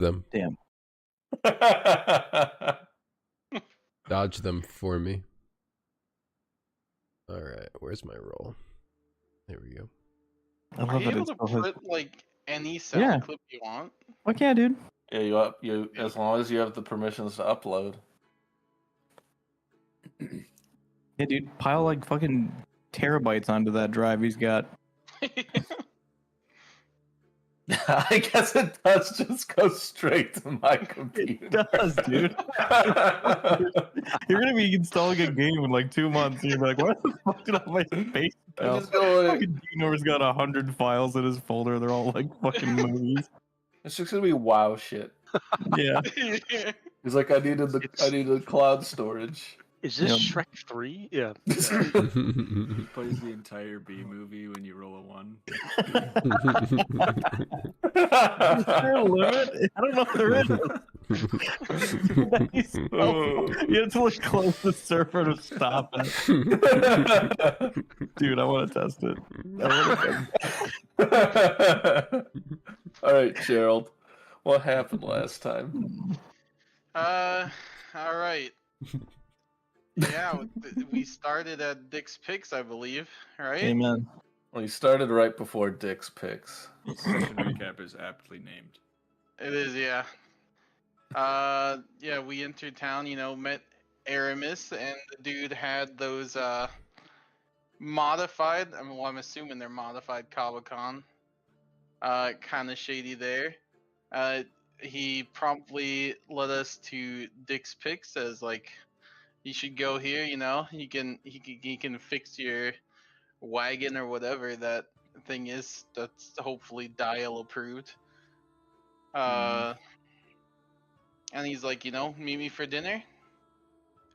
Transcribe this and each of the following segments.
them. Damn. Dodge them for me. All right, where's my roll? There we go. I Are love you that able it's to still his. put like any sound Yeah. clip you want? Fuck yeah, dude. Yeah, you as long as you have the permissions to upload. Yeah, dude. Pile like fucking terabytes onto that drive he's got. I guess it does just go straight to my computer. It does, dude. You're gonna be installing a game in like 2 months, and you're like, "What the fuck did all my space I go?" just go like, Fucking Deanor's got 100 files in his folder. They're all like fucking movies. it's just gonna be WoW shit. Yeah. He's like, I needed cloud storage. Is this Yep. Shrek 3? Yeah. Plays the entire B movie when you roll a 1. Is there a limit? I don't know if there is. You have to like close the server to stop it. Dude, I want to test it. All right, Gerald. What happened last time? All right. Yeah, we started at Dick's Picks, I believe, right? Amen. Well, you started right before Dick's Picks. Session recap is aptly named. It is, yeah. Yeah, we entered town, met Aramis, and the dude had those modified. I'm assuming they're modified Kabakon. Kind of shady there. He promptly led us to Dick's Picks as like, you should go here. He can fix your wagon or whatever that thing is. That's hopefully dial approved. And he's like, meet me for dinner.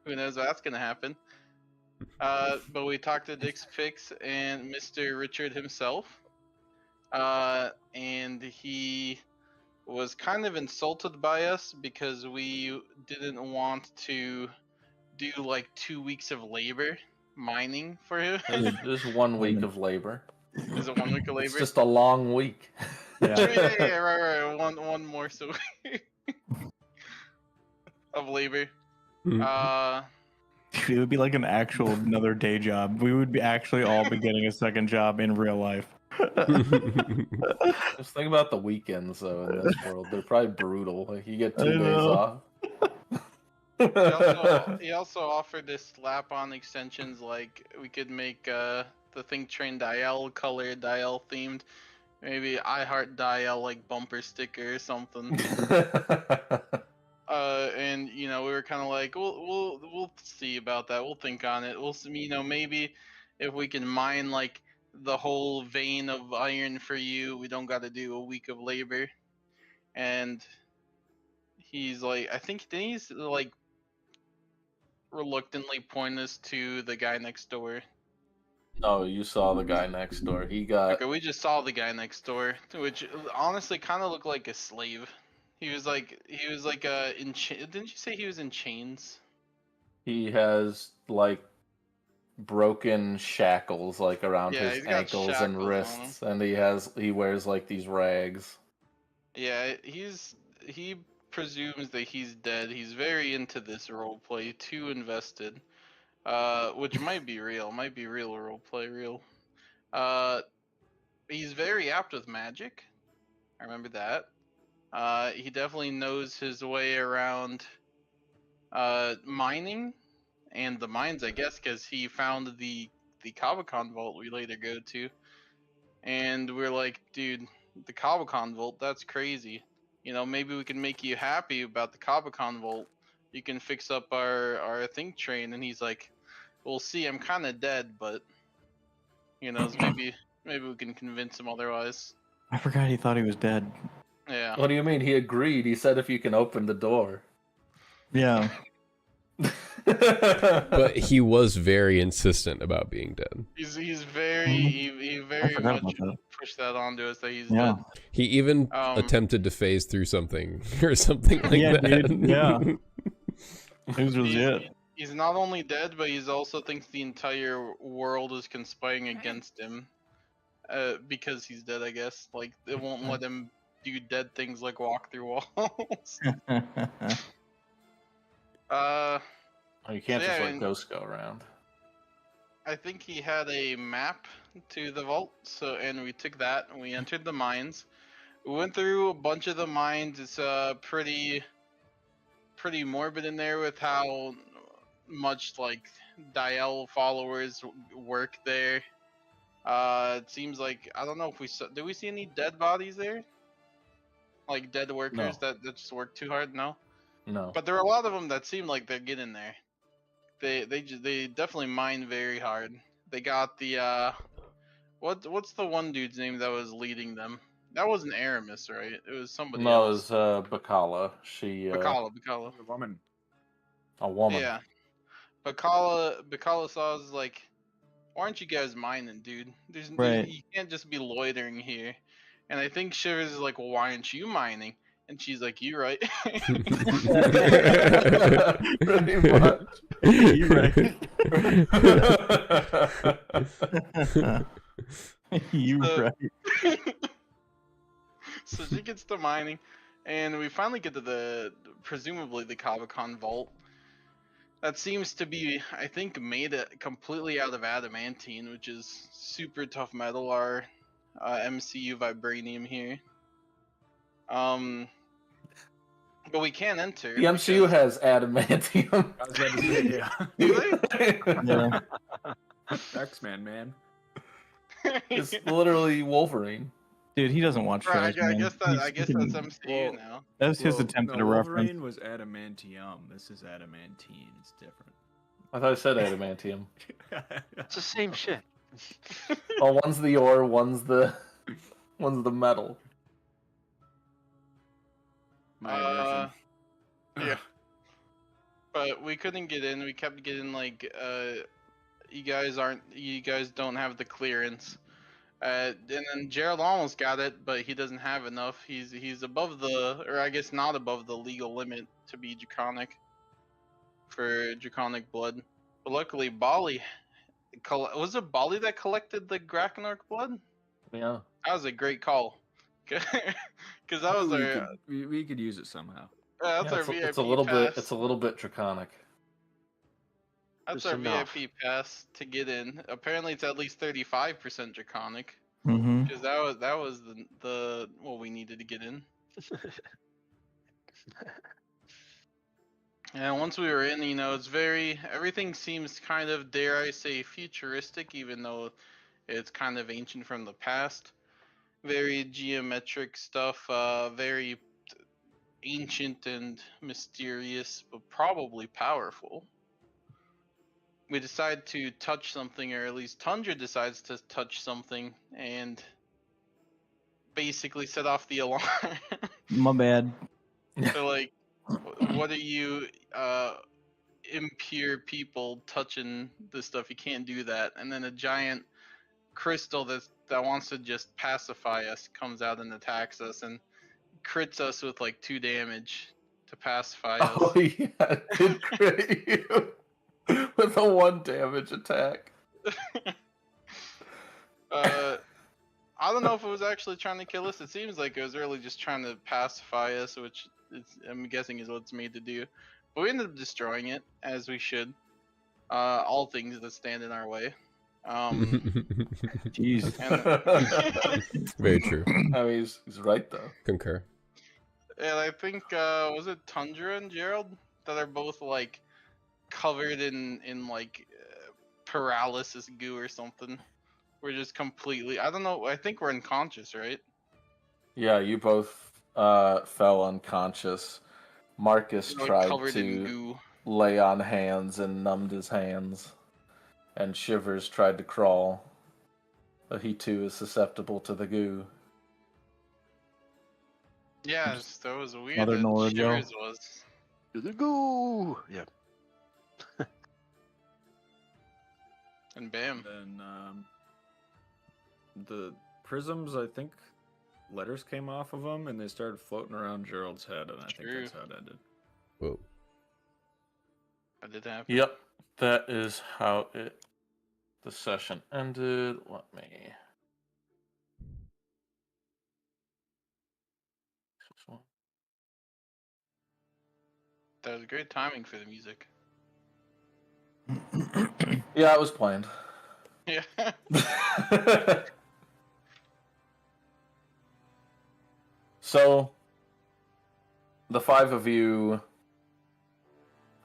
Who knows what's gonna happen? But we talked to Dick's Picks and Mr. Richard himself. And he was kind of insulted by us because we didn't want to do like 2 weeks of labor mining for him. There's 1 week of labor. Is it 1 week of labor? It's just a long week. Yeah, right. One more so of labor. Dude, it would be like an actual another day job. We would be actually all be getting a second job in real life. Just think about the weekends though in this world. They're probably brutal. Like you get 2 I days know. off. He also offered this slap-on extensions, like we could make the Think Train Dial color Dial themed, maybe I Heart Dial like bumper sticker or something. And we were kind of like, we'll see about that. We'll think on it. We'll see, maybe if we can mine like the whole vein of iron for you, we don't got to do a week of labor. And he's like, I think he's like reluctantly point us to the guy next door. No, you saw the guy next door. He got. Okay, we just saw the guy next door, which honestly kind of looked like a slave. He was like in didn't you say he was in chains? He has like broken shackles like around Yeah, his he's got ankles and shackles on wrists, and he wears like these rags. Yeah, he presumes that he's dead. He's very into this roleplay, too invested. Which might be real roleplay, real. He's very apt with magic. I remember that. He definitely knows his way around mining and the mines, I guess, because he found the Kabakon vault we later go to. And we're like, dude, the Kabakon vault, that's crazy. Maybe we can make you happy about the Kabakon vault. You can fix up our Think Train. And he's like, we'll see, I'm kind of dead, but maybe we can convince him otherwise. I forgot he thought he was dead. Yeah. What do you mean? He agreed. He said if you can open the door. Yeah. But he was very insistent about being dead. He's very he very forgot much about that. pushed that onto us that he's Yeah. dead. He even attempted to phase through something or something like Yeah, that. dude, yeah. It was legit. He's not only dead, but he's also thinks the entire world is conspiring against him. Because he's dead, I guess. Like, it won't let him do dead things like walk through walls. You can't So just yeah, let ghosts go around. I think he had a map to the vault, and we took that and we entered the mines. We went through a bunch of the mines. It's pretty morbid in there with how much like Dial followers work there. It seems like I don't know if we saw. Did we see any dead bodies there? Like dead workers that just work too hard? No. No. But there are a lot of them that seem like they're getting there. They definitely mine very hard. They got the what's the one dude's name that was leading them? That wasn't Aramis, right? It was somebody No, it else. was Bacala. She Bacala. The woman. a woman. Yeah. Bacala saw us like, why aren't you guys mining, dude? Right. You can't just be loitering here. And I think Shivers is like, well, why aren't you mining? And she's like, you right. Pretty much. You right. You So- right. So she gets to mining, and we finally get to presumably the Kavakan vault. That seems to be, I think, made completely out of adamantine, which is super tough metal. Our MCU vibranium here. But we can't enter. The MCU has adamantium. I was about to say, yeah. Do Yeah. X-Men, man. It's literally Wolverine. Dude, he doesn't watch Right, trash. I man. guess He's that's freaking- MCU Well, now. That's his Well, attempt at no, a Wolverine reference. was adamantium. This is adamantine. It's different. I thought I said adamantium. It's the same shit. Oh, one's the ore, one's the metal. My Uh, version. yeah. But we couldn't get in. We kept getting like, you guys don't have the clearance. And then Gerald almost got it, but he doesn't have enough. He's above or I guess not above the legal limit to be draconic for draconic blood. But luckily, Bali, was it Bali that collected the Grakenark blood? Yeah. That was a great call, because that was our we could use it somehow. that's Yeah, our it's, VIP it's a little pass. bit. It's a little bit draconic. That's Just our enough. VIP pass to get in. Apparently, it's at least 35% draconic, Mm-hmm. because that was the what we needed to get in. And once we were in, it's everything seems kind of, dare I say, futuristic, even though it's kind of ancient from the past. Very geometric stuff, very ancient and mysterious, but probably powerful. We decide to touch something, or at least Tundra decides to touch something, and basically set off the alarm. My bad. They're like, what are you impure people touching this stuff? You can't do that. And then a giant crystal that wants to just pacify us comes out and attacks us and crits us with like 2 damage to pacify us. Oh yeah, it did crit you with a 1 damage attack. I don't know if it was actually trying to kill us. It seems like it was really just trying to pacify us, which I'm guessing is what it's made to do. But we ended up destroying it, as we should. All things that stand in our way. Jeez. Very true. I mean, he's right though. Concur. And I think was it Tundra and Gerald that are both like covered in like paralysis goo or something. We're just completely, I don't know, I think we're unconscious, right? Yeah, you both fell unconscious. Marcus We're, like, tried covered in to goo. lay on hands and numbed his hands, and Shivers tried to crawl, but he too is susceptible to the goo. Yeah, that was weird. Mother That Nora Joe. Shivers was. To the goo. Yeah. And bam. Then the prisms, I think, letters came off of them, and they started floating around Gerald's head, and I think True. that's how it ended. Whoa. That did happen. Yep, that is how the session ended. Let me That was great timing for the music. Yeah, it was planned. Yeah. So, the five of you,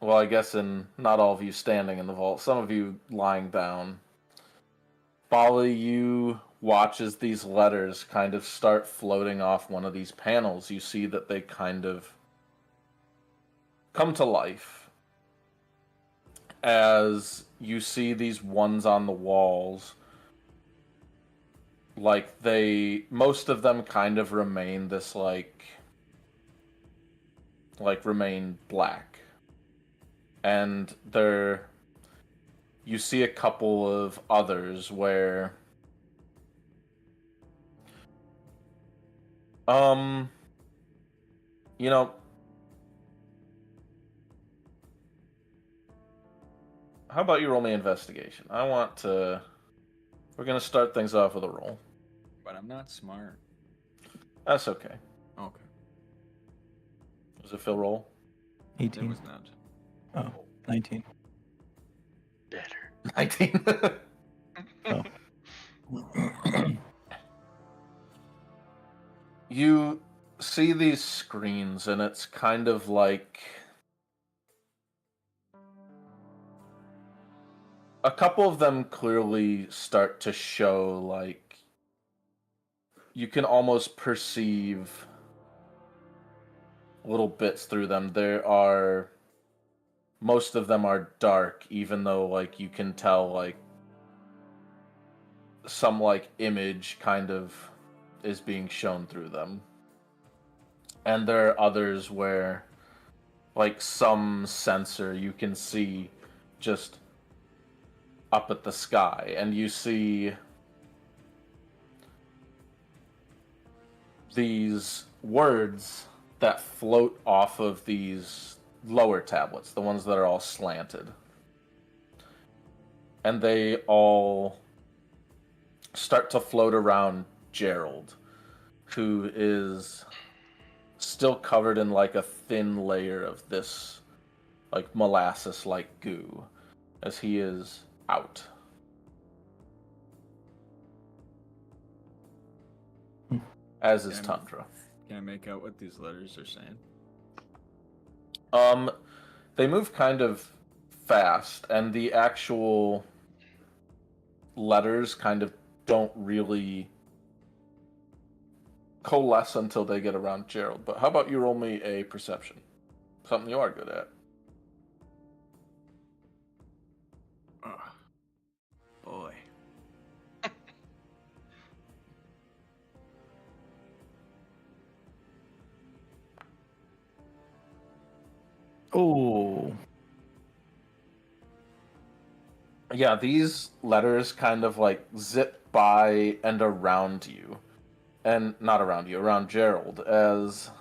well, I guess not all of you standing in the vault, some of you lying down. Bali, you watch as these letters kind of start floating off one of these panels. You see that they kind of come to life as you see these ones on the walls. Like, most of them kind of remain this, like remain black. And you see a couple of others where, you know, how about you roll me investigation? We're gonna start things off with a roll. But I'm not smart. That's okay. Okay. Was it Phil roll? It 18. was not. Oh, 19. Better. 19. Oh. You see these screens, and it's kind of like a couple of them clearly start to show, like, you can almost perceive little bits through them. Most of them are dark, even though, like, you can tell, like, some, like, image kind of is being shown through them. And there are others where, like, some sensor you can see just up at the sky, and you see these words that float off of these lower tablets, the ones that are all slanted. And they all start to float around Gerald, who is still covered in, like, a thin layer of this, like, molasses-like goo, as he is out. As is Tundra. Can I make out what these letters are saying? They move kind of fast, and the actual letters kind of don't really coalesce until they get around Gerald. But how about you roll me a perception? Something you are good at. Oh, boy. Oh. Yeah, these letters kind of, like, zip by and around you. And not around you, around Gerald, as,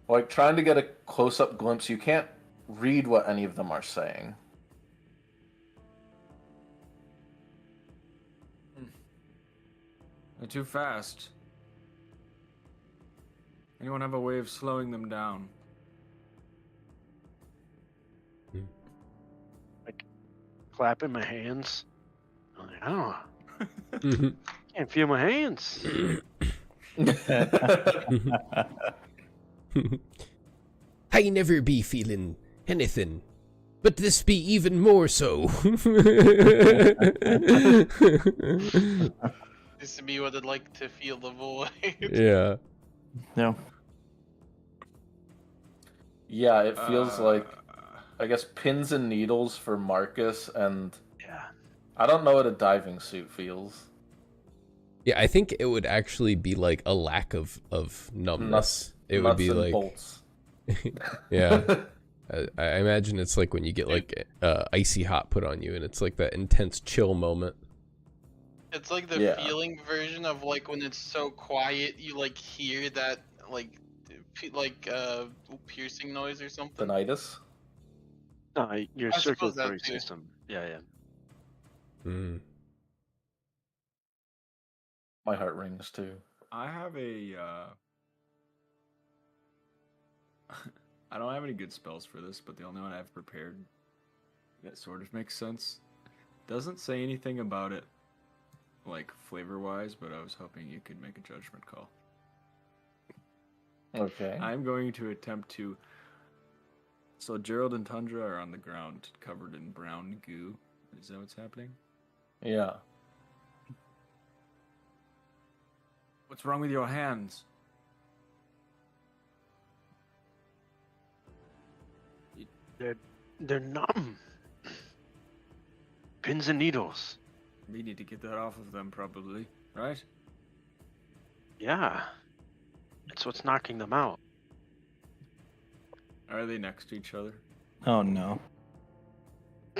like, trying to get a close-up glimpse, you can't read what any of them are saying. They're too fast. Anyone have a way of slowing them down? Clapping my hands. I'm like, I don't know. Can't feel my hands. I never be feeling anything, but this be even more so. This would be what I'd like to feel the void. Yeah. No. Yeah, it feels like, I guess, pins and needles for Marcus, and Yeah. I don't know what a diving suit feels. Yeah, I think it would actually be like a lack of numbness. It would Nuts be and like bolts. yeah. I imagine it's like when you get like icy hot put on you, and it's like that intense chill moment. It's like the Yeah. feeling version of like when it's so quiet you like hear that like piercing noise or something. Tinnitus. No, your I suppose circulatory that too. system. Yeah. Mm. My heart rings too. I have a I don't have any good spells for this, but the only one I've prepared that sort of makes sense. Doesn't say anything about it, like flavor-wise, but I was hoping you could make a judgment call. Okay. I'm going to attempt to. So Gerald and Tundra are on the ground, covered in brown goo. Is that what's happening? Yeah. What's wrong with your hands? They're numb. Pins and needles. We need to get that off of them, probably, right? Yeah. It's what's knocking them out. Are they next to each other? Oh no.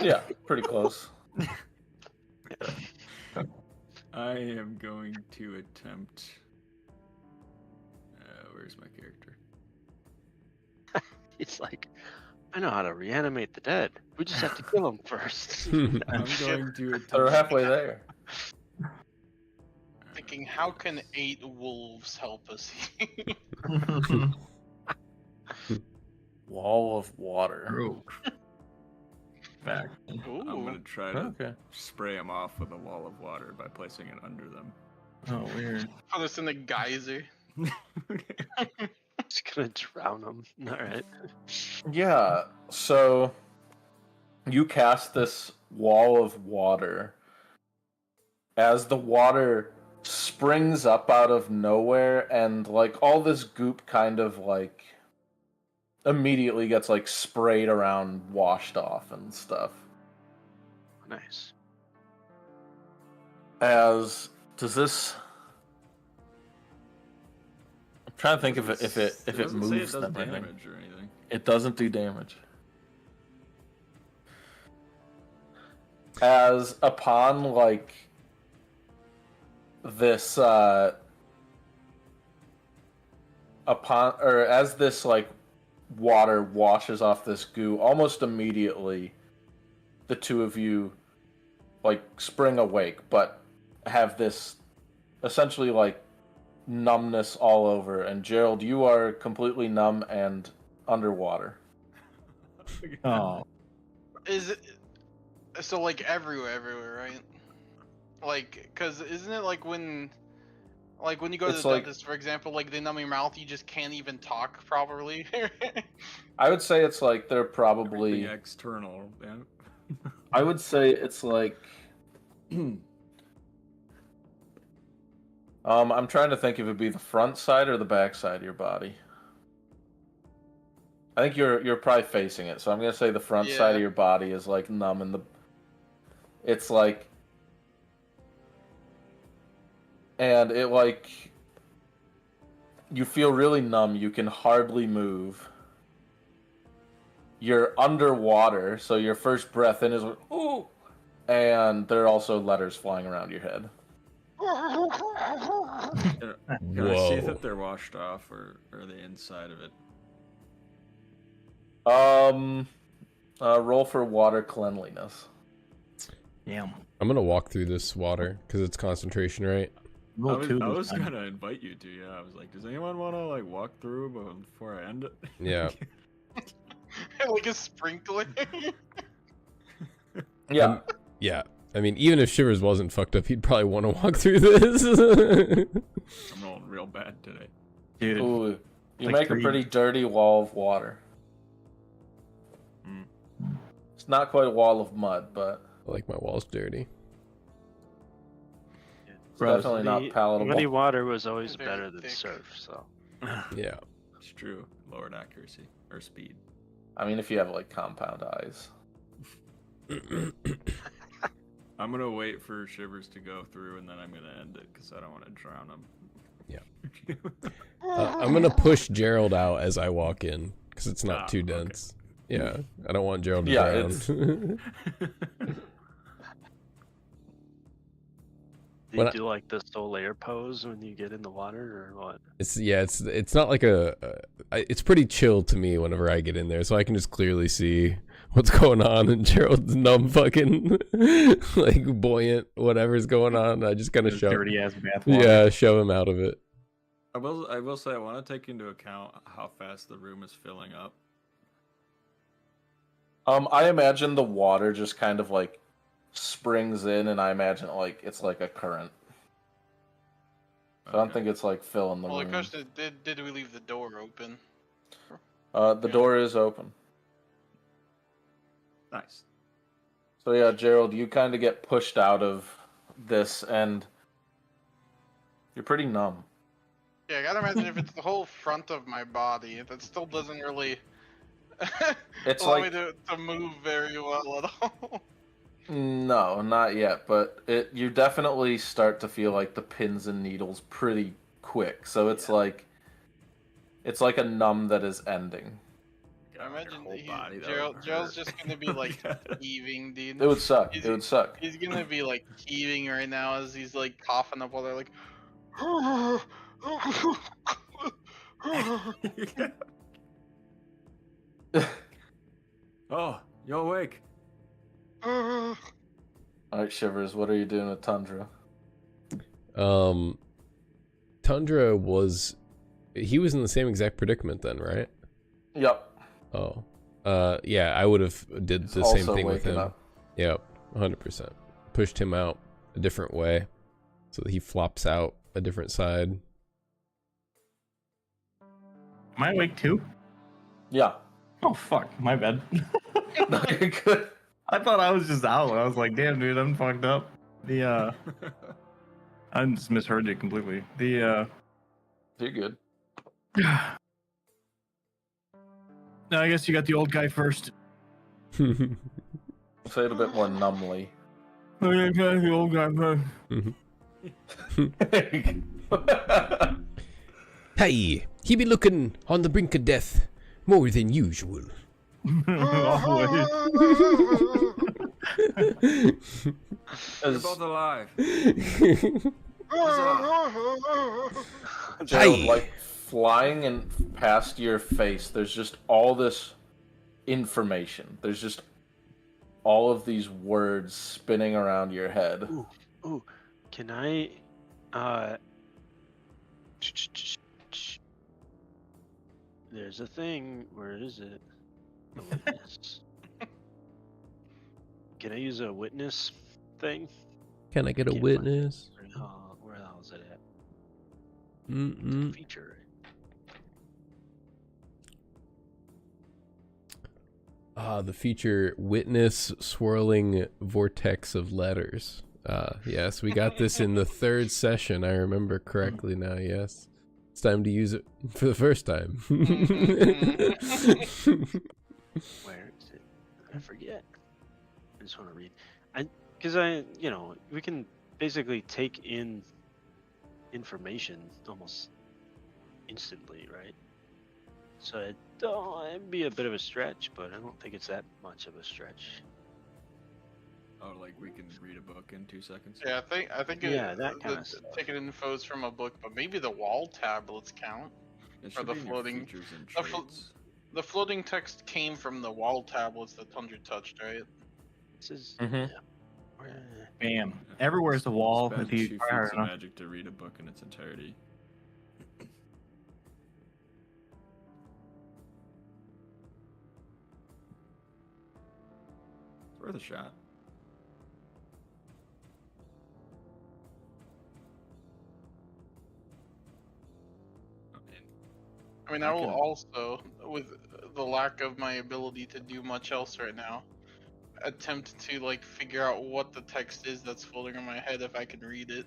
Yeah, pretty close. I am going to attempt. Where's my character? It's like, I know how to reanimate the dead. We just have to kill them first. I'm going to attempt. They're halfway there. Thinking, how can 8 wolves help us? Wall of water. Ooh. Back. I'm going to try to Okay. spray them off with a wall of water by placing it under them. Oh, weird. Put us in a geyser. Just gonna drown them. All right. Yeah, so you cast this wall of water. As the water springs up out of nowhere, and like all this goop kind of like immediately gets like sprayed around, washed off and stuff. Nice. Does this? I'm trying to think if it doesn't moves say it does them. I think. damage or anything. It doesn't do damage. As upon like this as this like water washes off this goo, almost immediately the two of you like spring awake, but have this essentially like numbness all over. And Gerald, you are completely numb and underwater. Oh. Is it so like everywhere, right? Like, cause isn't it like when you go to It's the like- dentist, for example, like they numb your mouth, you just can't even talk properly. I would say it's like they're Everything probably. external. Yeah. I would say it's like. I'm trying to think if it'd be the front side or the back side of your body. I think you're probably facing it, so I'm gonna say the front side Yeah. of your body is like numb, and it's like, and it like, you feel really numb. You can hardly move. You're underwater, so your first breath in is like, ooh, and there are also letters flying around your head. Can I see that they're washed off, or are they inside of it? Roll for water cleanliness. Damn. I'm gonna walk through this water because it's concentration, right? Roll two I this was time. gonna invite you to. Yeah, I was like, does anyone want to like walk through before I end it? Yeah. Like a sprinkler. Yeah. Yeah. I mean, even if Shivers wasn't fucked up, he'd probably want to walk through this. I'm rolling real bad today. Dude. Ooh, you Like make a three- pretty dirty wall of water. Mm. It's not quite a wall of mud, but I like my walls dirty. it's Bro, definitely not palatable. Muddy water was always Very better than thick. surf, so. Yeah. It's true. Lowered accuracy or speed. I mean, if you have like compound eyes. I'm gonna wait for Shivers to go through, and then I'm gonna end it because I don't want to drown him. Yeah. I'm gonna push Gerald out as I walk in because it's not Ah, too okay. dense. Yeah, I don't want Gerald to Yeah, drown. Do When you I- do like the soul layer pose when you get in the water, or what? it's not like it's pretty chill to me whenever I get in there, so I can just clearly see what's going on, and Gerald's numb, fucking like buoyant, whatever's going on. I just kind of shove, Dirty ass bathwater. yeah, shove him out of it. I will say I want to take into account how fast the room is filling up. I imagine the water just kind of like springs in, and I imagine like it's like a current. So I don't think it's like filling the Well, the room. question is, did we leave the door open? The door is open. Nice. So yeah, Gerald, you kind of get pushed out of this, and you're pretty numb. Yeah, I gotta imagine if it's the whole front of my body, that still doesn't really It's allow like me to move very well at all. no, not yet, but you definitely start to feel like the pins and needles pretty quick. So it's like a numb that is ending. I imagine Whole body, that would Gerald's hurt. just gonna be like heaving, dude. It would suck. He's, It would suck. he's gonna be like heaving right now as he's like coughing up while they're like. Oh, you awake? All right, Shivers, what are you doing with Tundra? Tundra was he was in the same exact predicament then, right? Yep. Oh. Yeah, I would have did the same Also thing with waking him. up. Yep, 100%. Pushed him out a different way so that he flops out a different side. Am I awake too? Yeah. Oh fuck, my bad. No, you're good. I thought I was just out. I was like, damn, dude, I'm fucked up. I just misheard you completely. You're good. No, I guess you got the old guy first. Say it a bit more numbly. The old guy first. Hey, he be looking on the brink of death more than usual. Always. You're both alive. Gerald, Hey. like flying and past your face, there's just all this information. There's just all of these words spinning around your head. Ooh, can I there's a thing. Where is it? A witness. Can I use a witness thing? Can I get a Can't find it. witness? Where the hell is it at? Mm-mm. It's a feature. The feature witness swirling vortex of letters. Yes, we got this in the third session. I remember correctly now. Yes, it's time to use it for the first time. Where is it? I forget. I just want to read. We can basically take in information almost instantly, right? So it'd be a bit of a stretch, but I don't think it's that much of a stretch. Oh, like we can read a book in 2 seconds? Yeah, I think Yeah, that kind of stuff. ticket info's from a book, but maybe the wall tablets count. It Or should the be in your floating- features and the flo- traits. The floating text came from the wall tablets that Tundra touched, right? This is Mhm. Bam. Everywhere's a wall Spend with 2 these feats fire. of magic to read a book in its entirety. It's worth a shot. I mean, I will also, with the lack of my ability to do much else right now, attempt to like figure out what the text is that's floating in my head if I can read it.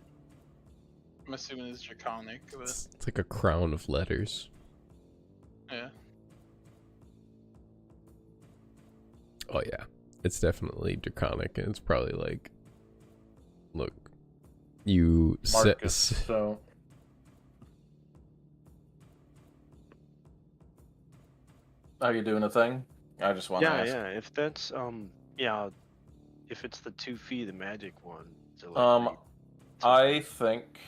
I'm assuming it's draconic, but It's like a crown of letters. yeah. Oh yeah, it's definitely draconic, and it's probably like, look, you Marcus, so are you doing a thing? I just want to ask. Yeah. If that's if it's the 2 feet, the magic one. To like read. I think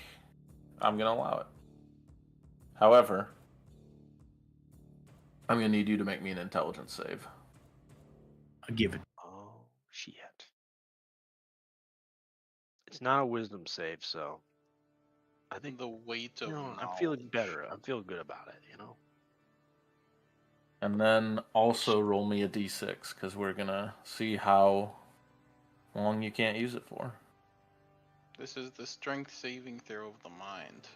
I'm gonna allow it. However, I'm gonna need you to make me an intelligence save. I'll give it. Oh shit! It's not a wisdom save, so I think The weight of I'm knowledge. feeling better. I'm feeling good about it. And then also roll me a d6, because we're going to see how long you can't use it for. This is the strength saving throw of the mind.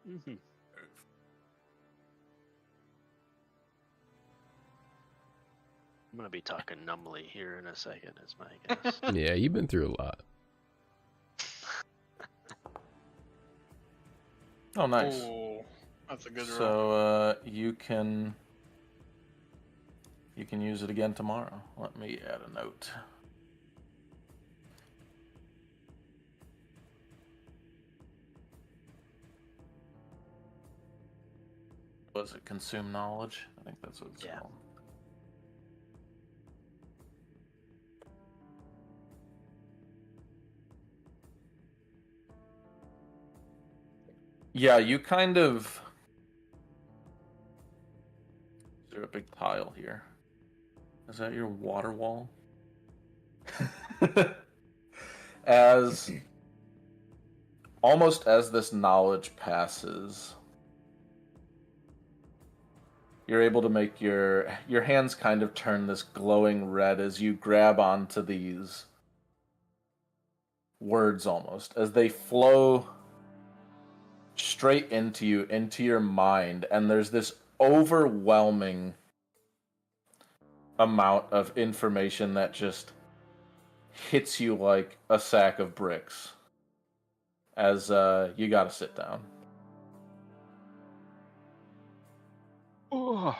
Mhm. I'm gonna be talking numbly here in a second, is my guess. Yeah, you've been through a lot. Oh, nice. Ooh, that's a good roll. So you can use it again tomorrow. Let me add a note. Was it consume knowledge? I think that's what it's Yeah. called. Yeah, you kind of... Is there a big tile here? Is that your water wall? As... Almost as this knowledge passes, you're able to make your hands kind of turn this glowing red as you grab onto these words almost, as they flow straight into you, into your mind, and there's this overwhelming amount of information that just hits you like a sack of bricks as you gotta sit down. Oh,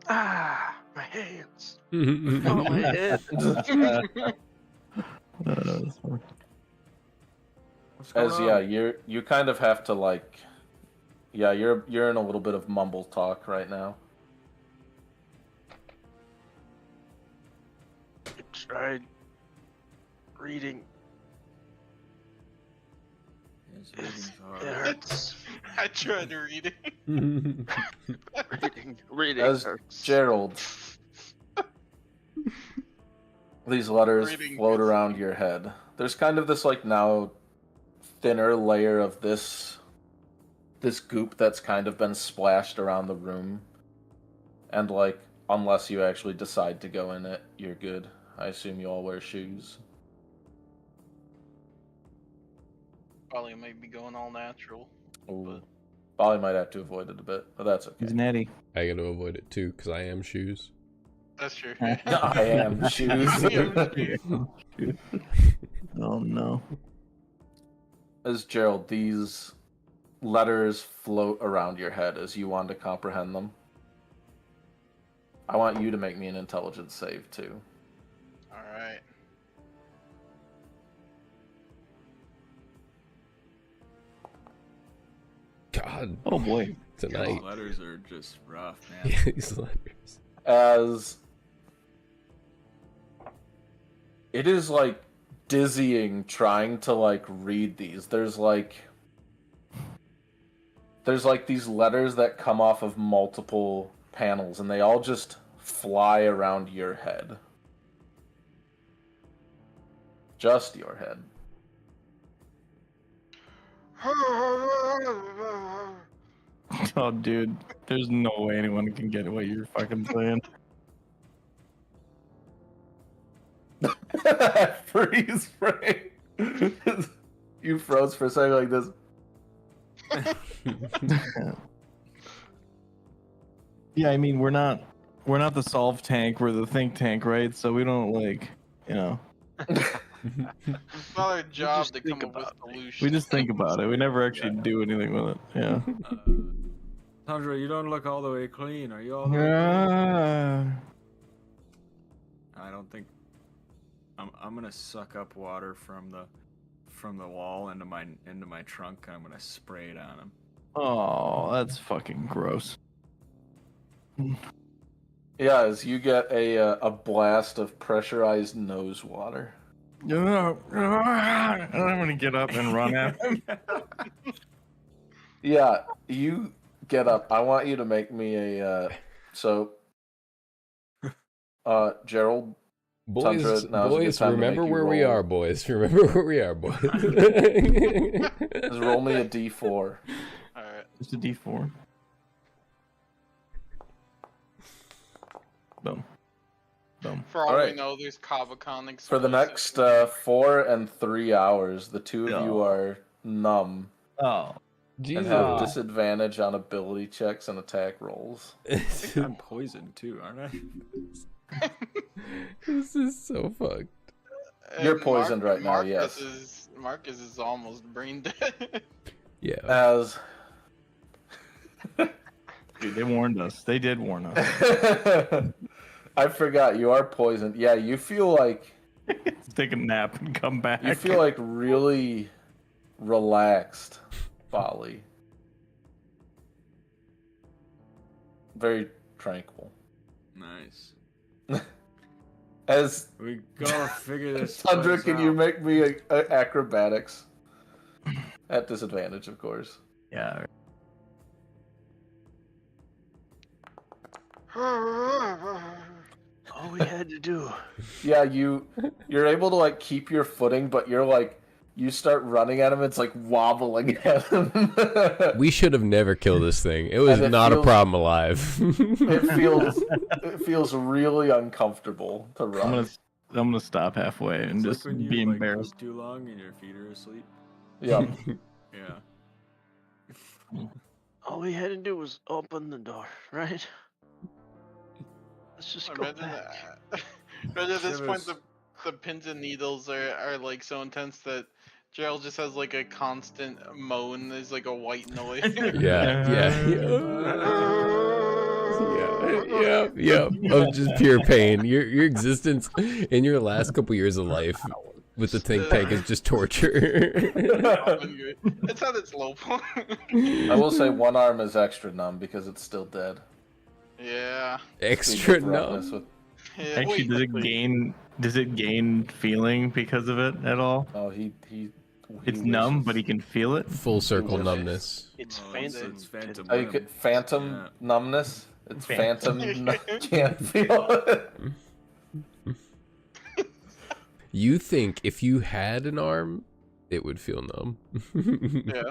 my hands. Oh, Oh, my head. That's fine. What's going As on? you kind of have to like, you're in a little bit of mumble talk right now. I tried reading. His reading's It hard. hurts. I tried to read it. Reading As hurts. Gerald, these letters Reading float is- around your head. There's kind of this like now thinner layer of this goop that's kind of been splashed around the room. And like, unless you actually decide to go in it, you're good. I assume you all wear shoes. Probably might be going all natural. Ooh. Probably might have to avoid it a bit, but that's He's okay. natty. I gotta avoid it too, because I am shoes. That's true. I am shoes. Oh no. As Gerald, these letters float around your head as you want to comprehend them. I want you to make me an intelligence save too. Alright. God, Oh boy. tonight. These letters are just rough, man. Yeah, these letters. As it is like dizzying trying to like read these. There's like these letters that come off of multiple panels and they all just fly around your head. Just your head. Oh dude. There's no way anyone can get what you're fucking saying. Freeze frame. You froze for a second like this. Yeah, I mean we're not the solve tank, we're the think tank, right? So we don't like, you know, It's not our job just to think come up with about it. solutions. we just think about it. We never actually do anything with it. Yeah. Sandra, you don't look all the way clean. Are you all the way clean? Ah. I don't think. I'm gonna suck up water from the wall into my trunk, and I'm gonna spray it on him. Oh, that's fucking gross. Yeah, as you get a blast of pressurized nose water. I'm gonna get up and run at him. Yeah, you get up. I want you to make me a Gerald. Boys, Tundra, now's a good boys, time to remember make you where we roll. are, boys. Remember where we are, boys. Just roll me a d4. Alright. Just a D4. Boom. Boom. For all we Alright. know, there's Kabacon For the exclusive. next 4 and 3 hours, the two of you Oh. are numb Oh. and Jesus. have disadvantage on ability checks and attack rolls. I think I'm poisoned too, aren't I? This is so fucked. You're poisoned right now, yes. Marcus is almost brain dead. Yeah. As Dude, they warned us. They did warn us. I forgot, you are poisoned. Yeah, you feel like Take a nap and come back. you feel like really relaxed, Bali. Very tranquil. Nice. As We gotta figure this. Tundra, place can you out. make me a acrobatics? At disadvantage, of course. Yeah. All we had to do. Yeah, you're able to like keep your footing, but you're like you start running at him, it's like wobbling at him. We should have never killed this thing. It was And it not a feels- problem alive. it feels really uncomfortable to I'm run. gonna stop halfway and It's just like when you be like, embarrassed. eat too long and your feet are asleep. Yeah. Yeah. All we had to do was open the door, right? Let's just go Imagine back. that. But at this point, Shivers. the pins and needles are like so intense that Gerald just has like a constant moan. There's like a white noise. Yeah, of just pure pain. Your existence in your last couple years of life with the think tank is just torture. It's at its low point. I will say one arm is extra numb because it's still dead. Yeah. Extra Speaking of roughness numb. Yeah, Actually, wait, does it gain feeling because of it at all? Oh, he It's numb, but he can feel it. Full circle wishes. numbness. It's Oh, phantom. it's phantom. Oh, you could phantom Yeah. numbness. It's Phantom. can't feel it. You think if you had an arm, it would feel numb. Yeah.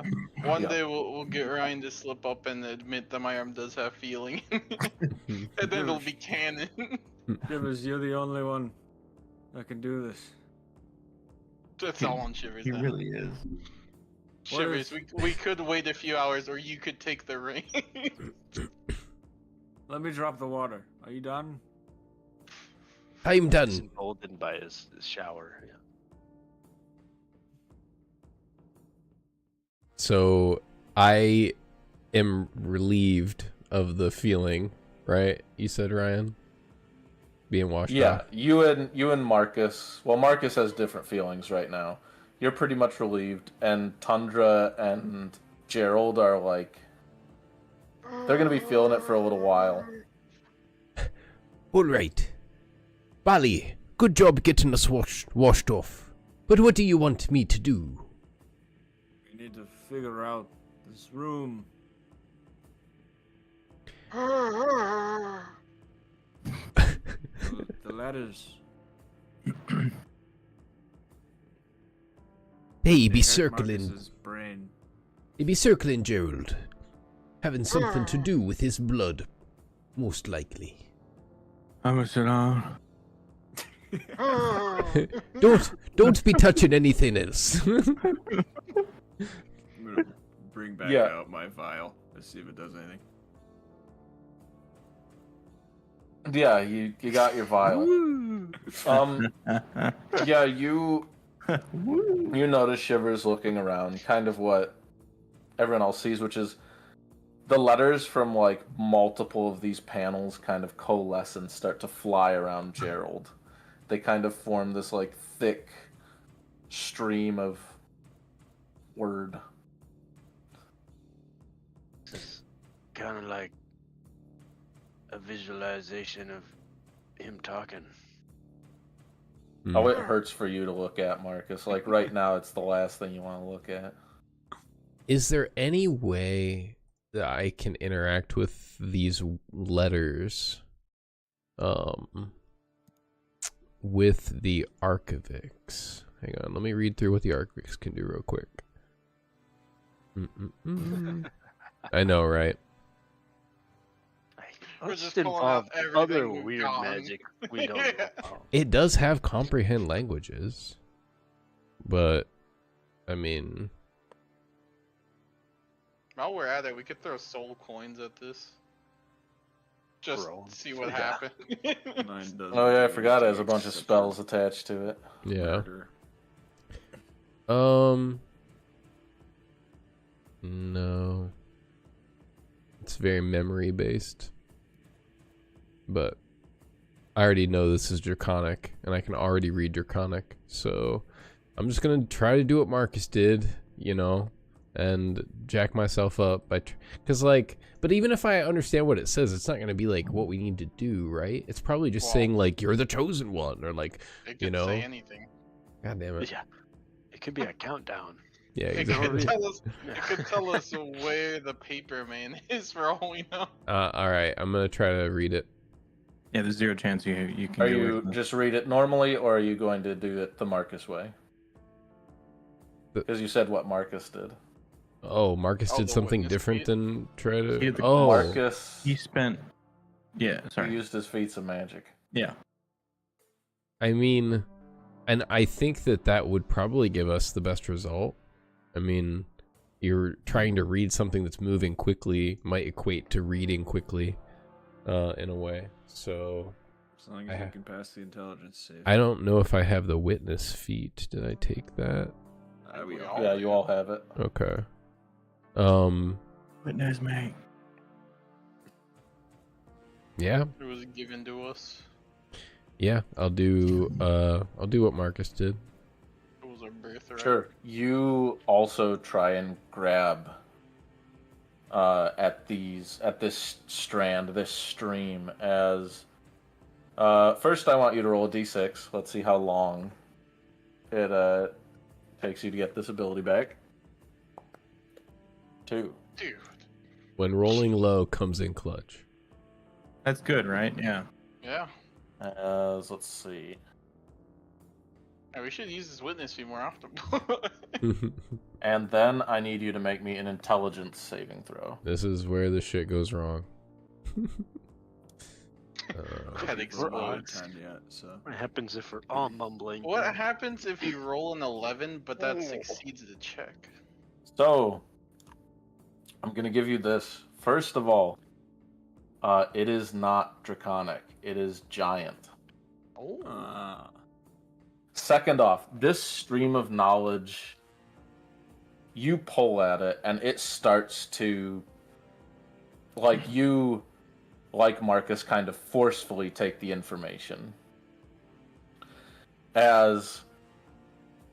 One Yeah. day we'll get Ryan to slip up and admit that my arm does have feeling. And then it'll be canon. Shivers, you're the only one that can do this. That's all on Shivers He now. really is. Shivers, we could wait a few hours or you could take the ring. Let me drop the water. Are you done? I'm He's done. emboldened by his shower. Yeah. So I am relieved of the feeling, right? You said, Ryan? Being washed Yeah, off. you and Marcus. Well, Marcus has different feelings right now. You're pretty much relieved, and Tundra and Gerald are like they're gonna be feeling it for a little while. All right. Bali, good job getting us washed off. But what do you want me to do? We need to figure out this room. The ladders. Hey, be Hurt circling. Marcus's brain. He be circling Gerald. Having something to do with his blood. Most likely. I'm gonna sit down. Don't be touching anything else. I'm gonna bring back Yeah. out my vial. Let's see if it does anything. Yeah, you got your vial. Yeah, you notice Shivers looking around, kind of what everyone else sees, which is the letters from like multiple of these panels kind of coalesce and start to fly around Gerald. They kind of form this like thick stream of word. It's kind of like a visualization of him talking. Oh, it hurts for you to look at, Marcus. Like right now, it's the last thing you want to look at. Is there any way that I can interact with these letters with the Archivix? Hang on, let me read through what the Archivix can do real quick. I know, right? We're Just just pulling out involve other everything we've weird gotten. magic we don't know about. It does have comprehend languages, but I mean, While we're at it, we could throw soul coins at this. Just Bro, see what yeah. happens. Mine doesn't Oh yeah, I do forgot it has a anything bunch of except for spells attached to it. yeah. murder. No. It's very memory based. But I already know this is Draconic, and I can already read Draconic, so I'm just gonna try to do what Marcus did, you know, and jack myself up by, because like, but even if I understand what it says, it's not gonna be like what we need to do, right? It's probably just Well, saying like you're the chosen one, or like, It could you know, say anything. God damn it, Yeah, it could be a countdown. yeah, It exactly. could tell us. It could tell us where the paper man is for all we know. All right, I'm gonna try to read it. Yeah, there's zero chance you can Are get away you from it. just read it normally, or are you going to do it the Marcus way? The- Because you said what Marcus did. Oh, Marcus Oh, did the something witness different feat? than try to. He had the- Oh, Marcus He spent. Yeah, he sorry. used his feats of magic. Yeah. I mean, and I think that that would probably give us the best result. I mean, you're trying to read something that's moving quickly might equate to reading quickly, in a way. So As long I as you ha- can pass the intelligence save. I don't know if I have the witness feat. Did I take that? We We all all Yeah, do. you all have it. Okay. Witness me. Yeah, It was given to us. yeah. I'll do what Marcus did. It was our birthright. Sure. You also try and grab at this strand, this stream as first I want you to roll a d6. Let's see how long it takes you to get this ability back. 2. Dude. When rolling low comes in clutch. That's good, right? Yeah. Yeah. Let's see. Yeah, we should use this witness fee more often. And then I need you to make me an intelligence saving throw. This is where the shit goes wrong. Head We're on explodes. time yet, so What happens if we're all mumbling? What happens if you roll an 11, but that succeeds the check? So, I'm going to give you this. First of all, it is not draconic. It is giant. Oh. Second off, this stream of knowledge, you pull at it, and it starts to, like you, like Marcus, kind of forcefully take the information. As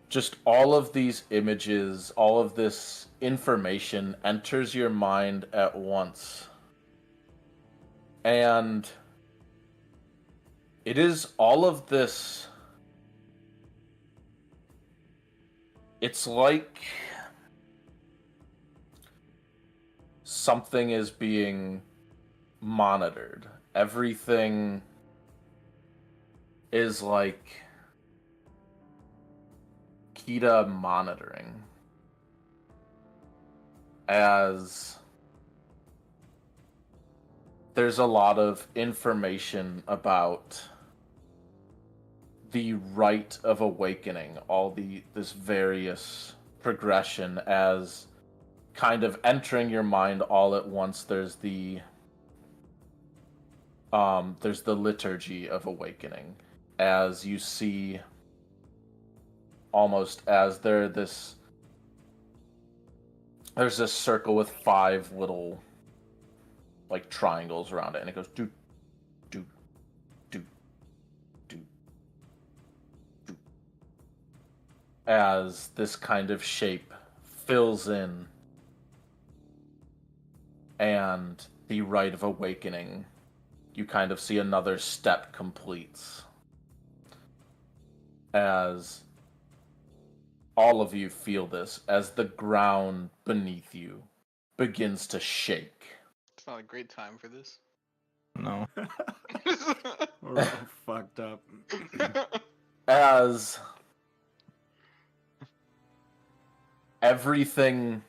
just all of these images, all of this information enters your mind at once. And it is all of this. It's like something is being monitored. Everything is like Kita monitoring. As there's a lot of information about the rite of awakening, this various progression as kind of entering your mind all at once. There's the liturgy of awakening, as you see almost as there's this circle with 5 little like triangles around it, and it goes do do do do do as this kind of shape fills in, and the rite of awakening, you kind of see another step completes as all of you feel this as the ground beneath you begins to shake. It's not a great time for this. No. we're all fucked up. As everything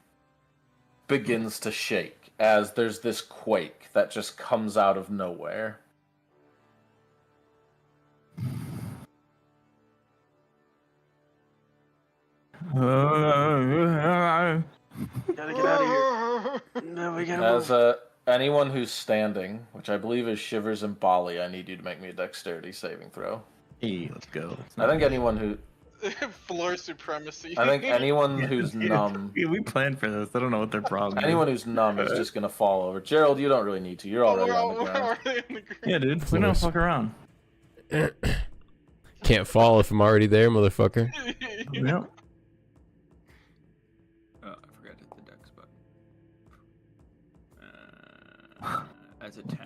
begins to shake, as there's this quake that just comes out of nowhere. Gotta get out of here. No, we gotta As move. anyone who's standing, which I believe is Shivers and Bali, I need you to make me a dexterity saving throw. Hey, let's go. I think anyone who Floor supremacy. I think anyone who's numb, We planned for this. I don't know what their problem anyone is. who's numb is just gonna fall over. Gerald, you don't really need to. You're already on the We're ground. already on the ground. Yeah, dude. We don't fuck around. Can't fall if I'm already there, motherfucker. No. Oh, I forgot to hit the dex button. That's a 10.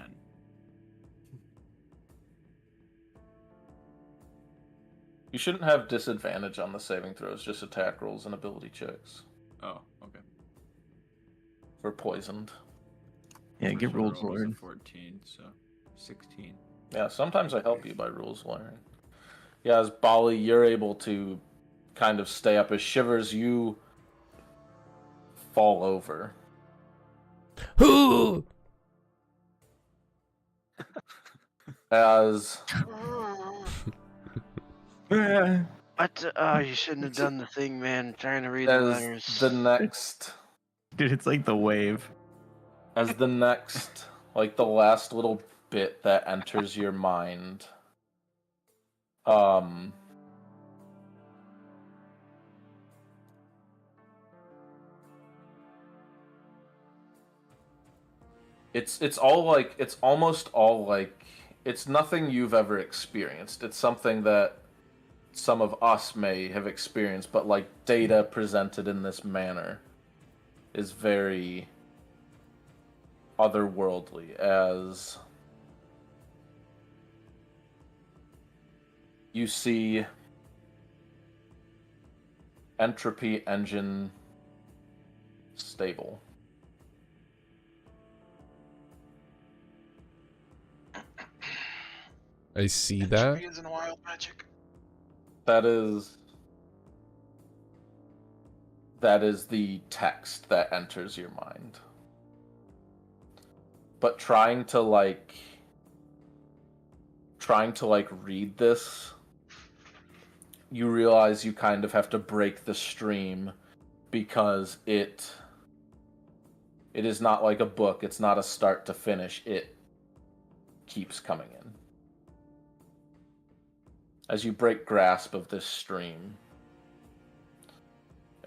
You shouldn't have disadvantage on the saving throws, just attack rolls and ability checks. Oh, okay. For poisoned. Yeah, get First rules roll was a lord. 14, so 16. Yeah, sometimes I help you by rules learning. Yeah, as Bali, you're able to kind of stay up. As Shivers, you fall over. Ooh! As What? Oh, you shouldn't have done the thing, man. Trying to read the letters. the next Dude, it's like the wave. as the next like the last little bit that enters your mind. It's all like it's almost all like it's nothing you've ever experienced. It's something that some of us may have experienced, but like data presented in this manner is very otherworldly as you see entropy engine stable. I see that. Trees and wild magic. That is the text that enters your mind. But trying to read this, you realize you kind of have to break the stream because it is not like a book, it's not a start to finish, it keeps coming in. As you break grasp of this stream.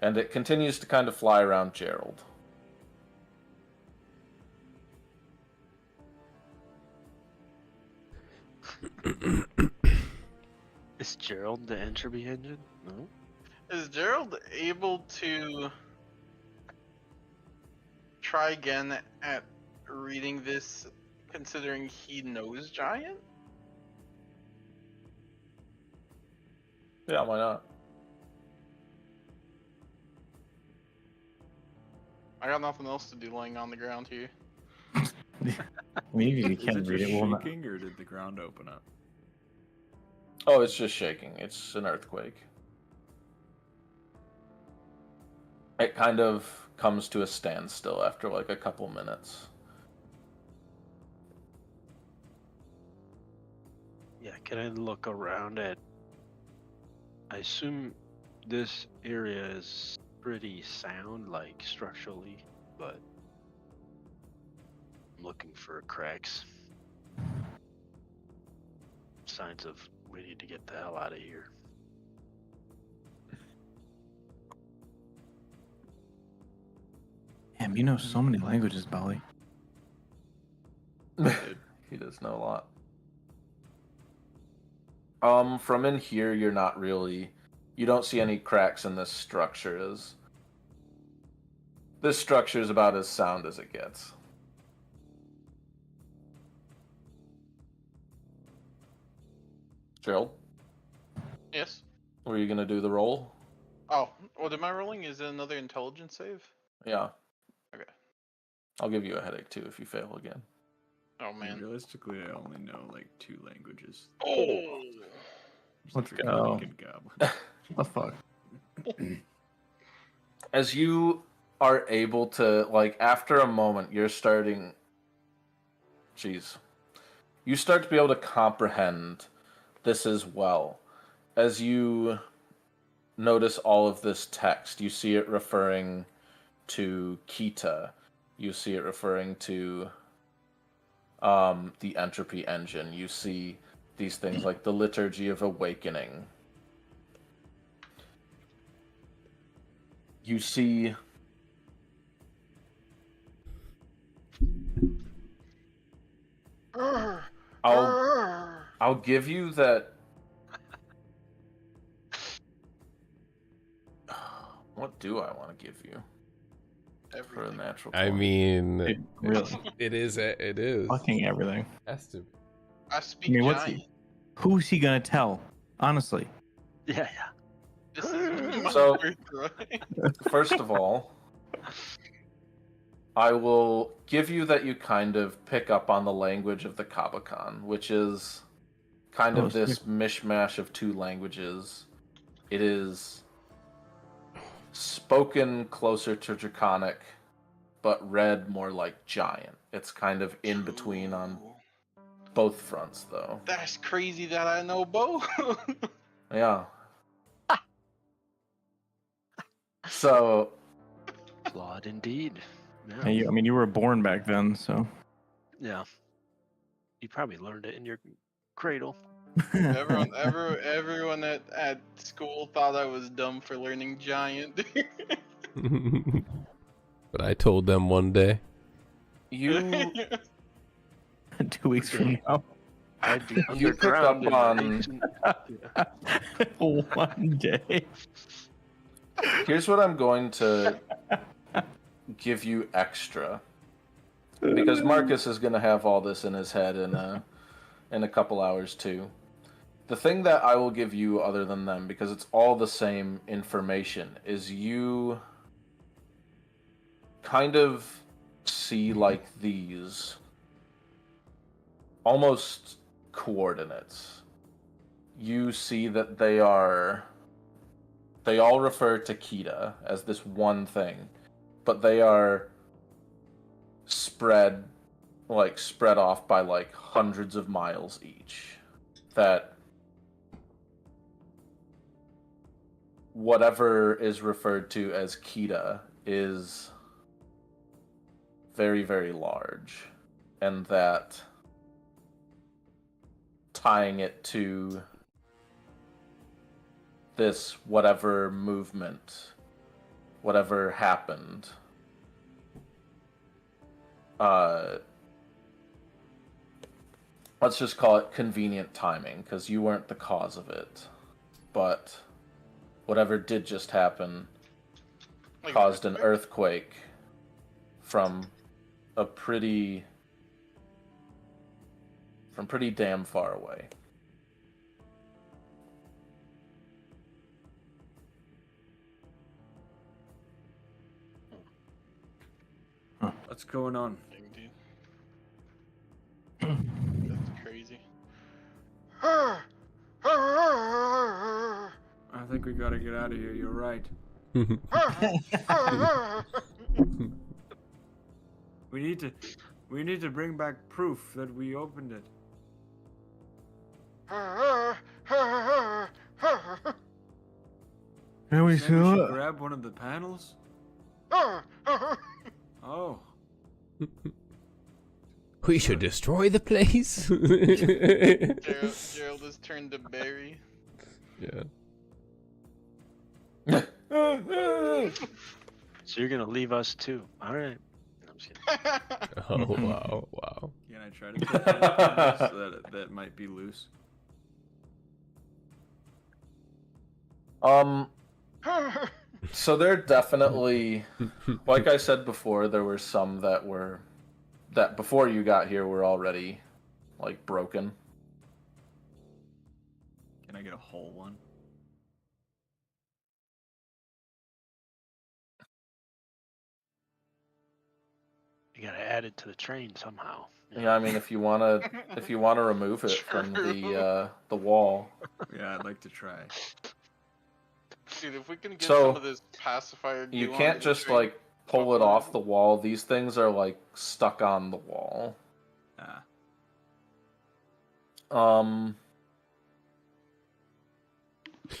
And it continues to kind of fly around Gerald. Is Gerald the entropy engine? No. Is Gerald able to try again at reading this, considering he knows Giant? Yeah, why not? I got nothing else to do laying on the ground here. Maybe we Is can't it read just it. Well, not. shaking, or did the ground open up? Oh, it's just shaking. It's an earthquake. It kind of comes to a standstill after like a couple minutes. Yeah, can I look around at... I assume this area is pretty sound, like structurally, but I'm looking for cracks. Signs of we need to get the hell out of here. Damn, you know so many languages, Bali. He does know a lot. From in here, you're not really... You don't see any cracks in this structure. This structure is about as sound as it gets. Gerald, Yes. were you gonna do the roll? Oh, what am I rolling? Is it another intelligence save? Yeah. Okay. I'll give you a headache too if you fail again. Oh man. Realistically, I only know like 2 languages. Oh. Let's Freaking go. wicked goblin. What the fuck? As you are able to, like, after a moment, you're starting. Jeez. You start to be able to comprehend this as well. As you notice all of this text, you see it referring to Kita. You see it referring to the entropy engine. You see these things like the liturgy of awakening. You see I'll give you that. What do I want to give you for a Everything. natural? I 20? mean, Really, it is. It is. fucking everything. Has to. I I speak mean, giant. who's he gonna tell? Honestly, Yeah. This is my So- birthright. First of all, I will give you that you kind of pick up on the language of the Kabakan, which is kind Oh, of this mishmash of two languages. It is spoken closer to Draconic, but read more like Giant. It's kind of in between on Ooh, both fronts, though. That's crazy that I know both. Yeah. So, Flawed indeed. Yeah. Hey, I mean, you were born back then, so. Yeah. You probably learned it in your cradle. Everyone at school thought I was dumb for learning giant. But I told them one day. you 2 weeks from now. I'd be You pick up underground in on- ancient- One day. here's what I'm going to give you extra. Because Marcus is going to have all this in his head in a couple hours too. The thing that I will give you other than them, because it's all the same information, is you kind of see like these almost coordinates. You see that they all refer to Kita as this one thing, but they are spread off by like hundreds of miles each. That whatever is referred to as Kita is very, very large, and that tying it to this whatever movement, whatever happened, let's just call it convenient timing, because you weren't the cause of it, but whatever did just happen Like, caused an earthquake from pretty damn far away. What's going on? Dude. That's crazy. I think we gotta get out of here. You're right. We need to bring back proof that we opened it. Can we Maybe we see should it? grab one of the panels. Oh, We should destroy the place. Gerald has turned to Barry. Yeah. So you're gonna leave us too. Alright. No, I'm just kidding. Oh wow, wow. can I try to get panels that might be loose? So there definitely, like I said before, there were some that before you got here were already like broken. Can I get a whole one? You gotta add it to the train somehow. Yeah, I mean if you wanna remove it from the wall. Yeah, I'd like to try. Dude, if we can get So, some of this pacifier You goo can't onto the just train- like pull it off the wall. These things are like stuck on the wall. Ah.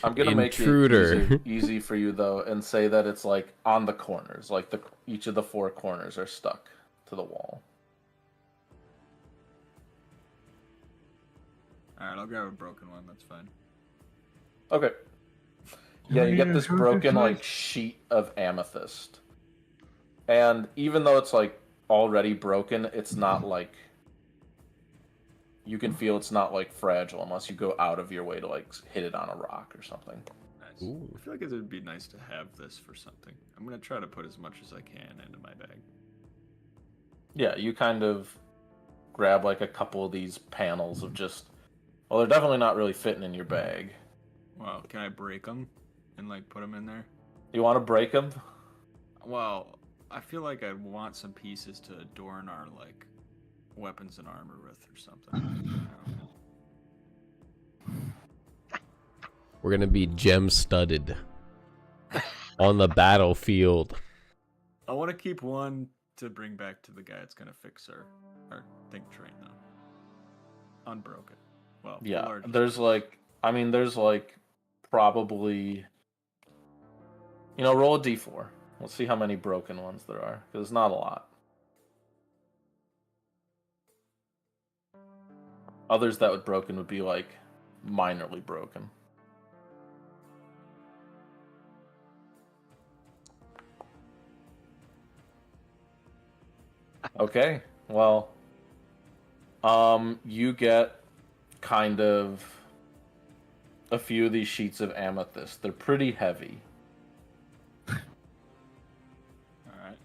I'm gonna Intruder. make it easy for you though, and say that it's like on the corners, like each of the 4 corners are stuck to the wall. Alright, I'll grab a broken one, that's fine. Okay. Yeah, you get this Yeah, broken okay. like sheet of amethyst, and even though it's like already broken, it's not like you can feel it's not like fragile unless you go out of your way to like hit it on a rock or something. Nice. Ooh. I feel like it would be nice to have this for something. I'm gonna try to put as much as I can into my bag. Yeah, you kind of grab like a couple of these panels of just. Well, they're definitely not really fitting in your bag. Well, can I break them and like put them in there? You want to break them? Well, I feel like I want some pieces to adorn our like weapons and armor with or something. I don't know. We're gonna be gem studded on the battlefield. I want to keep one to bring back to the guy that's gonna fix our think train though. Unbroken. Well, the Yeah. largest There's one. like, I mean, there's like probably. Roll a d4. Let's see how many broken ones there are, because it's not a lot. Others that would broken would be like minorly broken. Okay, well, you get kind of a few of these sheets of amethyst. They're pretty heavy. Alright.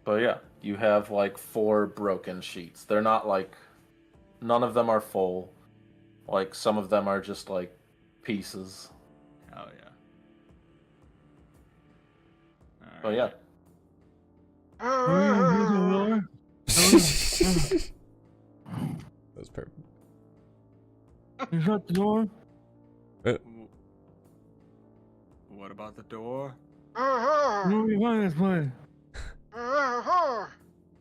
But yeah, you have like 4 broken sheets. They're not like, none of them are full. Like some of them are just like pieces. Hell yeah. But yeah, That was perfect. You shut the door. What about the door? No, we find this place.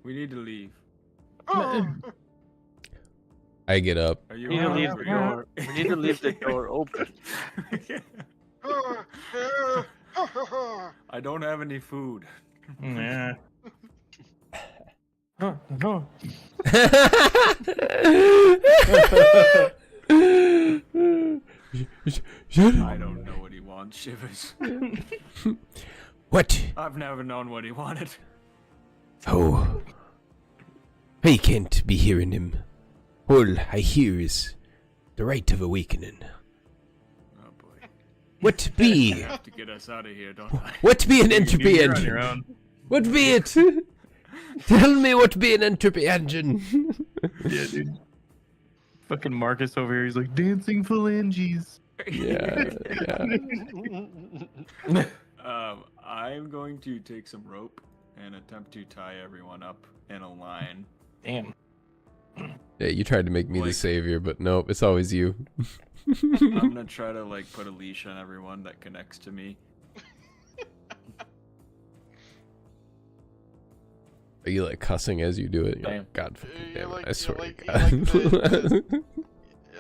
We need to leave. I get up. Are you We need to leave hungry? the door. We need to leave the door open. I don't have any food. Yeah. No, no. I don't know what he wants, Shivers. What? I've never known what he wanted. Oh. I can't be hearing him. All I hear is the rite of awakening. Oh boy. What be? You have to get us out of here, don't I? What be an entropy You're on your engine? own. What be it? Tell me what be an entropy engine. Yeah, dude. Fucking Marcus over here, he's like dancing phalanges. Yeah, yeah. I'm going to take some rope and attempt to tie everyone up in a line. Damn. Yeah, you tried to make me the Like- savior, but nope, it's always you. I'm gonna try to like put a leash on everyone that connects to me. Are you like cussing as you do it? You're Damn. like, God fucking You're damn it, like- I swear you're to God.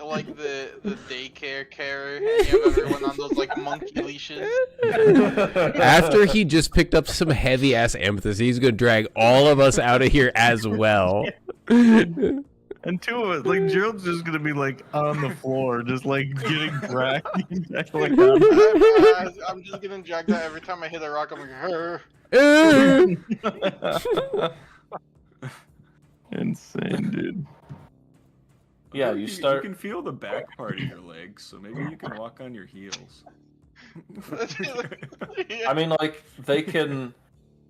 Like the daycare carer, and you have everyone on those like monkey leashes. After he just picked up some heavy ass amethyst, he's gonna drag all of us out of here as well. And 2 of us, like Gerald's just gonna be like on the floor, just like getting dragged. Exactly. I'm just getting dragged out every time I hit a rock. I'm like, "Her." Insane, dude. Yeah, you start. You can feel the back part of your legs, so maybe you can walk on your heels. I mean, like they can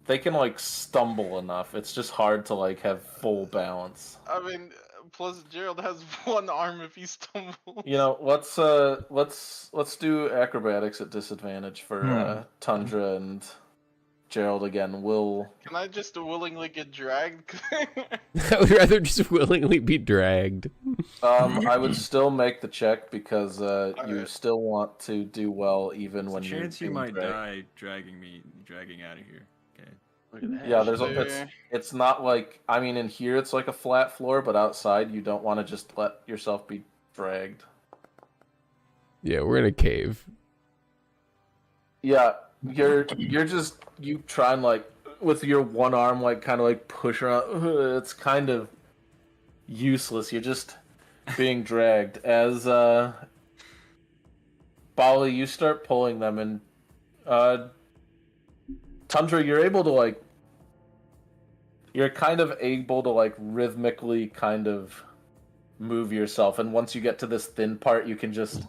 like stumble enough. It's just hard to like have full balance. I mean, plus Gerald has 1 arm if he stumbles. Let's do acrobatics at disadvantage for Tundra and Gerald again will. Can I just willingly get dragged? I would rather just willingly be dragged. I would still make the check because you Alright. still want to do well even There's a when you're chance you being might dragged. die dragging out of here. Okay. Look at that. Yeah, There. it's not like, I mean, in here it's like a flat floor, but outside you don't want to just let yourself be dragged. Yeah, we're in a cave. Yeah, you try and like with your one arm like kind of like push around. It's kind of useless. You're just being dragged. As Bali, you start pulling them, and Tundra, you're kind of able to like rhythmically kind of move yourself, and once you get to this thin part, you can just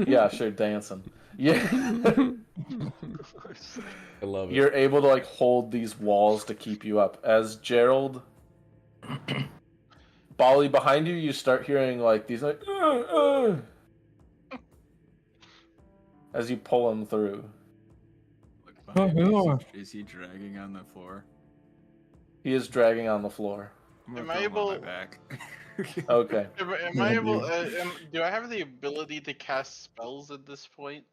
yeah, sure, dancing. Yeah. I love it. You're able to like hold these walls to keep you up. As Gerald, Bali, behind you, you start hearing like these like as you pull him through. Look behind me. Oh, Is he dragging on the floor? He is dragging on the floor. I'm gonna Am I throw him on my able- back. Okay. Am I able? Do I have the ability to cast spells at this point,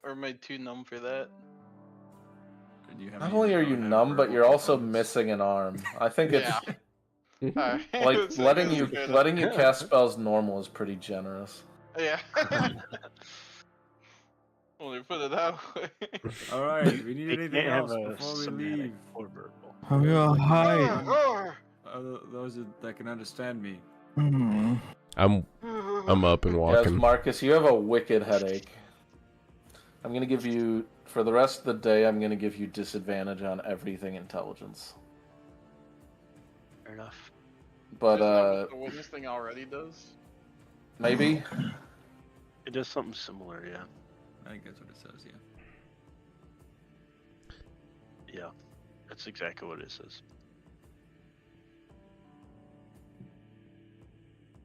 or am I too numb for that? Do you have Not any only are you don't have numb, but verbal you're also components? missing an arm. I think it's Yeah. Alright, like so I letting guess you fair enough. letting you cast spells normal is pretty generous. Yeah. Only put it that way. All right, we need They anything can't have else a before we somatic leave. or verbal. I'm gonna hide. Those that can understand me. Hmm. I'm up and Yes, walking. Marcus, you have a wicked headache. I'm gonna give you for the rest of the day. I'm gonna give you disadvantage on everything intelligence. Fair enough. But Isn't that what the witness thing already does? maybe It does something similar, yeah. I think that's what it says. Yeah. Yeah. That's exactly what it says.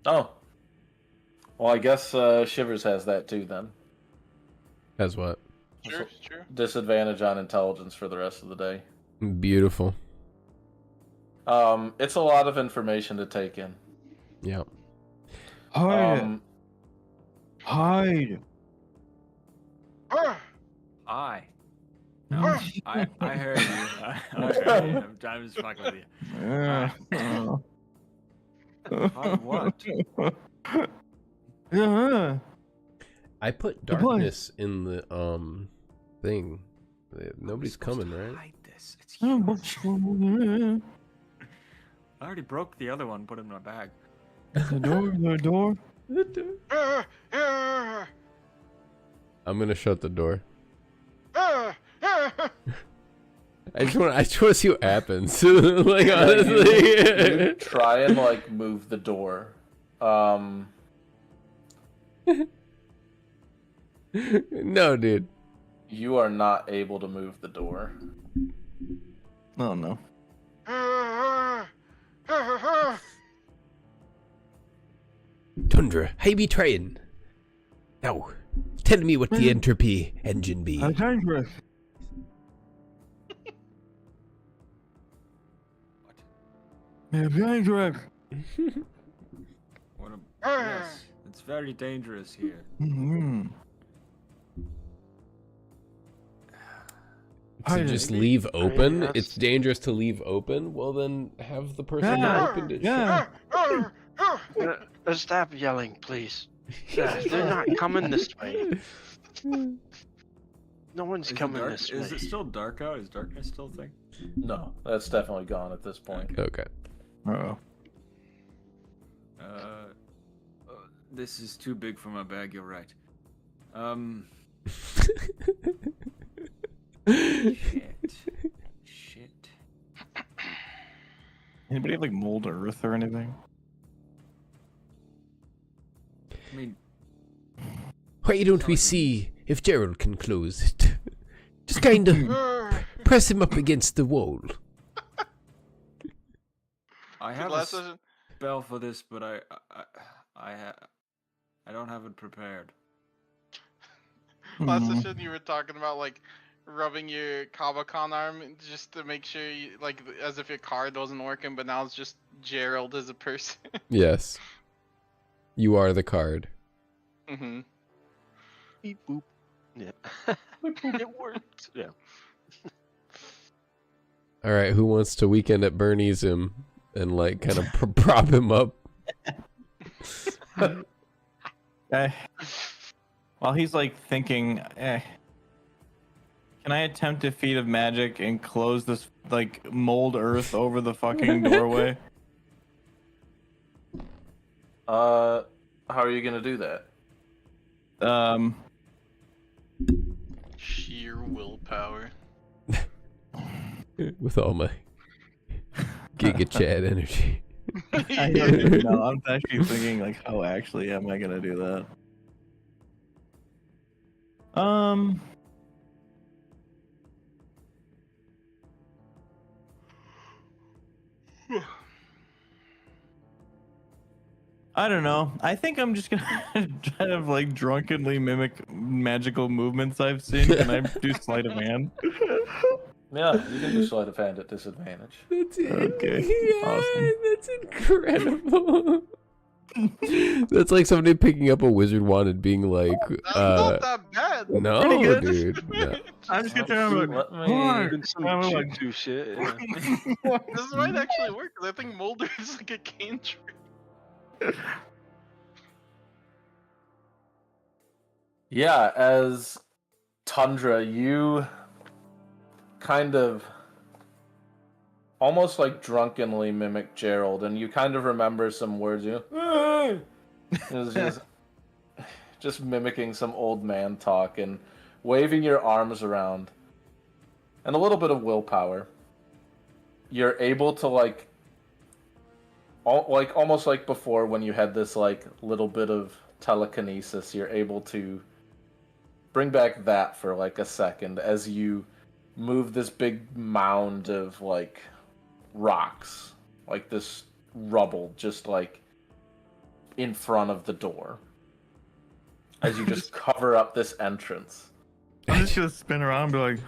Oh. Well, I guess Shivers has that too then. As what? Sure, sure. Disadvantage on intelligence for the rest of the day. Beautiful. It's a lot of information to take in. Yeah. Hide. Hide. I. No, I heard you. I heard you. I'm just fucking with you. Hide what? Yeah. I put Goodbye. darkness in the thing. Nobody's Supposed coming, to right? Hide this. It's huge. The I already broke the other one. Put it in my bag. door. I'm gonna shut the door. I just want to see what happens. Like honestly. You try and like move the door. No, dude. You are not able to move the door. Oh no. Tundra, how be trying? Now, tell me what the entropy engine be. I'm dangerous. I'm dangerous. What a, yes, it's very dangerous here. Mm-hmm. To just leave open? yes. It's dangerous to leave open? Well, then have the person that opened it. Yeah. Stop yelling, please. They're not coming this way. No one's Is it coming dark- this Is way. it still dark out? Is darkness still a thing? No, that's definitely gone at this point. Okay. Oh. This is too big for my bag. You're right. Shit. Anybody have like mold earth or anything? I mean, Why don't we see if Gerald can close it? Just kind of press him up against the wall. I have a Last session, spell for this, but I don't have it prepared. last Hmm. session you were talking about like rubbing your Kabakan arm just to make sure you like as if your card wasn't working, but now it's just Gerald as a person. Yes. You are the card. Mm-hmm. Beep boop. Yeah. It worked. Yeah. All right, who wants to weekend at Bernie's him and like kind of prop him up? While he's like thinking, can I attempt a feat of magic and close this like mold earth over the fucking doorway? How are you gonna do that? Sheer willpower. With all my Giga Chad energy. I don't even know. I'm actually thinking like, how actually am I gonna do that? I don't know. I think I'm just gonna kind of like drunkenly mimic magical movements I've seen. Can I do sleight of hand? Yeah, you can do sleight of hand at disadvantage. That's Okay, Yeah, awesome. that's incredible. That's like somebody picking up a wizard wand and being like, That's not that bad. no, Pretty good. dude. No. I'm just gonna turn around Let and me- be like, Even some I'm like- Jutsu shit. Yeah. This might actually work because I think Molder is like a cantrip. Yeah, as Tundra, you kind of almost like drunkenly mimic Gerald, and you kind of remember some words. It's just mimicking some old man talk and waving your arms around, and a little bit of willpower. You're able to like almost like before when you had this like little bit of telekinesis. You're able to bring back that for like a second as you move this big mound of like rocks, like this rubble, just like in front of the door, as you just cover up this entrance. I'm just gonna spin around and be like,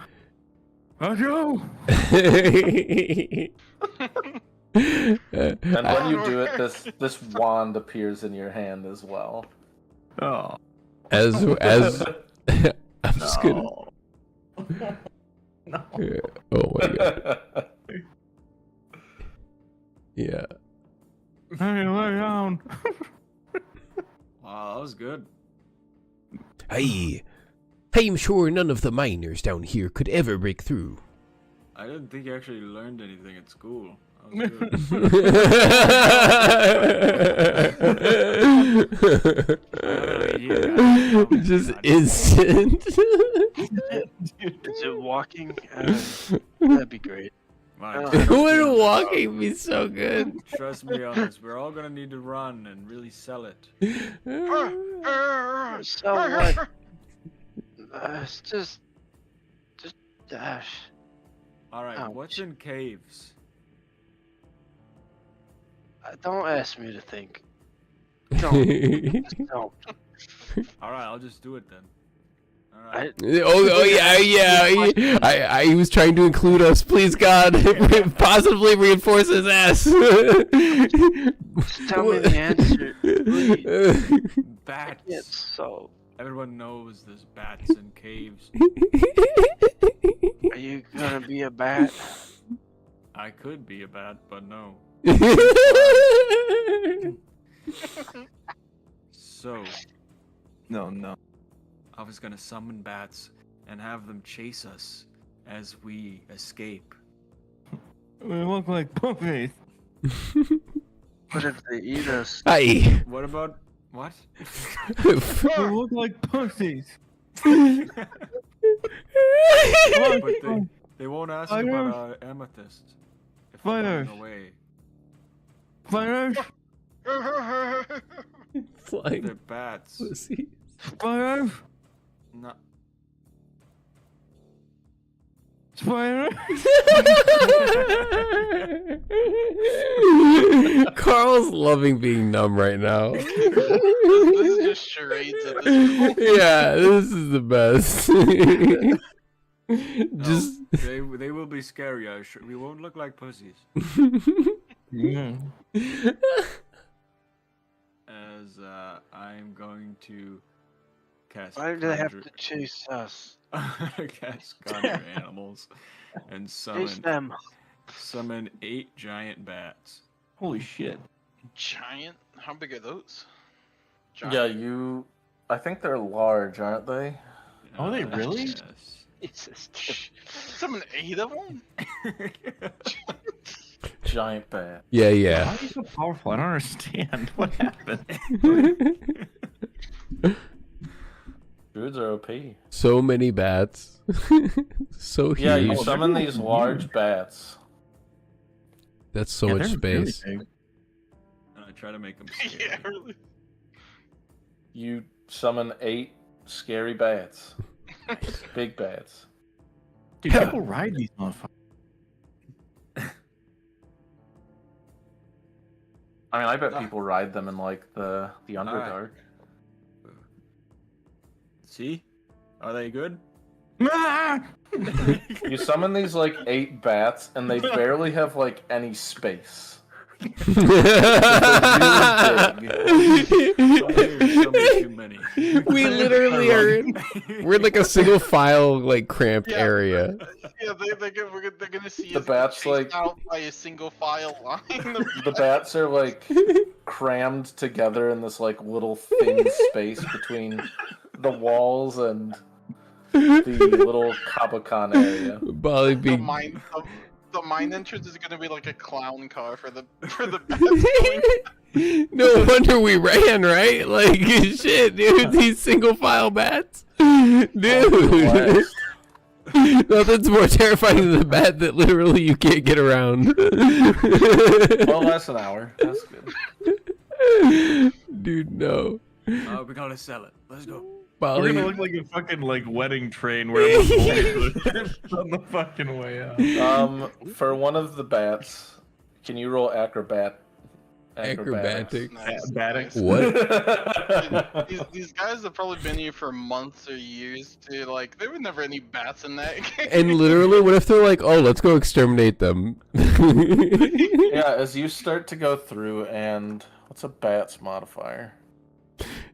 let's go. And when you do it, this wand appears in your hand as well. Oh. as I'm just gonna. No. Oh my god. Yeah. Hey, lay down. Wow, that was good. Hey, I'm sure none of the miners down here could ever break through. I didn't think you actually learned anything at school. That was good. Just instant. Is it walking? That'd be great. Wow, Oh. trust me on Would this. walking be so good? Trust me on this. We're all gonna need to run and really sell it. So what? It's just dash. All right, Ouch. what's in caves? Don't ask me to think. Don't. Don't. All right, I'll just do it then. All right. Oh yeah. I was trying to include us. Please God, possibly reinforce his ass. Just tell me the answer, please. Bats. It's so. Everyone knows there's bats in caves. Are you gonna be a bat? I could be a bat, but no. So, No. I was gonna summon bats and have them chase us as we escape. We look like puppies. What if they eat us? Hi. What about what? We look like pussies. But they won't ask about our amethyst if we're running Fire. away. Fire! Flying They're bats. pussy. Fire! No. Fire! Carl's loving being numb right now. This is just charades at this point. Yeah, this is the best. Just They will be scary. We won't look like pussies. As I'm going to cast. Why do they have to chase us? Cast conjure animals and Chase them. summon 8 giant bats. Holy shit. Giant? How big are those? Yeah, I think they're large, aren't they? Oh, they really? Yes. Jesus. Summon 8 of them? Giant bat. yeah, How yeah. are you so powerful? I don't understand. What happened? Druids are OP. So many bats. So huge. Yeah, you Oh, they're summon really these large bats. That's so Yeah, much they're really space. big. I try to make them scary. Yeah, really. You summon 8 scary bats. Big bats. Dude, people ride these motherfuckers. I mean, I bet people ride them in like the Underdark. See? Are they good? You summon these like 8 bats, and they barely have like any space. There's so many too many. We literally are in, we're in like a single file, like cramped Yeah. area. Yeah, they're gonna see The us bats, chased like- out by a single file line. The bats are like crammed together in this like little thin space between the walls and the little Kabakan area. Bali the being mine, the mine entrance is gonna be like a clown car for the bats going. no wonder we ran, right? Like shit, dude. These single file bats, dude. Blast. Nothing's more terrifying than the bat that literally you can't get around. Well, that's an hour. That's good. Dude, no. We gotta sell it. Let's go. We're Bali, gonna look like a fucking like wedding train where the boys are on the fucking way out. For one of the bats, can you roll acrobatics? acrobatic. Nice, Acrobatics. nice. What? These guys have probably been here for months or years. To like, there were never any bats in that game. And literally, what if they're like, "Oh, let's go exterminate them"? Yeah, as you start to go through, and what's a bat's modifier?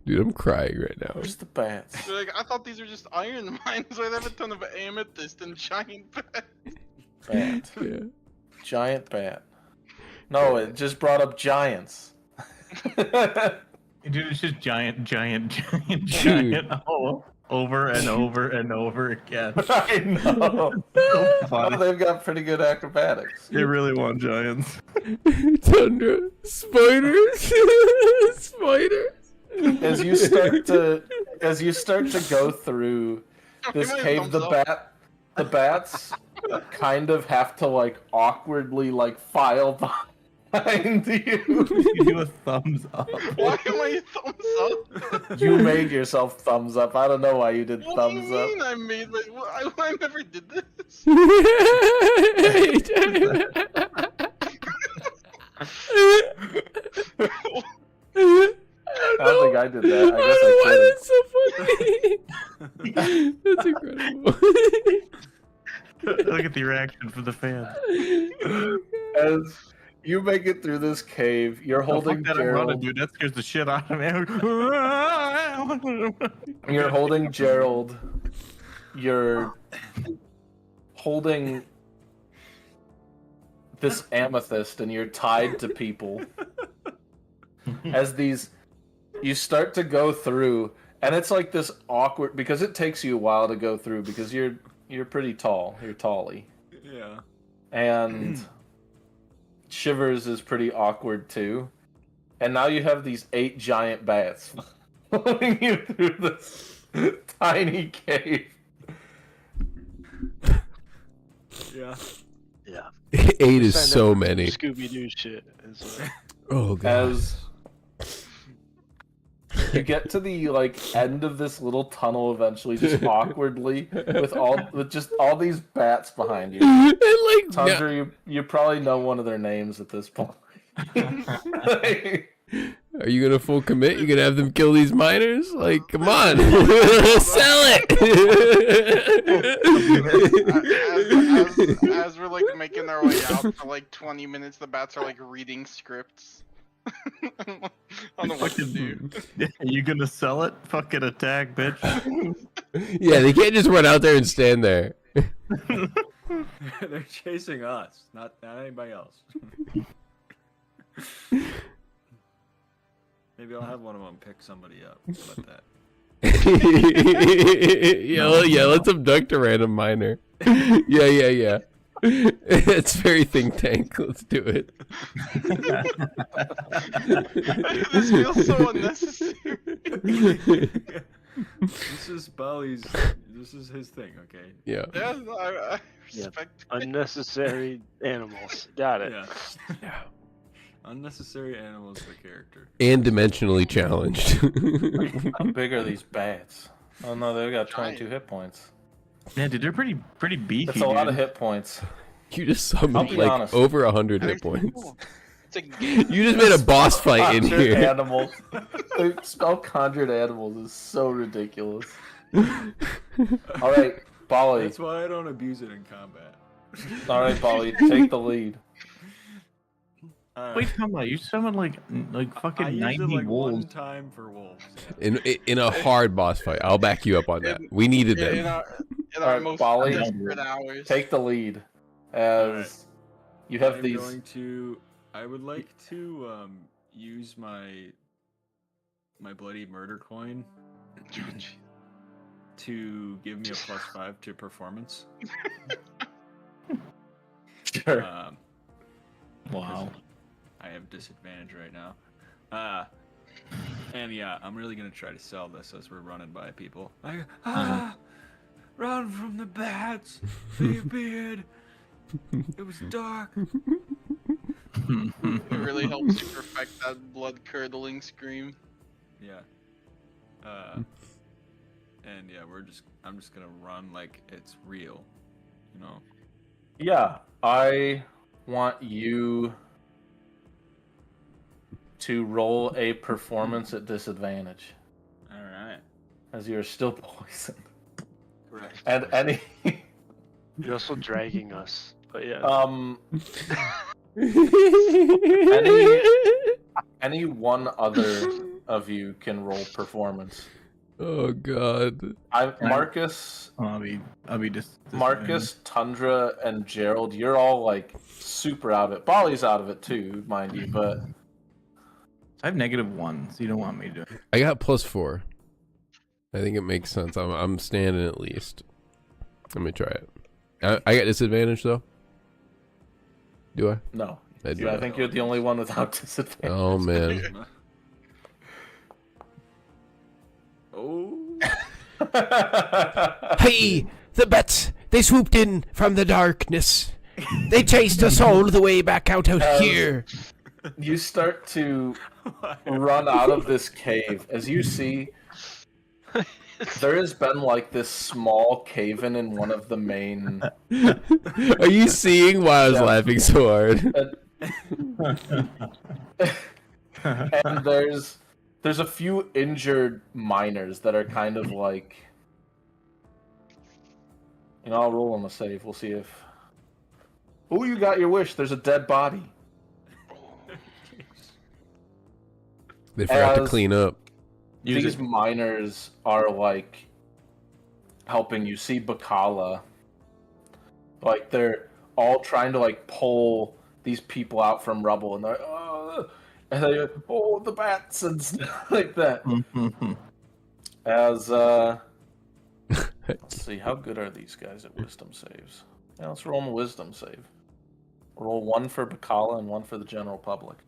Dude, I'm crying right now. Where's the bats? They're like, I thought these were just iron mines. I have a ton of amethyst and giant bats. Bat. Yeah. Giant bat. No, it just brought up giants. Dude, it's just giant. Oh, over and over and over again. I know. So Oh, funny. they've got pretty good acrobatics. They really want giants. Tundra. Spiders. Spiders. As you start to go through this My cave, thumbs up. the bats kind of have to like awkwardly like file behind you. You do a thumbs up. Why am I thumbs up? You made yourself thumbs up. I don't know why you did What thumbs do you up. mean I made like I never did this. I don't think I did that. I guess Why that's so funny. That's incredible. Look at the reaction from the fans. As you make it through this cave, you're holding Fuck that, I'm running, Gerald. dude. That scares the shit out of me. You're holding Gerald. You're holding this amethyst, and you're tied to people. As you start to go through, and it's like this awkward because it takes you a while to go through because you're pretty tall. You're tally, Yeah. and Shivers is pretty awkward too. And now you have these 8 giant bats following you through this tiny cave. Yeah. Yeah. 8 is so many. Scooby Doo shit. It's like, Oh god. As you get to the like end of this little tunnel eventually, just awkwardly, with just all these bats behind you. And like Tundra, you probably know one of their names at this point. Are you gonna full commit? You gonna have them kill these miners? Like, come on, sell it. As we're like making our way out for like 20 minutes, the bats are like reading scripts. I don't know what to do. You gonna sell it? Fucking attack, bitch. Yeah, they can't just run out there and stand there. They're chasing us, not anybody else. Maybe I'll have one of them pick somebody up. How about that? Yeah, let's abduct a random miner. Yeah. It's very think tank. Let's do it. This feels so unnecessary. This is Bali's. This is his thing, okay? Yeah. Yeah, I respect it. Unnecessary animals. Got it. Yeah. Unnecessary animals for character. And dimensionally challenged. How big are these bats? Oh no, they've got 22 hit points. Yeah, dude, they're pretty beefy. That's a lot of hit points. You just summoned be like honest. over 100 hit points. It's a game. You just made a boss fight in Conjured here. animals. The spell conjured animals is so ridiculous. All right, Bali. That's why I don't abuse it in combat. All right, Bali, take the lead. Wait, come on, you summoned like I fucking use 90 it like wolves. one time for wolves. Yeah. In a hard boss fight. I'll back you up on that. We needed In them. our Alright, most Bali, desperate hours. Take the lead, as you have I'm these. going to. I would like to use my bloody murder coin to give me a +5 to performance. Sure. Wow. I have disadvantage right now. And yeah, I'm really gonna try to sell this as we're running by people. Run from the bats, beard. It was dark. It really helps you perfect that blood-curdling scream. Yeah. And yeah, I'm just gonna run like it's real, you know. Yeah, I want you to roll a performance at disadvantage, All right. as you are still poisoned. Correct. And any You're also dragging us. But yeah. any one other of you can roll performance. Oh god. Marcus, I'll be just Marcus, Tundra, and Gerald. You're all like super out of it. Bali's out of it too, mind you, but I have -1, so you don't want me to do it. I got +4. I think it makes sense. I'm standing at least. Let me try it. I got disadvantage though. Do I? no. I do. I think you're the only one without disadvantage. Oh man. Oh. Hey, the bats! They swooped in from the darkness. They chased us all the way back out here. You start to run out of this cave. As you see, there has been like this small cave-in in one of the main. Are you seeing why I was Yeah. laughing so hard? And there's a few injured miners that are kind of like, I'll roll them a save. We'll see if. Oh, you got your wish. There's a dead body. They forgot to As- clean up. These miners are like helping you see Bacala. Like they're all trying to like pull these people out from rubble, and they're like, oh, and they the bats and stuff like that. As let's see, how good are these guys at wisdom saves? Yeah, let's roll them a wisdom save. Roll one for Bacala and one for the general public.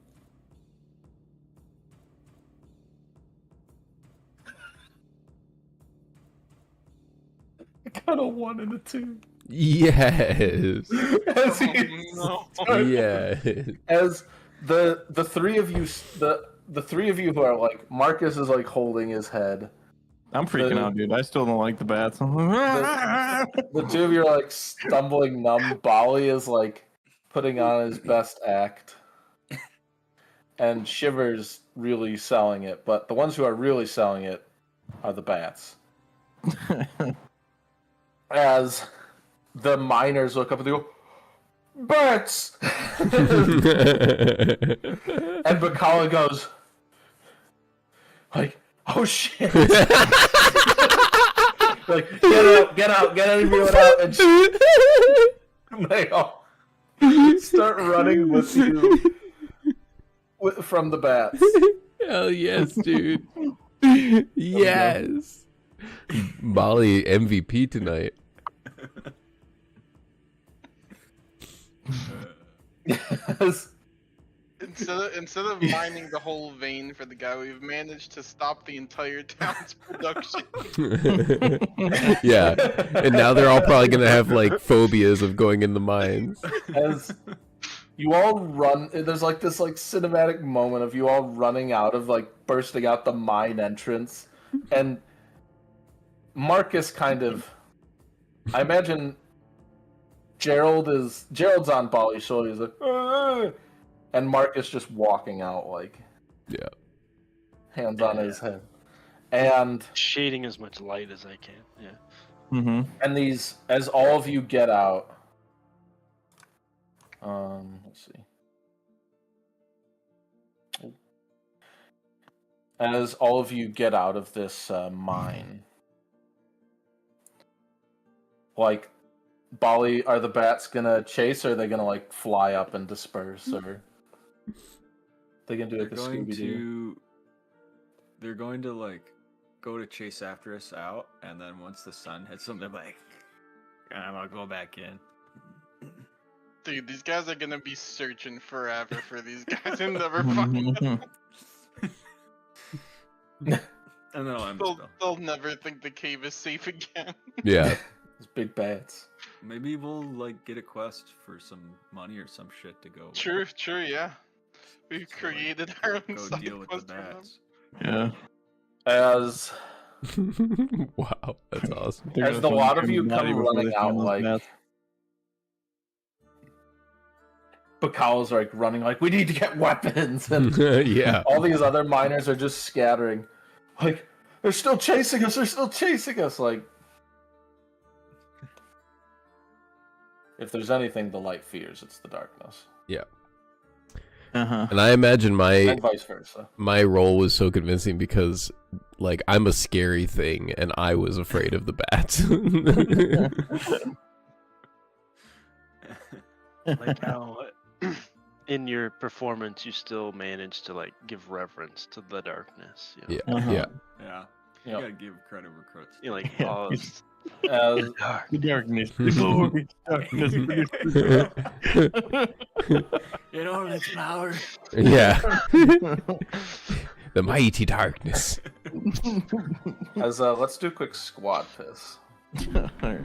I got a 1 and a 2. Yes. As you No. start- Yes. as the three of you the three of you who are like, Marcus is like holding his head. I'm freaking The- out, dude. I still don't like the bats. The two of you are like stumbling numb. Bali is like putting on his best act. and Shiver's really selling it, but the ones who are really selling it are the bats. As the miners look up and they go, "Bats!" And Bacala goes, like, "Oh shit!" Like, get everyone out, and they all start running with you from the bats. Hell yes, dude. Yes. Bali MVP tonight. Yes. Instead of mining the whole vein for the guy, we've managed to stop the entire town's production. Yeah. And now they're all probably gonna have like phobias of going in the mines. As you all run, there's like this like cinematic moment of you all running out of like bursting out the mine entrance, and Marcus kind of, I imagine Gerald's on Bali's shoulder. He's like, "Argh!" And Marcus just walking out like, Yeah. hands on his head, and Shading as much light as I can. Yeah. Mm-hmm. and these, as all of you get out, let's see. As all of you get out of this mine, like, Bali, are the bats gonna chase, or are they gonna like fly up and disperse, or they gonna do They're like a going Scooby Doo? to. They're going to like go to chase after us out, and then once the sun hits them, they're like, "I'll go back in." Dude, these guys are gonna be searching forever for these guys and never find them. And then I'll end the spell. They'll never think the cave is safe again. Yeah. Those big bats. Maybe we'll like get a quest for some money or some shit to go. True, yeah. We've So, like, created our own Go side deal with the quest for them. bats. Yeah. As Wow, that's awesome. They're As gonna the lot find of you body come before running they out, find those like, bats. Bacal's like running, like, we need to get weapons, and Yeah. all these other miners are just scattering, like, they're still chasing us. Like, if there's anything the light fears, it's the darkness, Yeah. Uh-huh. And I imagine and vice versa. my role was so convincing because like I'm a scary thing and I was afraid of the bats. Like how in your performance you still manage to like give reverence to the darkness. You know? Yeah. Uh-huh. Yeah. Yeah. You Yep. gotta give credit where credit's You're like, Yeah. oh, As The darkness. The glory. Darkness. in all its power. Yeah. The mighty darkness. let's do a quick squad piss. Alright.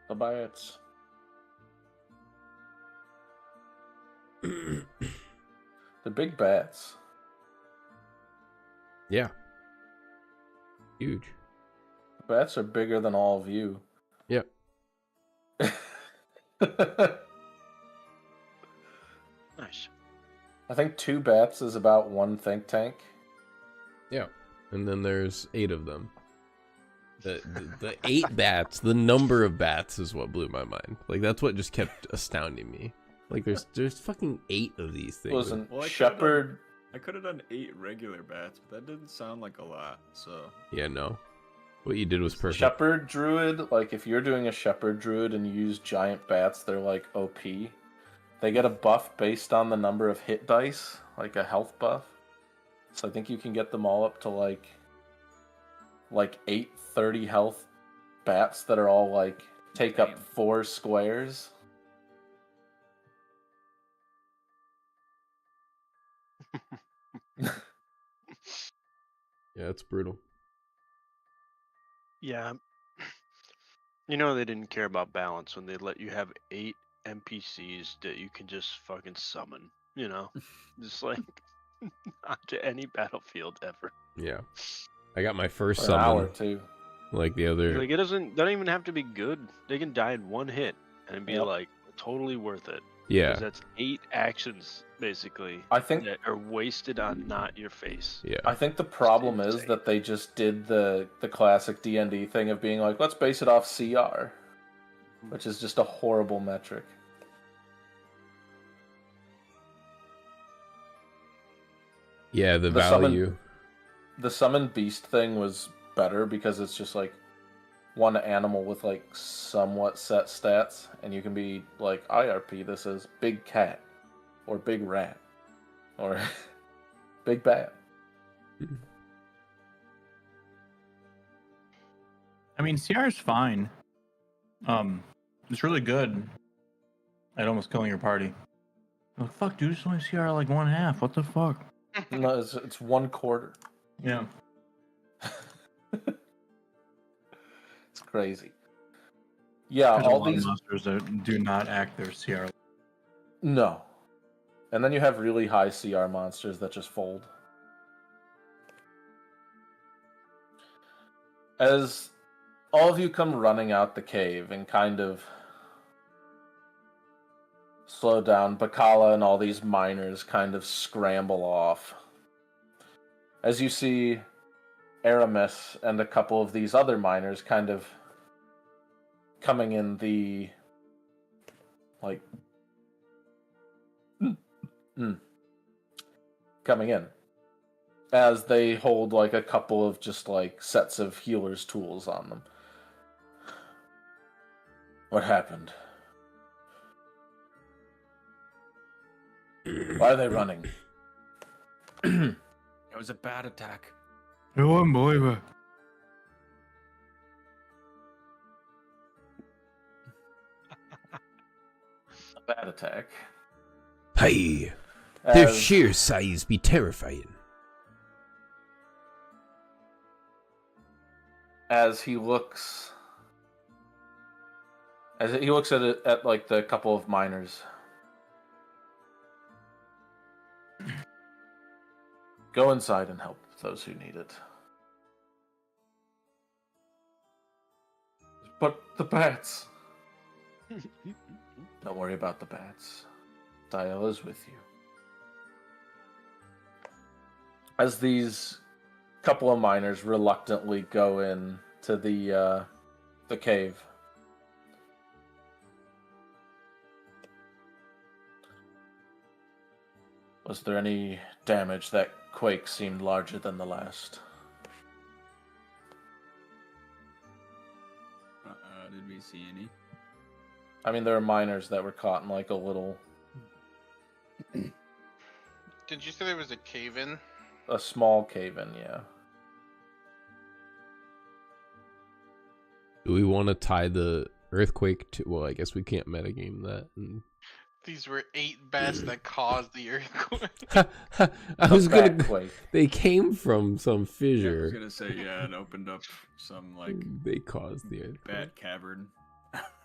The bats. The big bats. Yeah. Huge. The bats are bigger than all of you. Yeah. Nice. I think 2 bats is about 1 think tank. Yeah. And then there's 8 of them. The 8 bats, the number of bats is what blew my mind. Like, that's what just kept astounding me. Like, there's fucking 8 of these things. Listen, Well, Shepherd. I could have done 8 regular bats, but that didn't sound like a lot. So Yeah, no. What you did was perfect. Shepherd druid, like if you're doing a shepherd druid and you use giant bats, they're like OP. They get a buff based on the number of hit dice, like a health buff. So I think you can get them all up to like 8 30 health bats that are all like take up 4 squares. Yeah, it's brutal. Yeah. You know they didn't care about balance when they let you have 8 NPCs that you can just fucking summon. You know, just like onto any battlefield ever. Yeah. I got my first For an hour summon, too. like the other. Like it doesn't even have to be good. They can die in 1 hit and be Yep. like totally worth it. Yeah. Because that's 8 actions basically I think that are wasted on not your face. Yeah. I think the problem is insane. that they just did the classic D&D thing of being like, let's base it off CR, which is just a horrible metric. Yeah, the summon- value. The summon beast thing was better because it's just like one animal with like somewhat set stats, and you can be like IRP. This is big cat, or big rat, or big bat. I mean, CR is fine. It's really good at almost killing your party. Oh, fuck, dude, it's only CR like 1/2. What the fuck? No, it's 1/4. Yeah. It's crazy. Yeah, There's a all lot of these monsters that do not act their CR. no, and then you have really high CR monsters that just fold. As all of you come running out the cave and kind of slow down, Bakala and all these miners kind of scramble off. As you see Aramis and a couple of these other miners kind of coming in the like coming in as they hold like a couple of just like sets of healer's tools on them. What happened? Why are they running? it was a bat attack. I wouldn't believe it. A bat attack. Hey, their As, sheer size be terrifying. as he looks at it at like the couple of miners. Go inside and help those who need it. But the bats. Don't worry about the bats. Dial is with you. As these couple of miners reluctantly go in to the cave. Was there any damage? That quake seemed larger than the last. Did we see any? I mean, there are miners that were caught in like a little, Did you say there was a cave in? a small cave-in, yeah. Do we want to tie the earthquake to? Well, I guess we can't metagame that. These were 8 bats that caused the earthquake. I was gonna. Batquake. They came from some Yeah, I was fissure. gonna say it opened up some like They caused the earthquake. bat cavern.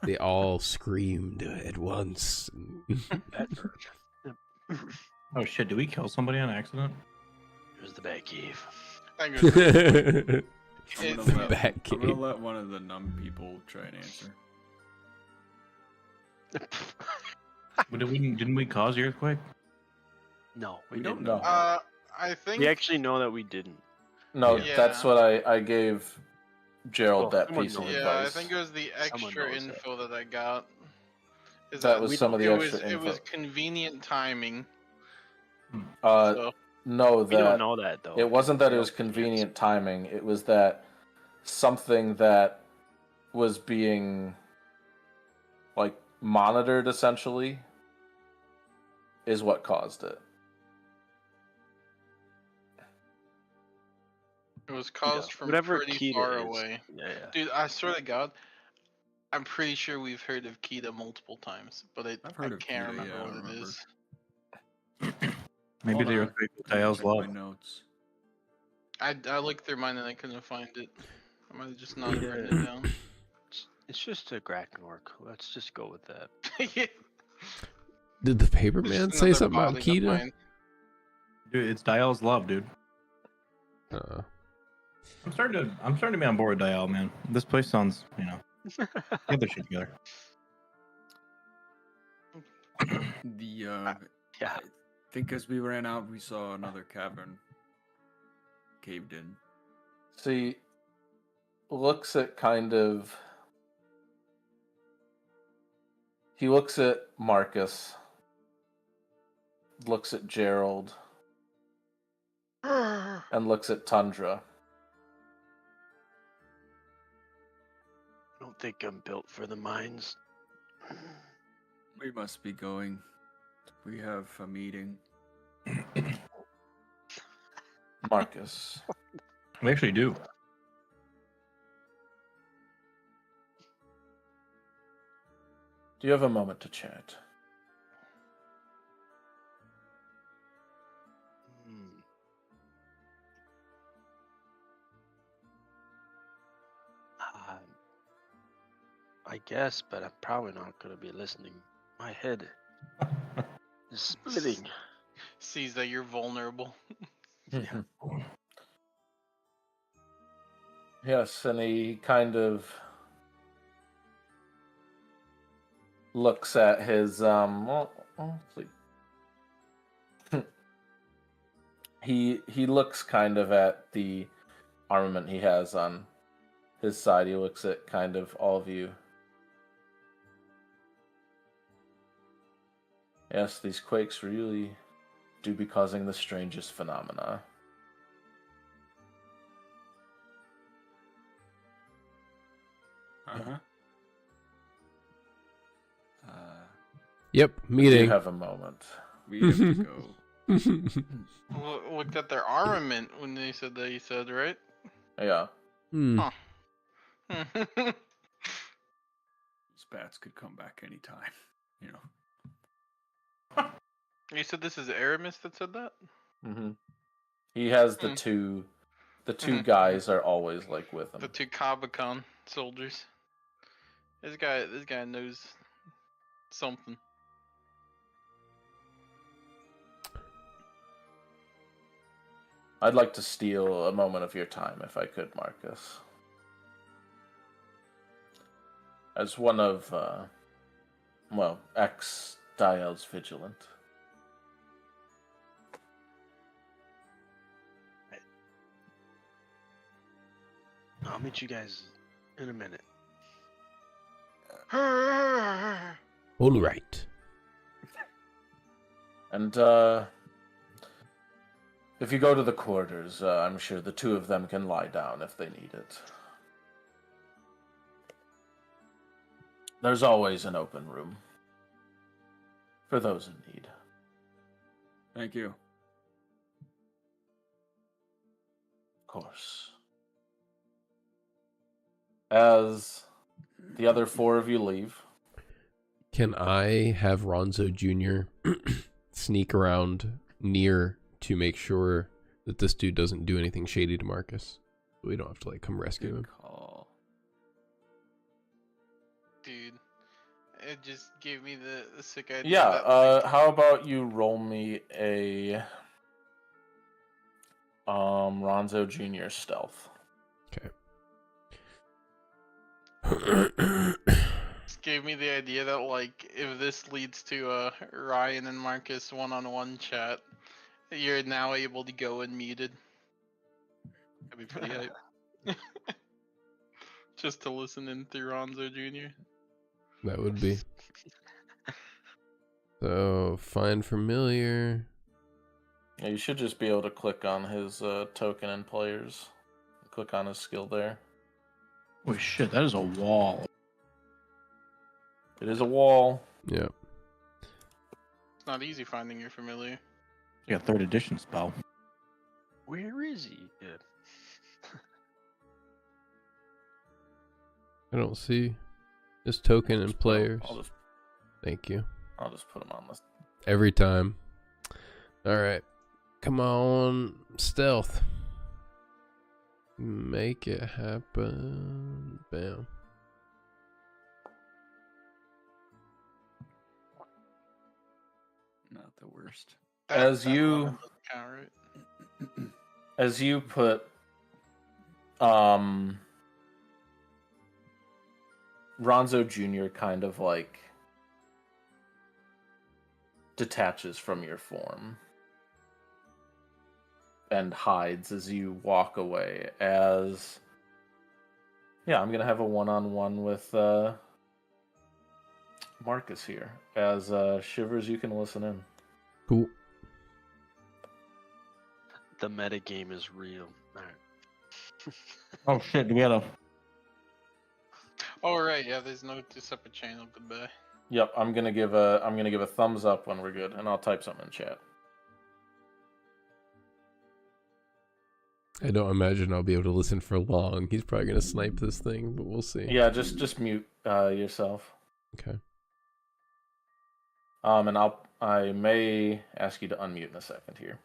They all screamed at once. Oh shit! Did we kill somebody on accident? Here's the bat cave. I think it was I'm It's gonna, the let, bat I'm gonna cave. let one of the numb people try and answer. But didn't we cause the earthquake? No, We we don't didn't. know. I think We actually know that we didn't. No, Yeah. that's what I gave Gerald Well, that someone piece of knows. yeah, I advice. think it was the Someone extra knows that. info that I got. Is That was some of the it extra was, It was info. convenient timing. Uh, So no, We don't that know that though. it wasn't that it Gerald was can't. convenient timing. It was that something that was being like monitored essentially is what caused it. it was caused Yeah, from whatever pretty Kita far is. away. Yeah. Dude, I swear to God, I'm pretty sure we've heard of Kita multiple times, but I've heard I of can't Kita, remember yeah, I what don't it remember. is. Maybe Hold the on. earthquake was Let me Dial's check love. my notes. I looked through mine and I couldn't find it. I might have just not Yeah. written it down. It's just a Graknork. Let's just go with that. Yeah, Did the paper it's man just say another something about body to Kita? find. Dude, it's Dial's love, dude. I'm starting to be on board with Dial, man. This place sounds, get their shit together. The Yeah. I think as we ran out, we saw another cavern caved in. See, looks at kind of. He looks at Marcus, looks at Gerald, and looks at Tundra. I don't think I'm built for the mines. We must be going. We have a meeting. Marcus, We actually do. do you have a moment to chat? Hmm. I guess, but I'm probably not going to be listening. My head is splitting. Sees that you're vulnerable. Yeah. Yes, and he kind of looks at his let's see. he looks kind of at the armament he has on his side. He looks at kind of all of you. Yes, these quakes really do be causing the strangest phenomena. Uh-huh. Yep, Do meeting. you have a moment? We have to go. Looked at their armament when they said that. You said right. Yeah. Hmm. These bats could come back anytime. You know. You said this is Aramis that said that. Mm-hmm. He has the Hmm. two. The two Mhm. guys are always like with him. The two Kabakon soldiers. This guy knows something. I'd like to steal a moment of your time if I could, Marcus. As one of, ex-Dial's Vigilant. I'll meet you guys in a minute. All right. And, if you go to the quarters, I'm sure the two of them can lie down if they need it. There's always an open room. For those in need. Thank you. Of course. As The other 4 of you leave. Can I have Ronzo Jr. sneak around near to make sure that this dude doesn't do anything shady to Marcus? We don't have to like come rescue him. Good call. Dude, it just gave me the sick idea. Yeah, that, like, how about you roll me a Ronzo Jr. stealth? just gave me the idea that, like, if this leads to Ryan and Marcus one-on-one chat, you're now able to go unmuted. That'd be pretty hype. Just to listen in through Ronzo Jr. That would be. So, find familiar. Yeah, you should just be able to click on his token and players. Click on his skill there. Oh shit, that is a wall. It is a wall. Yeah. It's not easy finding your familiar. It's like a 3rd edition spell. Where is he? Yeah. I don't see this token and players. Thank you. I'll just put him on this. Every time. Alright. Come on. Stealth. Make it happen. Bam. Not the worst. As That you- 11 doesn't count, right? As you put Ronzo Jr. kind of like detaches from your form and hides as you walk away. As I'm gonna have a one-on-one with Marcus here. As Shivers, you can listen in. Cool. The metagame is real. Alright. Oh shit, do we have a... Oh right, yeah. There's no separate channel. Goodbye. Yep, I'm gonna give a thumbs up when we're good, and I'll type something in chat. I don't imagine I'll be able to listen for long. He's probably gonna snipe this thing, but we'll see. Yeah, just mute yourself. Okay. And I may ask you to unmute in a second here.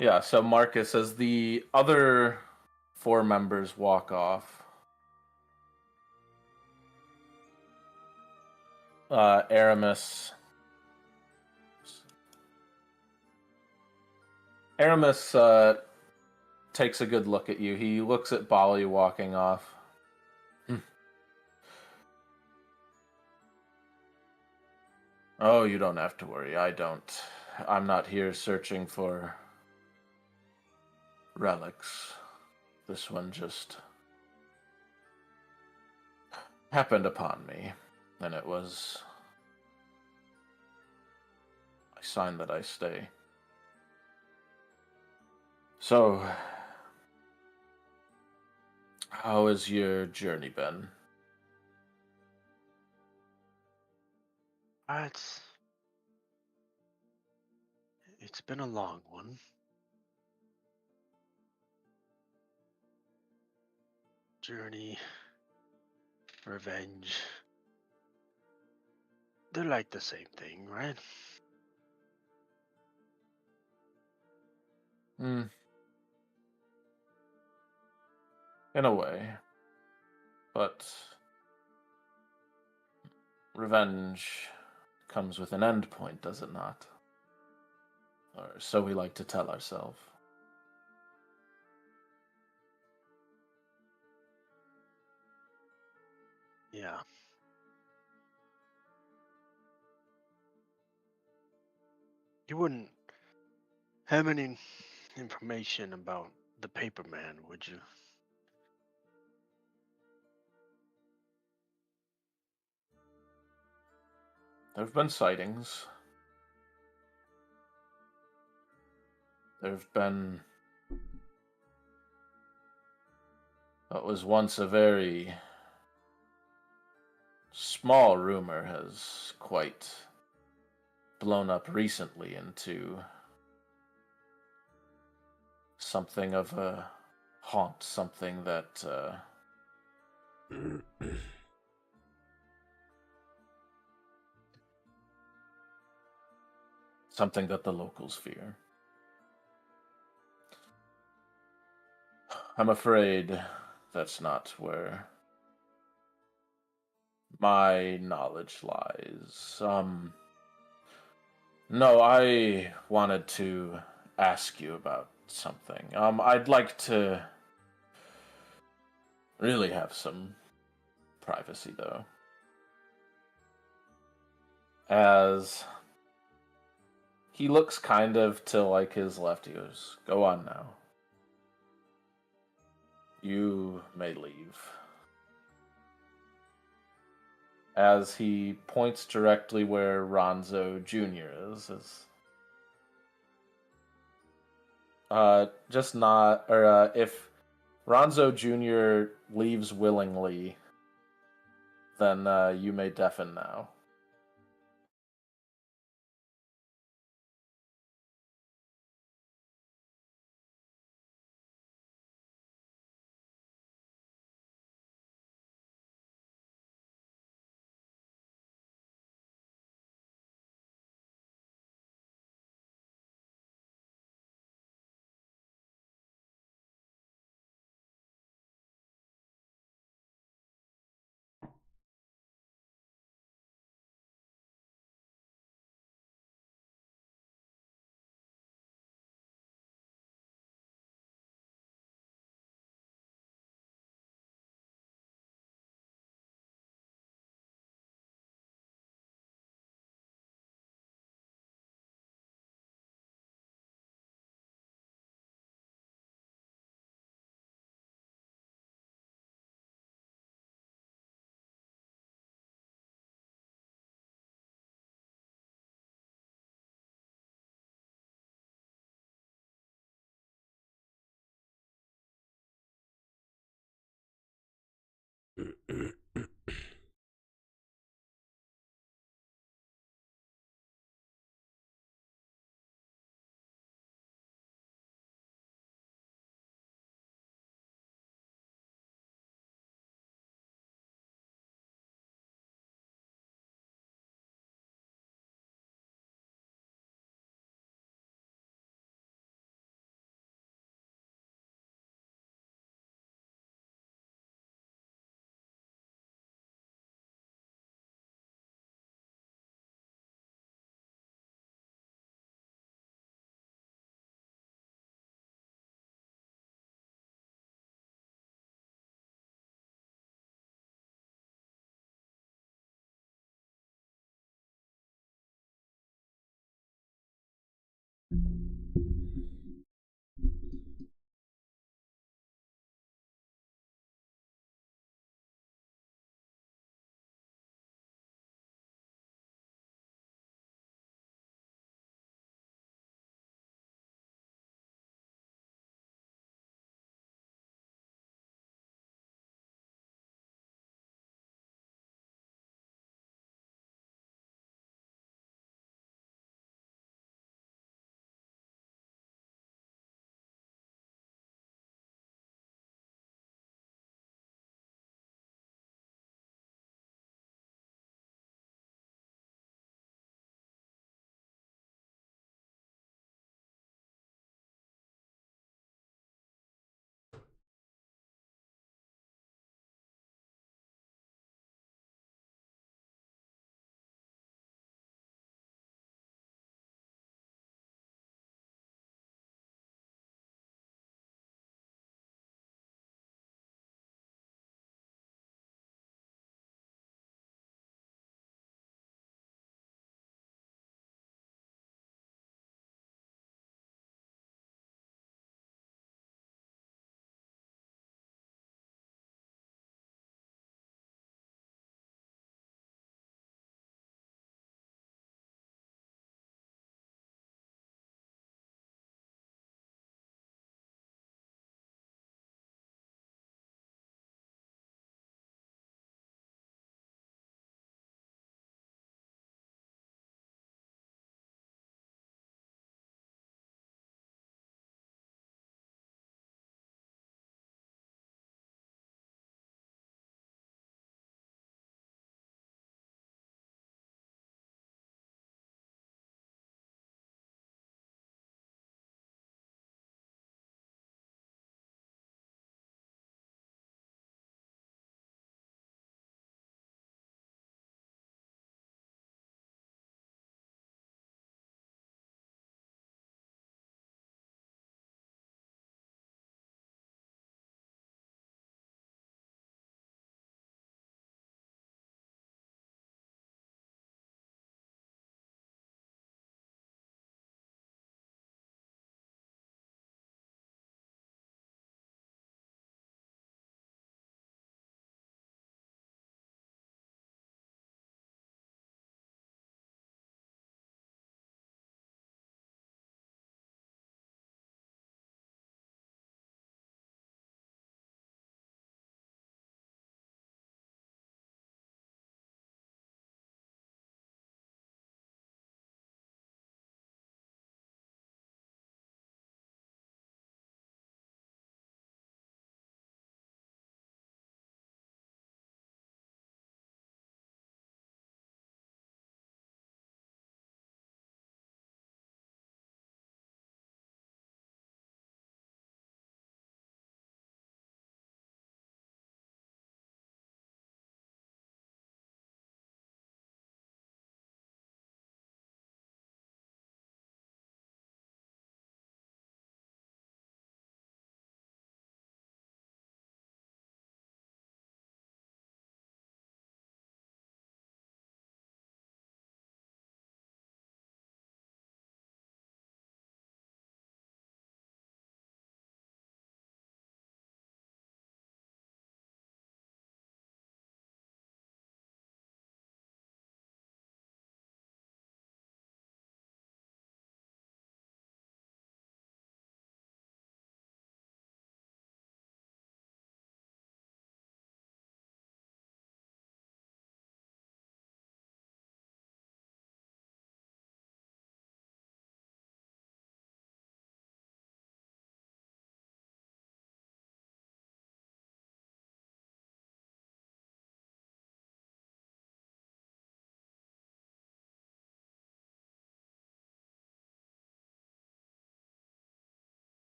Yeah, so Marcus, as the other 4 members walk off, Aramis takes a good look at you. He looks at Bali walking off. Oh, you don't have to worry. I'm not here searching for relics. This one just happened upon me, and it was a sign that I stay. So, how has your journey been? It's been a long one. Journey, revenge. They're like the same thing, right? In a way. But revenge comes with an end point, does it not? Or so we like to tell ourselves. Yeah. You wouldn't have any information about the paper man, would you? There have been sightings. There have been what was once a very small rumor has quite blown up recently into something of a haunt, something that Something that the locals fear. I'm afraid that's not where my knowledge lies. No, I wanted to ask you about something. I'd like to really have some privacy, though. As he looks kind of to like his left, he goes, "Go on now. You may leave." As he points directly where Ronzo Jr. is just not, or if Ronzo Jr. leaves willingly, then you may deafen now.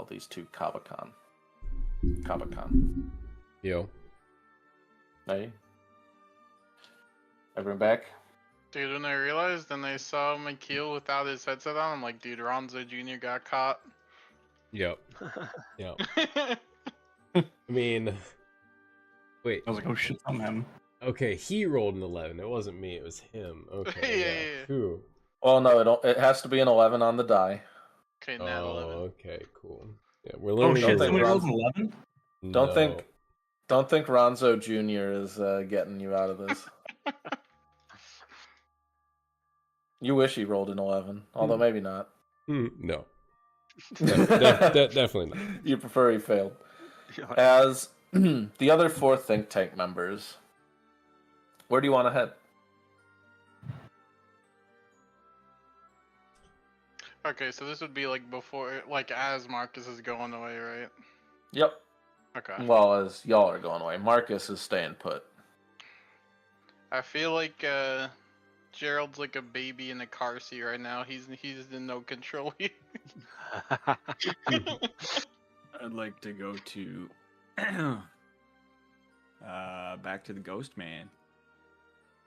call these two Kabakan. Kabakan. Yo. Hey. Everyone back? Dude, when I realized and I saw McKeel without his headset on, I'm like, dude, Ronzo Jr. got caught. Yep. Yep. I mean, wait. I was like, oh shit, something happened. Okay, he rolled an 11. It wasn't me. It was him. Okay. Yeah. Phew. Well, no, it has to be an 11 on the die. Okay, nat 11. Okay, cool. Yeah, we're Oh learning. shit, a somebody little. somebody rolled an 11? Don't think Ronzo Jr. is getting you out of this. You wish he rolled an 11, although maybe not. No. Definitely not. You prefer he failed. As the other 4 think tank members, where do you want to head? Okay, so this would be like before, like as Marcus is going away, right? Yep. Okay. Well, as y'all are going away, Marcus is staying put. I feel like Gerald's like a baby in a car seat right now. He's in no control. I'd like to go to back to the Ghost Man.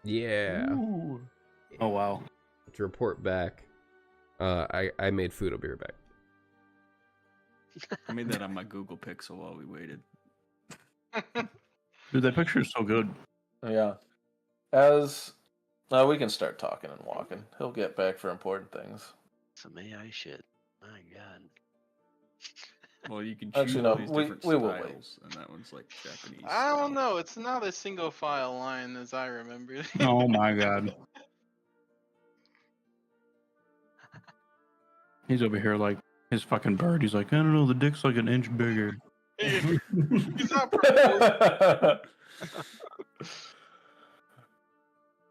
Yeah. Ooh. Oh wow. To report back. I made food. I'll be right back. I made that on my Google Pixel while we waited. Dude, that picture is so good. Yeah. As we can start talking and walking. He'll get back for important things. Some AI shit. My god. Well, you can choose Actually, all no, these we different will styles, wait. and that one's like Japanese. I don't style. know. It's not a single file line as I remember. Oh my god. He's over here like his fucking bird. He's like, I don't know, the dick's like an inch bigger. He's not proposing.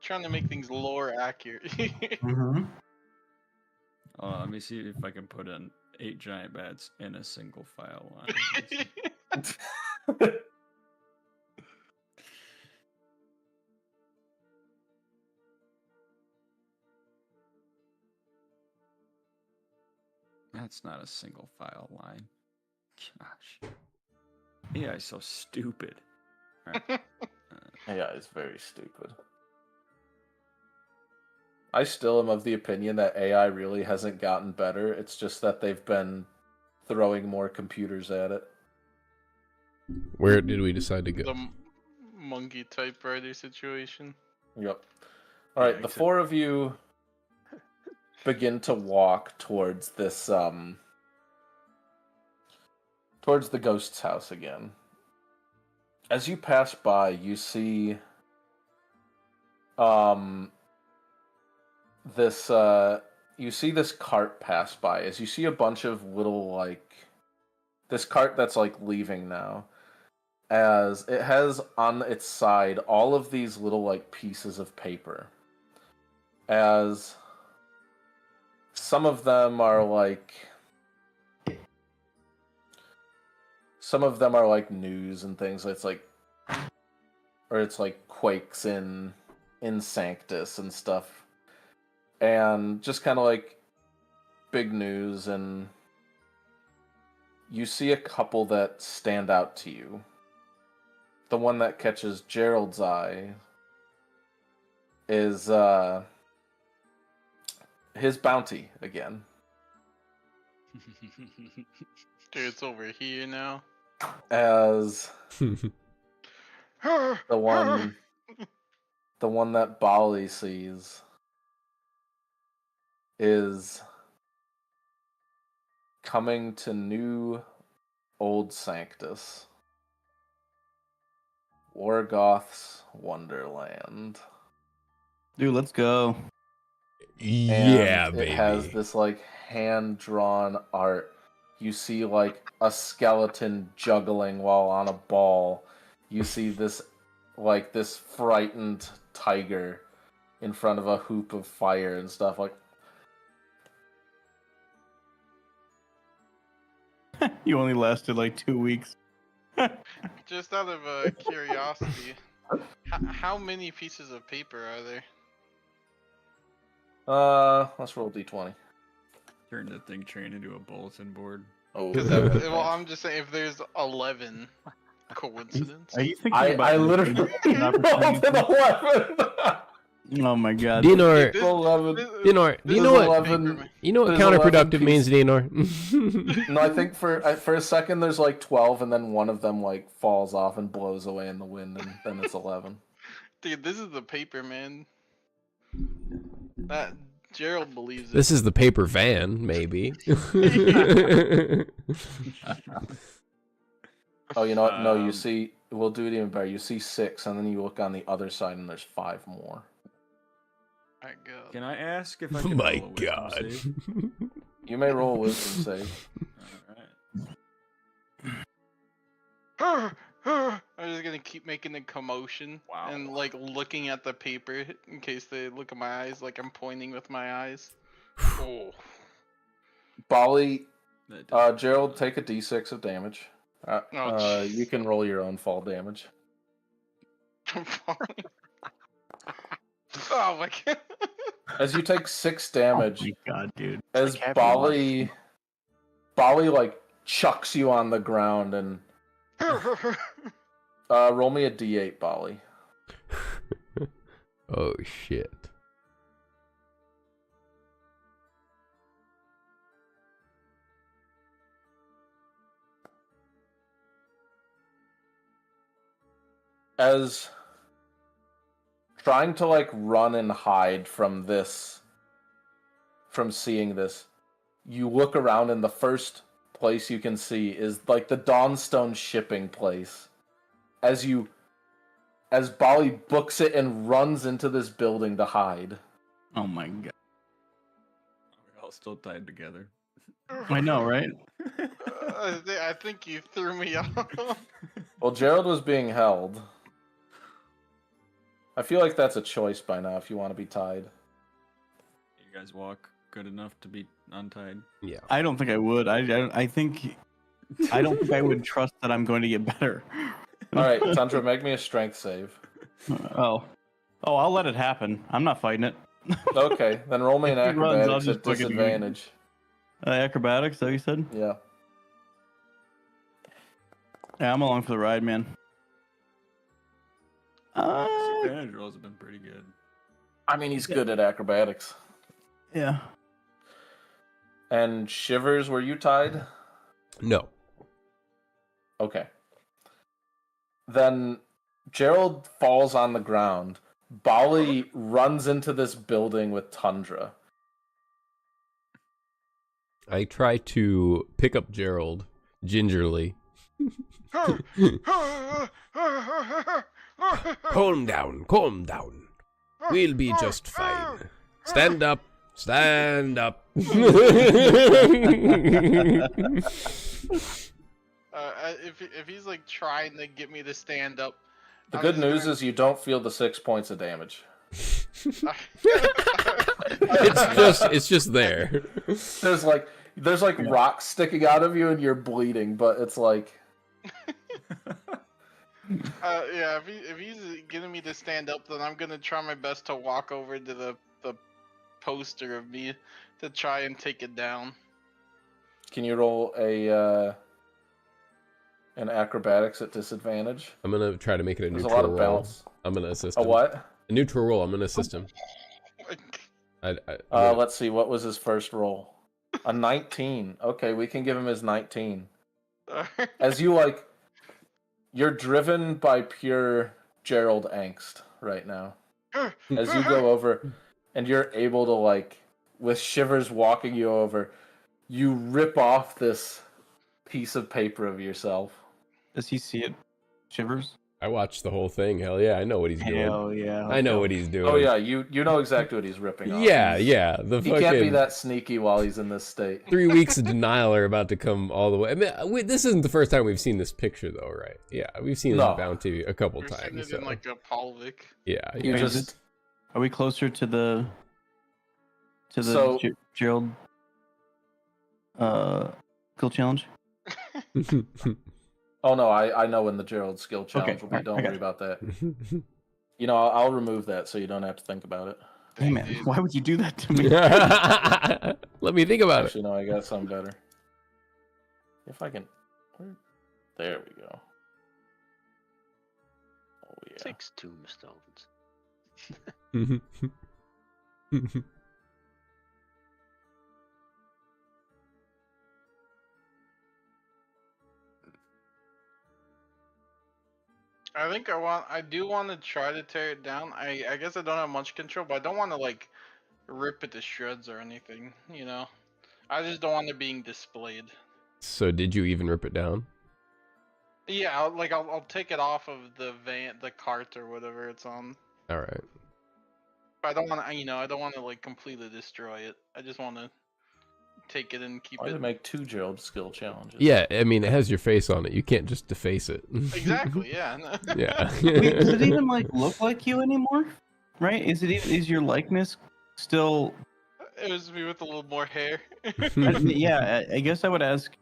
Trying to make things lore accurate. Mm-hmm. Let me see if I can put in 8 giant bats in a single file line. That's not a single file line. Gosh. AI is so stupid. Alright. Yeah, it's very stupid. I still am of the opinion that AI really hasn't gotten better. It's just that they've been throwing more computers at it. Where did we decide to go? The monkey typewriter situation. Yep. All right, Yeah, the except- 4 of you begin to walk towards this towards the ghost's house again. As you pass by, you see this cart pass by. As you see a bunch of little, like, this cart that's like leaving now, as it has on its side all of these little like pieces of paper, as some of them are like news and things. It's like, or it's like quakes in Sanctus and stuff, and just kind of like big news. And you see a couple that stand out to you. The one that catches Gerald's eye is his bounty again. Dude, it's over here now. As the one that Bali sees is coming to new old Sanctus, Wargoth's Wonderland. Dude, let's go. Yeah, And baby. it has this like hand-drawn art. You see like a skeleton juggling while on a ball. You see this frightened tiger in front of a hoop of fire and stuff like. You only lasted like 2 weeks. Just out of curiosity, how many pieces of paper are there? Let's roll d20. Turn the thing train into a bulletin board. Oh, Well, I'm just saying if there's 11, coincidence. Are you thinking about I like, literally an rolled opportunity? an 11. Oh my god. Dinor, This- 11. Dinor, do you know what? 11. You know what There's 11 counterproductive means, pieces. Dinor? No, I think for a second there's like 12, and then one of them like falls off and blows away in the wind, and then it's 11. Dude, this is the paper, man. That Gerald believes it. This is the paper van, maybe. Oh, you know what? No, you Um, see, we'll do it even better. You see 6, and then you look on the other side, and there's 5 more. My God. Can I ask if I Oh can my roll a wisdom god. save? You may roll a wisdom save. Alright. I'm just gonna keep making a commotion Wow. and like looking at the paper in case they look at my eyes, like I'm pointing with my eyes. Oh, Bali, That doesn't- Gerald, take a d6 of damage. jeez. You can roll your own fall damage. I'm falling. Oh my God. As you take 6 Oh damage, my god, dude. as like having Bali like chucks you on the ground, and roll me a d8, Bali. Oh shit. As trying to like run and hide from seeing this, you look around, and the first place you can see is like the Dawnstone shipping place. As Bali books it and runs into this building to hide. Oh my god. We're all still tied together. I know, right? I think you threw me off. Well, Gerald was being held. I feel like that's a choice by now if you want to be tied. You guys walk good enough to be untied? Yeah. I don't think I would. I think I don't think I would trust that I'm going to get better. Alright, Tundra, make me a strength save. Oh, I'll let it happen. I'm not fighting it. Okay, then roll me an If he runs, I'll acrobatics just at fucking- disadvantage. Acrobatics, that you said? Yeah. Yeah, I'm along for the ride, man. Disadvantage rolls have been pretty good. I mean, he's good at acrobatics. Yeah. And Shivers, were you tied? No. Okay. Then Gerald falls on the ground. Bali runs into this building with Tundra. I try to pick up Gerald gingerly. Calm down, calm down. We'll be just fine. Stand up, stand up. If he's like trying to get me to stand up, The I'm good just news gonna- is you don't feel the 6 points of damage. It's just there. There's like rocks sticking out of you and you're bleeding, but it's like yeah. If he's getting me to stand up, then I'm gonna try my best to walk over to the poster of me to try and take it down. can you roll an acrobatics at disadvantage? I'm gonna try to make it a There's a neutral lot of roll. balance. I'm gonna assist A him. what? A neutral roll. I'm gonna assist him. Let's see, what was his first roll? A 19. Okay, we can give him his 19. As you're driven by pure Gerald angst right now. As you go over and you're able to with Shivers walking you over, you rip off this piece of paper of yourself. Does he see it? Shivers? I watched the whole thing. Hell yeah, I know what he's doing. Hell yeah. I know what he's doing. Oh yeah, you know exactly what he's ripping off. Yeah, He's- yeah. The He fucking can't be that sneaky while he's in this state. 3 weeks of denial are about to come all the way. I mean, this isn't the first time we've seen this picture, though, right? Yeah, we've seen No. this bounty a couple We've seen times. it So. in like a Polvik. Yeah, You Wait, just Are we closer to the So- Gerald skill challenge? Oh no, I know when the Gerald skill challenge Okay, will be. alright, Don't I got worry it. about that. You know, I'll remove that so you don't have to think about it. Hey man, why would you do that to me? Let me think about it. Actually, no, I got something better. If I can. There we go. Oh yeah. 6 tombstones. I think I do want to try to tear it down. I guess I don't have much control, but I don't want to like rip it to shreds or anything, you know? I just don't want it being displayed. So did you even rip it down? Yeah, I'll take it off of the the cart or whatever it's on. All right. But I don't want to, I don't want to like completely destroy it. I just want to take it and keep Why it. did it make 2 Gerald skill challenges? Yeah, I mean, it has your face on it. You can't just deface it. Exactly, yeah. Yeah. Wait, does it even like look like you anymore? Right? Is your likeness still? It was me with a little more hair. Yeah, I guess I would ask.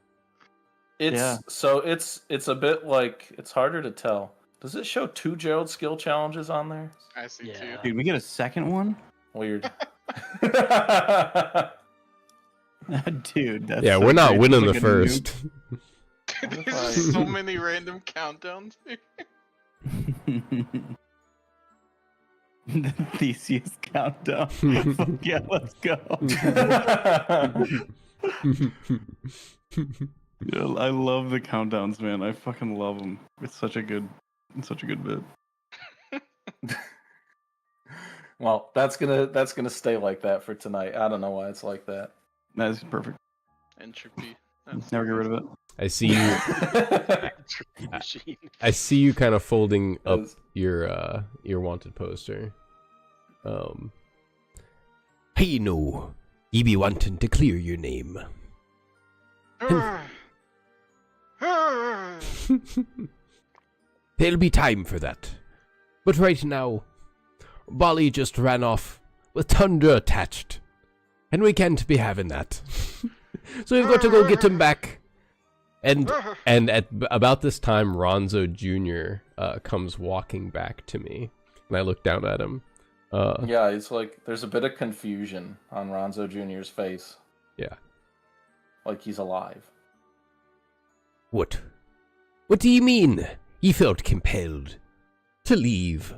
It's Yeah. so it's a bit like it's harder to tell. Does it show 2 Gerald skill challenges on there? I see too. Yeah. Dude, we get a second one. Weird. Dude, that's Yeah, so we're not great. winning Like the a first. Dude, What if there's I- just so many random countdowns. noob. The Theseus countdown. Fuck yeah, let's go. Yeah, I love the countdowns, man. I fucking love them. It's such a good bit. Well, that's gonna stay like that for tonight. I don't know why it's like that. That's perfect. Entropy. That's Never get rid of it. I see you. Machine. I see you kind of folding up Yes. your wanted poster. Hey, no, ye be wanting to clear your name. There'll be time for that, but right now, Bolly just ran off with Tundra attached, and we can't be having that. So we've got to go get him back. And at about this time, Ronzo Jr. Comes walking back to me, and I look down at him. Yeah, it's like there's a bit of confusion on Ronzo Jr.'s face. Yeah. Like he's alive. What? What do you mean? He felt compelled to leave.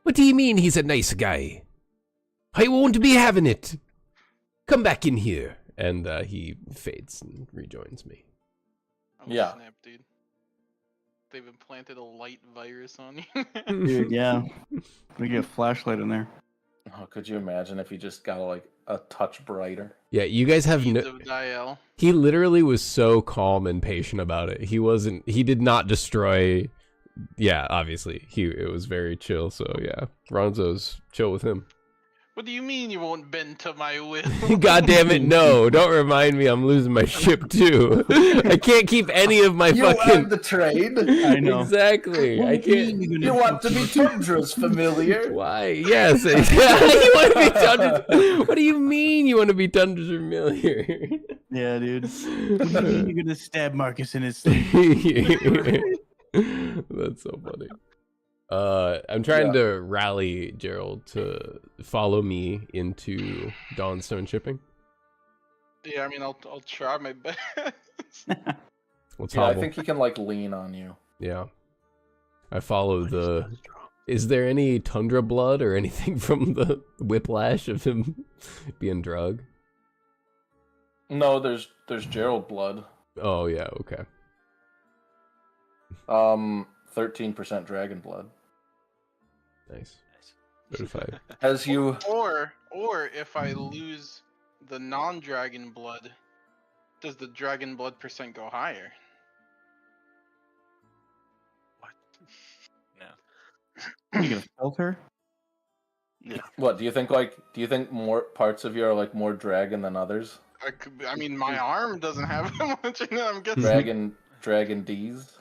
What do you mean he's a nice guy? I won't be having it. Come back in here. And he fades and rejoins me. Oh, Yeah. snap, dude. They've implanted a light virus on you. Dude, yeah. We get a flashlight in there. Oh, could you imagine if he just got like a touch brighter? Yeah, you guys have Seeds no... of Diel. He literally was so calm and patient about it. He did not destroy... Yeah, obviously. It was very chill, so yeah. Ronzo's chill with him. What do you mean you won't bend to my will? God damn it, no. Don't remind me I'm losing my ship too. I can't keep any of my fucking... the trade. I know. Exactly. I can't... You want to be Tundra's familiar. Why? Yes. You want to be Tundra... What do you mean you want to be Tundra's familiar? Yeah, dude. What do you mean you're gonna stab Marcus in his sleep? That's so funny. I'm trying to rally Gerald to follow me into Dawnstone shipping. Yeah, I mean, I'll try my best. Let's Yeah, I hobble. think he can like lean on you. Yeah. I follow the... Is there any Tundra blood or anything from the whiplash of him being drugged? No, there's Gerald blood. Oh, yeah, okay. 13% dragon blood. Nice. Notified. As you Or if I lose the non-dragon blood, does the dragon blood percent go higher? What? You gonna filter? No. what do you think more parts of you are like more dragon than others? I mean, my arm doesn't have that much in it. I'm guessing. Dragon D's.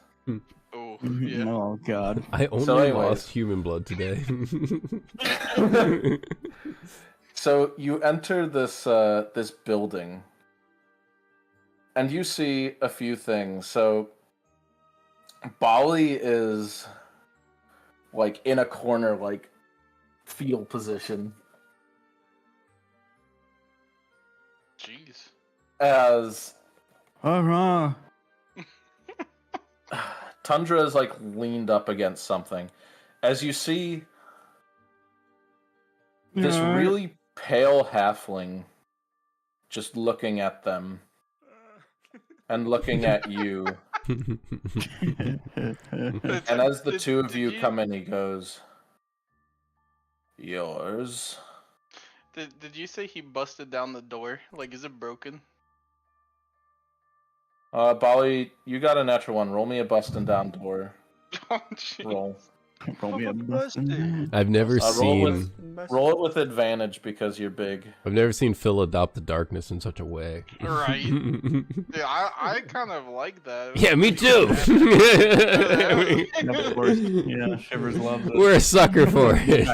Oh, yeah. Oh god. I only So anyways. lost human blood today. So you enter this building, and you see a few things. So Bali is like in a corner, like fetal position, Jeez. as What's wrong? Tundra is like leaned up against something. As you see this really pale halfling just looking at them and looking at you. And as the two of you come in, he goes, yours. Did you say he busted down the door? Like, is it broken? Bali, you got a natural one. Roll me a busting down door. Oh, jeez. Roll. Roll me a Busted. I've never seen. Roll it with advantage because you're big. I've never seen Phil adopt the darkness in such a way. Right. Yeah, I kind of like that. Yeah, me too. Yeah, Shivers loves it. We're a sucker for it.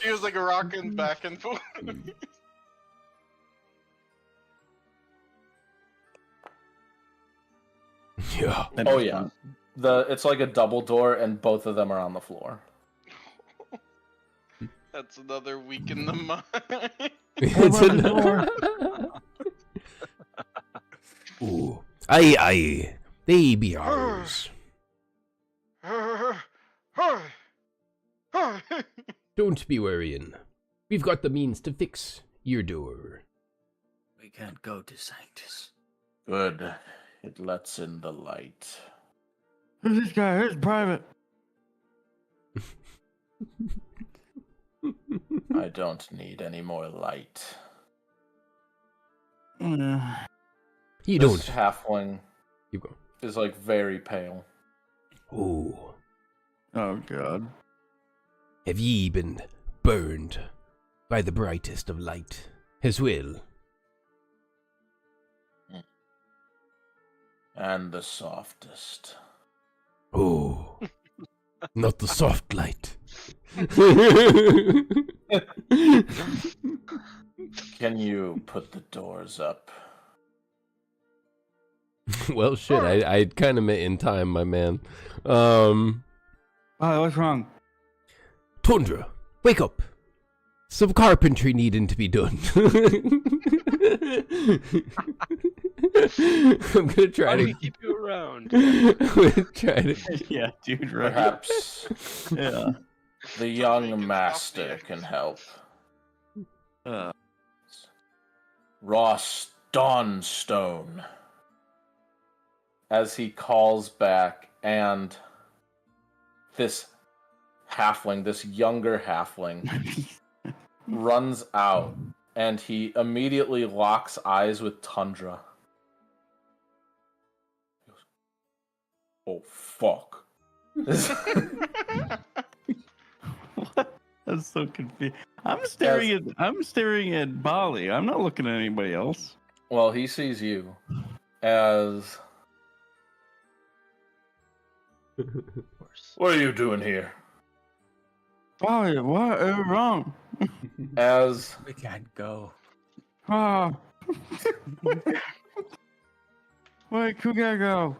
He was like rocking back and forth. Yeah. Oh yeah. It's like a double door and both of them are on the floor. That's another week in the month. It's Ooh. Aye, aye. They be ours. Don't be worrying. We've got the means to fix your door. We can't go to Sanctus. Good. It lets in the light. Who's this guy? Who's private? I don't need any more light. You This don't. halfling You go. is like very pale. Ooh. Oh god. Have ye been burned by the brightest of light as well? And the softest. Oh. Not the soft light. Can you put the doors up? Well, shit, I kind of met in time, my man. Oh, what's wrong? Tundra, wake up. Some carpentry needing to be done. I'm gonna try Why do to we keep you around? I'm gonna try to. Yeah, dude, right? Perhaps Yeah. the Make young it master softer. can help. Uh, Ross Dawnstone. As he calls back, and this halfling, this younger halfling, runs out, and he immediately locks eyes with Tundra. He goes, oh, fuck. That's so confusing. I'm staring at Bali. I'm not looking at anybody else. Well, he sees you as... What are you doing here? Bali, what is wrong? As We can't go. Oh. Wait, we gotta go.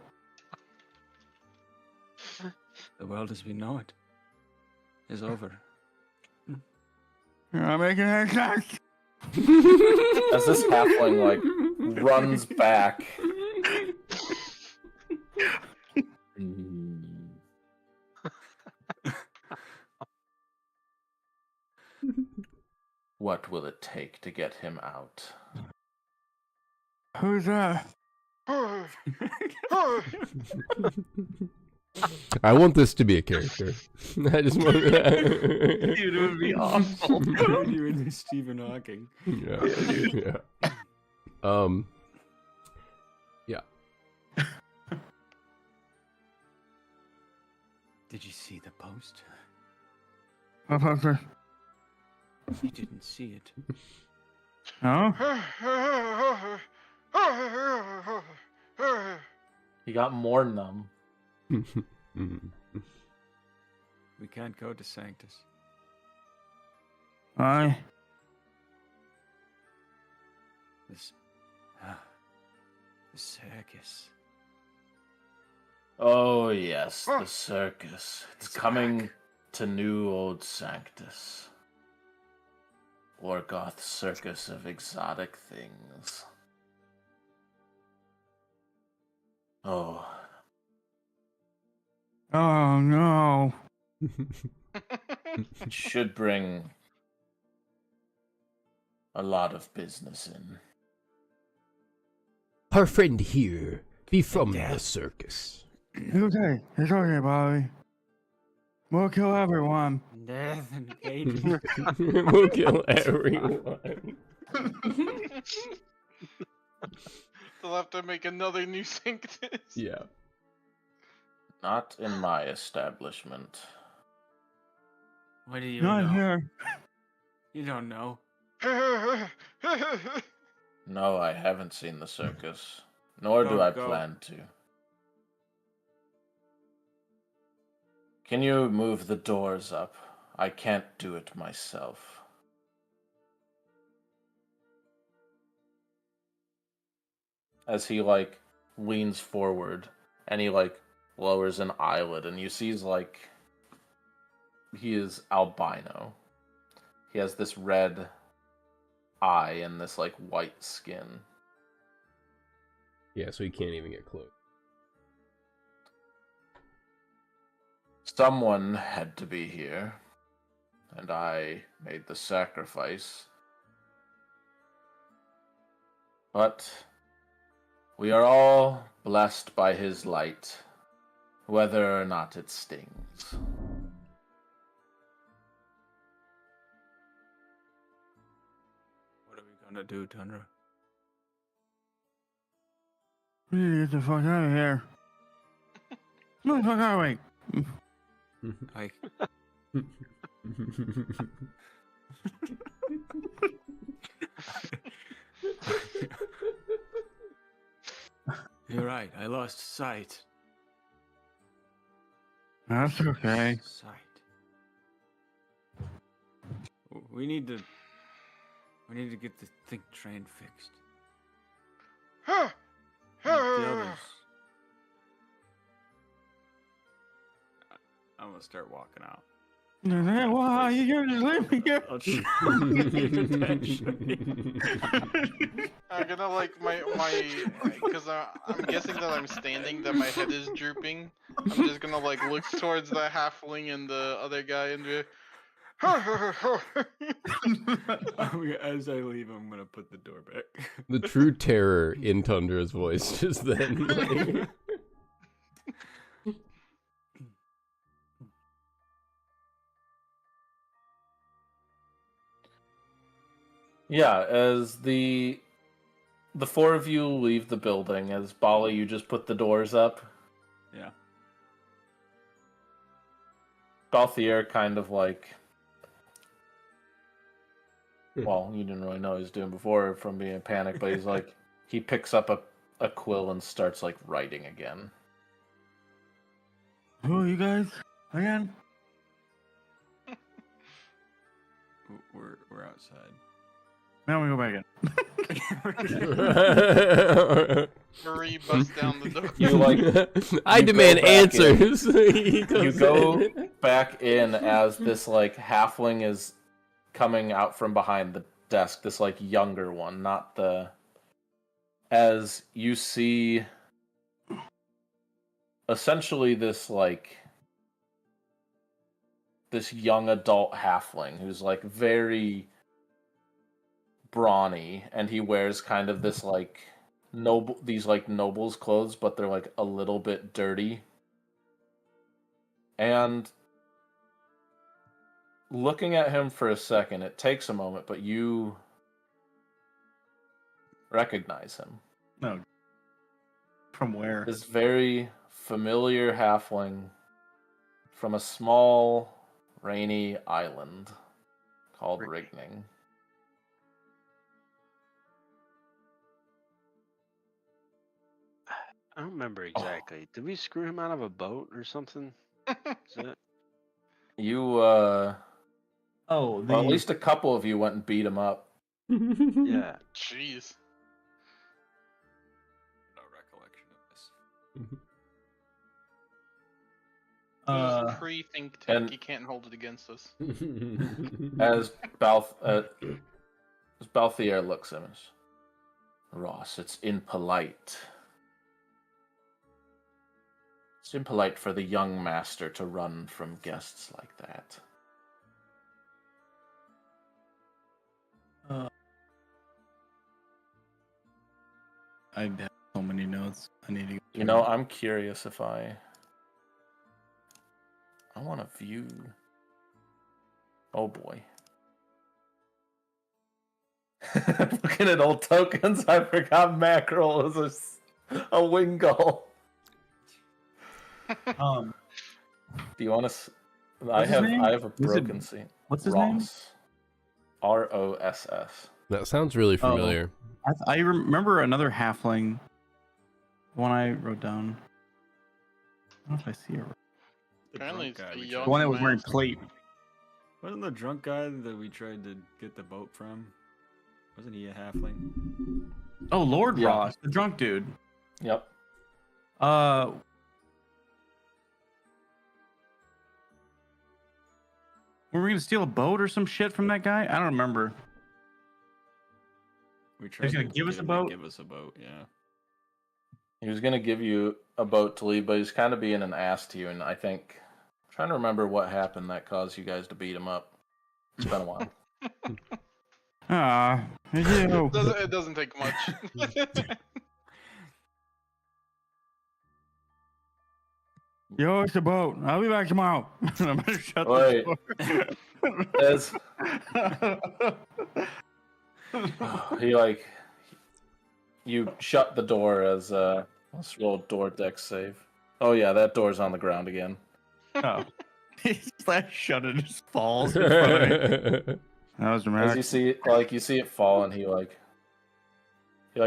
The world as we know it is over. You're not making any sense. as this halfling like runs back. What will it take to get him out? Who's that? I want this to be a character. I just want Dude, it would be awful. You and Stephen Hawking. Yeah. Yeah. Yeah. Did you see the post? What poster? You didn't see it. No? He got more numb. We can't go to Sanctus. Why? This, the circus. Oh yes, the circus. It's It's coming back. to New Old Sanctus. Orgoth Circus of Exotic Things. Oh, Oh no. it should bring a lot of business in. Our friend here be from the circus. It's okay, Bobby. We'll kill everyone. Death and Katie. We'll kill everyone. They'll have to make another new Sanctus. Yeah. Not in my establishment. What do you Not know? here. You don't know. No, I haven't seen the circus, nor do Don't I go. plan to. Can you move the doors up? I can't do it myself. As he, like, leans forward, and he, like, lowers an eyelid, and you see he's, like, he is albino. He has this red eye and this, like, white skin. Yeah, so he can't even get close. Someone had to be here, and I made the sacrifice. But we are all blessed by his light, whether or not it stings. What are we gonna do, Tundra? We need to get the fuck out of here. No, the fuck out of me. I You're right. I lost sight. That's okay. Sight. We need to get the think train fixed. And the others. I'm gonna start walking out. Why you gonna just leave me here? I'll try. I'm gonna like because I'm guessing that I'm standing, that my head is drooping. I'm just gonna like look towards the halfling and the other guy and be. As I leave, I'm gonna put the door back. The true terror in Tundra's voice just then. Like... Yeah, as the four of you leave the building, as Bali, you just put the doors up. Yeah. Balthier kind of like, well, you didn't really know what he was doing before from being in panic, but he's like, he picks up a quill and starts like writing again. Who are you guys again? We're outside. Now we go back in. Marie busts down the door. You like, I you demand go back in. answers. You go back in as this like halfling is coming out from behind the desk, this like younger one, not the, as you see essentially this like this young adult halfling who's like very brawny, and he wears kind of this like these like nobles clothes, but they're like a little bit dirty. And looking at him for a second, it takes a moment, but you recognize him. No. From where? This very familiar halfling from a small, rainy island called Rigning. I don't remember exactly. Did we screw him out of a boat or something? Is that... You, Oh, well, at least a couple of you went and beat him up. Yeah. Jeez. No recollection of this. It was pre-think tank. and- He can't hold it against us. As Balthier looks at him, Ross, it's impolite It's impolite for the young master to run from guests like that. I have so many notes. I need to. You know, I'm curious if I want to view. Oh boy. Looking at old tokens, I forgot Mackerel was a wing gull. Um, Do you want to? What's his name? I have a Is it- broken scene. what's his name? Ross. Ross. That sounds really familiar. I remember another halfling. The one I wrote down. I don't know if I see it. The Apparently drunk it's guy the we young The one that was wearing master. plate. Wasn't the drunk guy that we tried to get the boat from? Wasn't he a halfling? Oh, Lord Yeah. Ross, the drunk dude. Yep. Were we gonna steal a boat or some shit from that guy? I don't remember. We tried gonna to give us get a him to boat? Give us a boat, yeah. He was gonna give you a boat to leave, but he's kind of being an ass to you, and I think I'm trying to remember what happened that caused you guys to beat him up. It's been a while. Ah, you. It doesn't take much. Yo, it's a boat. I'll be back tomorrow. I'm gonna shut Wait. the door. As you shut the door as let's roll door deck save. Oh yeah, that door's on the ground again. Oh. He's like shut it, just falls in front of me. That was As dramatic. you see it fall, and he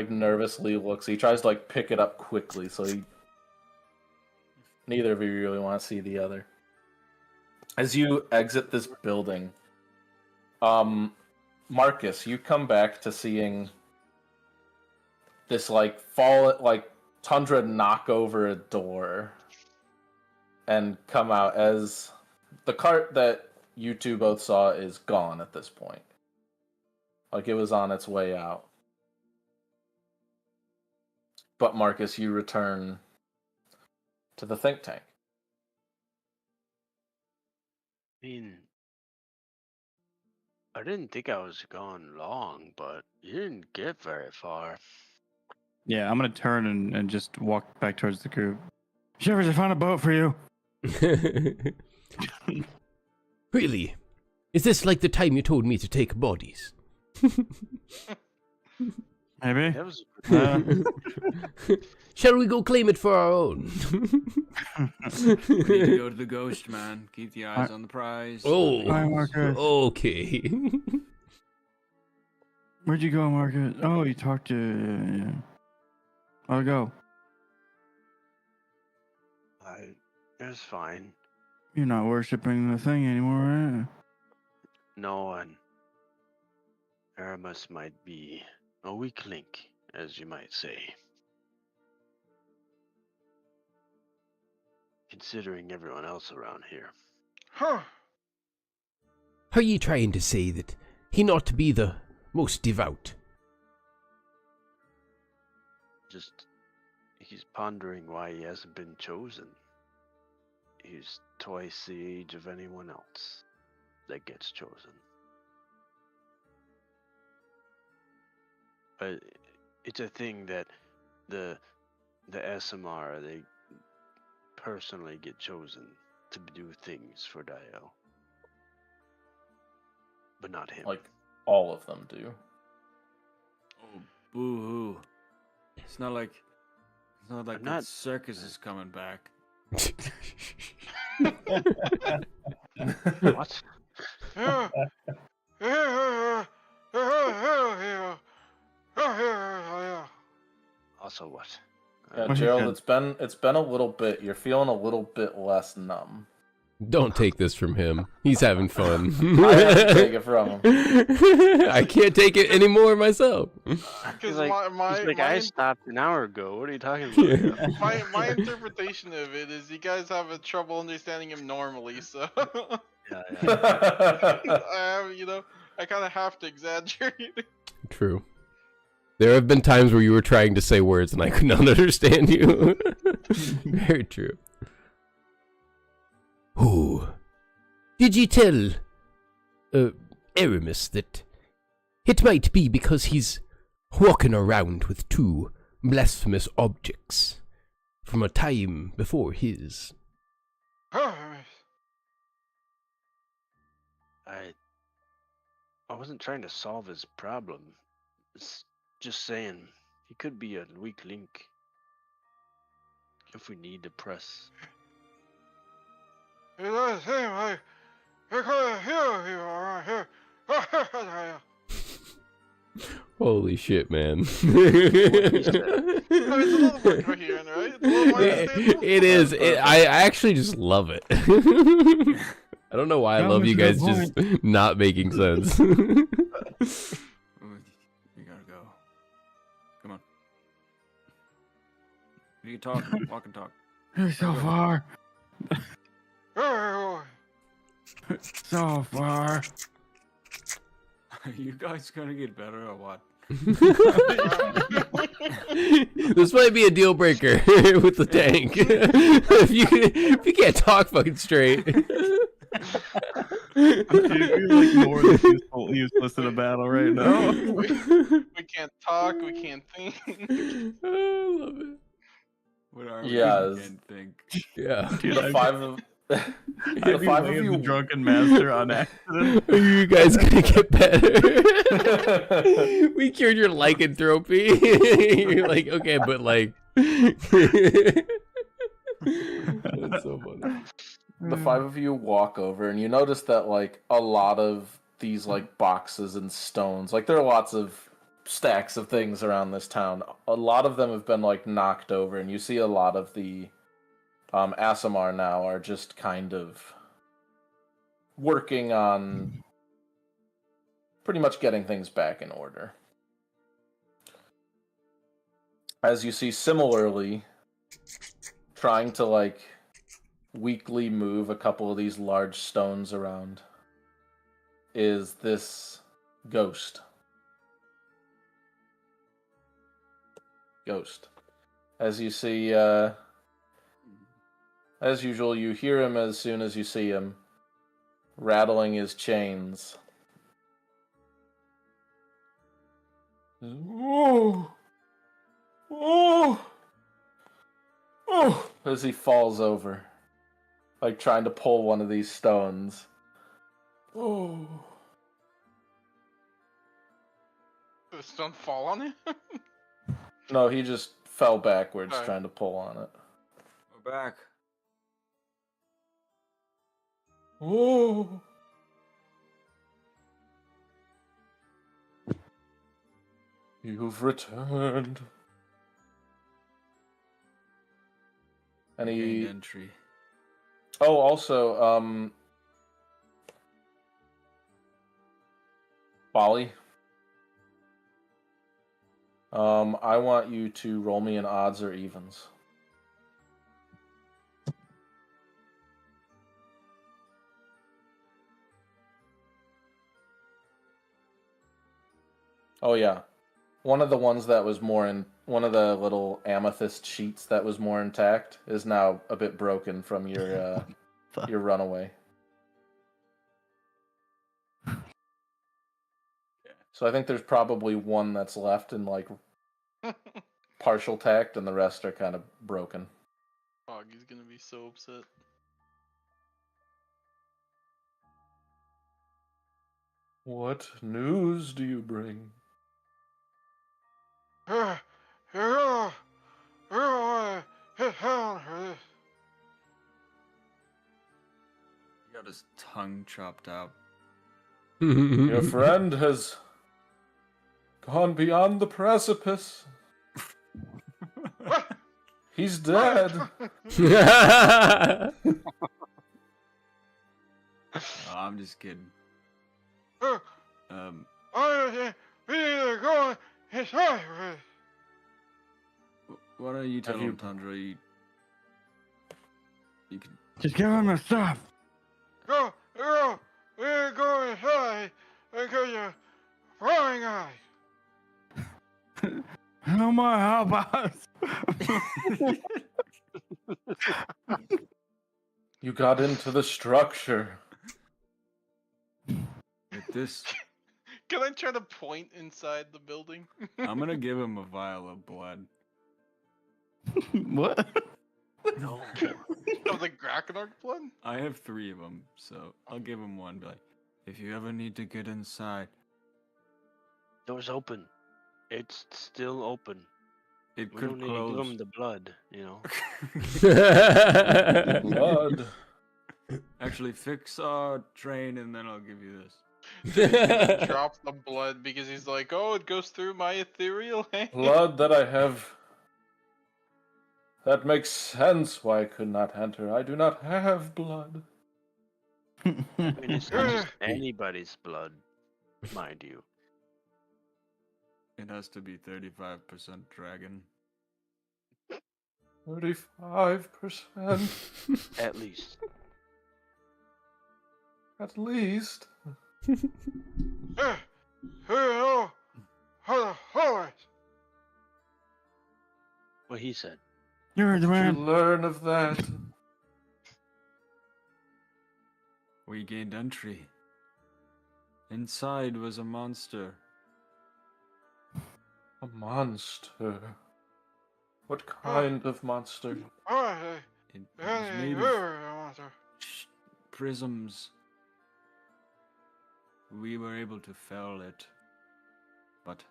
nervously looks. He tries to pick it up quickly, so neither of you really want to see the other. As you exit this building, Marcus, you come back to seeing this Tundra knock over a door and come out as the cart that you two both saw is gone at this point. It was on its way out. But Marcus, you return to the think tank. I mean, I didn't think I was gone long, but you didn't get very far. Yeah, I'm gonna turn and just walk back towards the group. Shivers, I found a boat for you. Really? Is this like the time you told me to take bodies? Maybe. That was Shall we go claim it for our own? We need to go to the ghost, man. Keep the eyes on the prize. Oh, Hi, Marcus. okay. Where'd you go, Marcus? Oh, you talked to. Yeah. I'll go. it was fine. You're not worshiping the thing anymore, right? No, and Aramis might be a weak link, as you might say. Considering everyone else around here. Huh. Are ye trying to say that he not to be the most devout? Just, he's pondering why he hasn't been chosen. He's twice the age of anyone else that gets chosen. But it's a thing that the SMR, they personally get chosen to do things for Dio. But not him. All of them do. Oh, boo-hoo. It's not like I'm the not- circus is coming back. What? Also what? Yeah, What he Gerald, said. it's been a little bit. You're feeling a little bit less numb. Don't take this from him. He's having fun. I have to take it from him. I can't take it anymore myself. He's Because like, I stopped an hour ago. What are you talking about? my interpretation of it is you guys have a trouble understanding him normally, so Yeah. I kind of have to exaggerate. True. There have been times where you were trying to say words and I could not understand you. Very true. Did ye tell, Aramis that it might be because he's walking around with two blasphemous objects from a time before his? I wasn't trying to solve his problem. It's just saying he could be a weak link if we need to press. It does seem like you're quite a few people around here. Holy shit, man. It's a little more coherent, right? It's a little more understandable. It is. I actually just love it. I don't know why I love you guys just not making sense. You gotta go. Come on. You can talk. Walk and talk. You're so far. So far. Are you guys gonna get better or what? This might be a deal breaker with the tank. if you can't talk fucking straight. You're like more than useless in a battle right now. We can't talk, we can't think. I love it. What are Yeah, we? Can't think. Yeah. Dude, The five of the five of you. the drunken master on accident. Are you guys gonna get better? We cured your lycanthropy. You're like, okay, but like that's so funny. The five of you walk over and you notice that like a lot of these like boxes and stones, like there are lots of stacks of things around this town. A lot of them have been like knocked over, and you see a lot of the Asimar now are just kind of working on pretty much getting things back in order. As you see, similarly, trying to like weakly move a couple of these large stones around is this ghost. As you see, as usual, you hear him as soon as you see him, rattling his chains. Oh! Oh! Oh! As he falls over, like trying to pull one of these stones. Oh! Did the stone fall on you? No, he just fell backwards Alright. trying to pull on it. We're back. Oh! You've returned. And Gained he... entry. Oh, also, Bali. I want you to roll me an odds or evens. Oh yeah. One of the ones that was more in one of the little amethyst sheets that was more intact is now a bit broken from your your runaway. So I think there's probably one that's left in like partial tact, and the rest are kind of broken. Foggy's gonna be so upset. What news do you bring? You're gonna hit hell for this. He got his tongue chopped out. Your friend has gone beyond the precipice. He's dead. Oh, I'm just kidding. I we need to go inside for this. Why don't you tell Have you- him, Tundra? You can. Just give him the stuff. Go, we need to go inside because you're flying eyes. No more help us. You got into the structure. With this, Can I try to point inside the building? I'm gonna give him a vial of blood. What? No. Of the Grakenark blood? I have 3 of them, so I'll give him one. Be like, if you ever need to get inside, Door's open. It's still open. it We could don't need to give close. him the blood, you know. Blood. Actually, fix our train, and then I'll give you this. Drop the blood because he's like, oh, it goes through my ethereal hand. Blood that I have. That makes sense why I could not enter. I do not have blood. I mean, it's not just anybody's blood, mind you. It has to be 35% dragon. 35%. At least. At least. What he said. You're the To man. learn of that. We gained entry. Inside was a monster. A monster. What kind of monster? It was made of prisms. We were able to fell it, but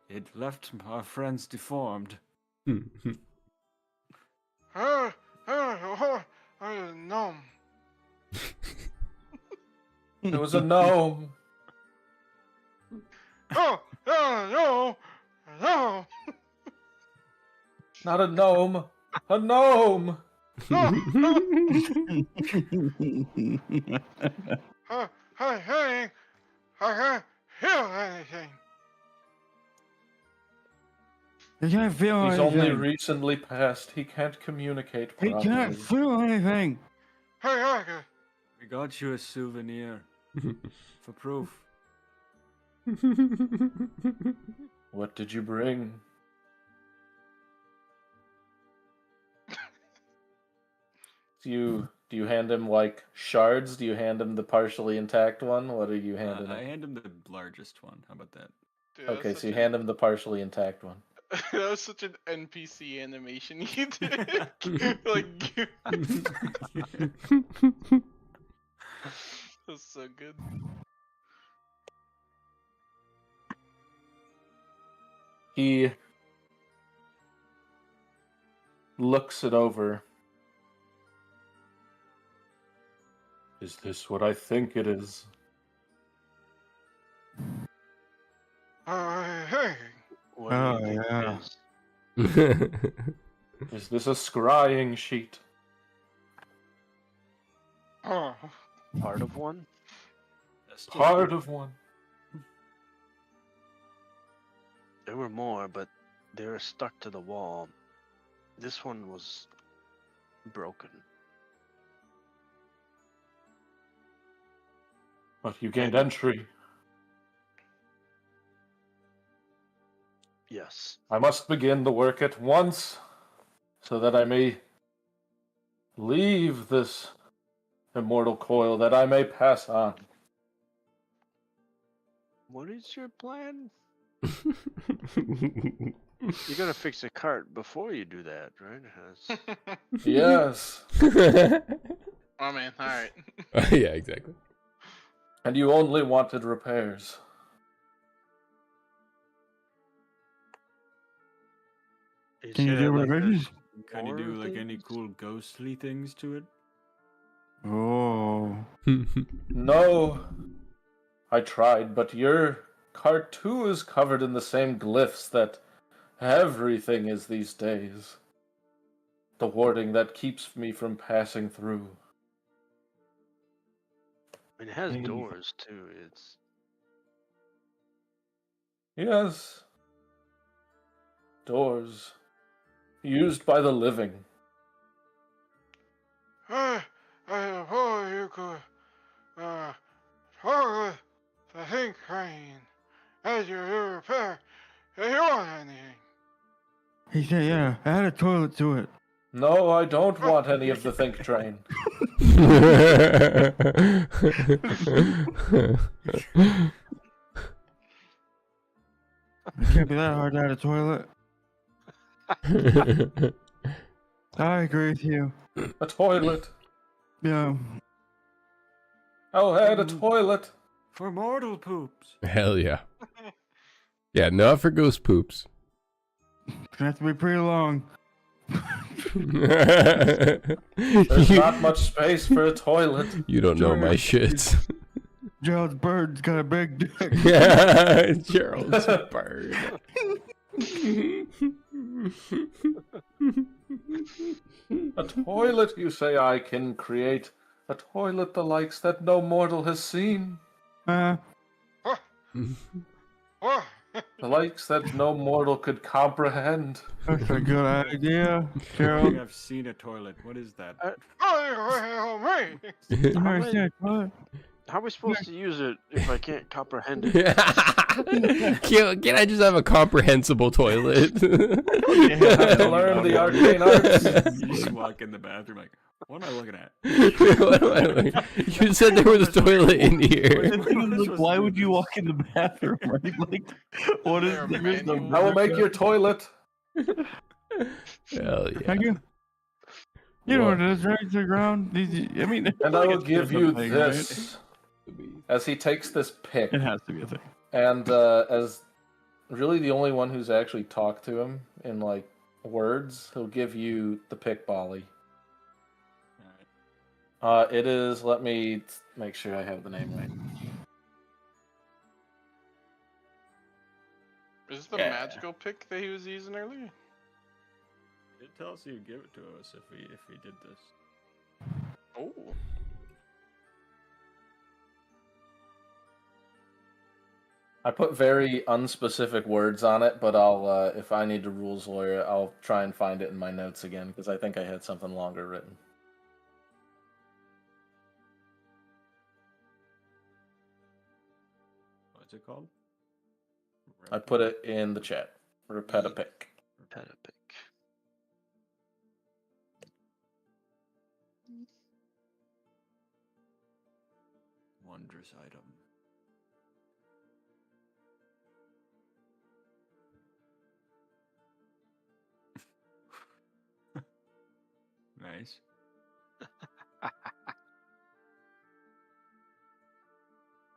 it left our friends deformed. No. It was a gnome. Oh, no, no. Not a gnome. A gnome. Hey, I can't feel anything. He can't feel He's anything. only recently passed. He can't communicate He properly. can't feel anything. Hey, We got you a souvenir for proof. What did you bring? Do you hand him like shards? Do you hand him the partially intact one? What are you handing I him? hand him the largest one. How about that? dude, Okay, so you hand him the partially intact one. that was such an NPC animation you did. Like, that's so good. He looks it over. Is this what I think it is? Hey. What do Oh, you think yeah. it is? Is this a scrying sheet? Oh. Part of one? Part of one. There were more, but they were stuck to the wall. This one was broken. But you gained entry. Yes. I must begin the work at once, so that I may leave this immortal coil, that I may pass on. What is your plan? You gotta fix a cart before you do that, right? Yes, Oh man, alright. Yeah, exactly. and you only wanted repairs. Is Can you there do like a revisions? Can you do more like any things? cool ghostly things to it? Oh. No, I tried, but your cart too is covered in the same glyphs that everything is these days. The warding that keeps me from passing through. It has Mm. doors too. It's Yes. Doors. Used by the living. I suppose you could talk with the think train as you repair if you want anything. He said, yeah, add a toilet to it. No, I don't want any of the think train. It can't be that hard to add a toilet. I agree with you. A toilet. Yeah. I'll add a toilet. For mortal poops. Hell yeah. Yeah, not for ghost poops. It's gonna have to be pretty long. There's not much space for a toilet. You don't know my shit. Gerald's bird's got a big dick. Yeah, Gerald's bird. A toilet, you say I can create. A toilet the likes that no mortal has seen. Oh, The likes that no mortal could comprehend. That's a good idea, I think Gerald. I've seen a toilet. What is that? How are we supposed to use it if I can't comprehend it? Can I just have a comprehensible toilet? You have to learn the arcane arts. You just walk in the bathroom like, what am I looking at? What am I looking- You said there was a toilet in here. The thing is, like, why would you walk in the bathroom, right? Like, what is There, the manual. I will make your toilet. Hell yeah. Thank you. You know what it is, right? To the ground. I mean, And I will it's give a you thing, this. As he takes this pick, right? It has to be a thing. and as really the only one who's actually talked to him in like words, he'll give you the pick, Bolly. It is. Let me make sure I have the name right. Is this the Yeah. magical pick that he was using earlier? It tells you to give it to us if we did this. Oh. I put very unspecific words on it, but I'll if I need to rules lawyer, I'll try and find it in my notes again because I think I had something longer written. What's it called? I put it in the chat. Repetipic. Petapic. Wondrous item. Nice.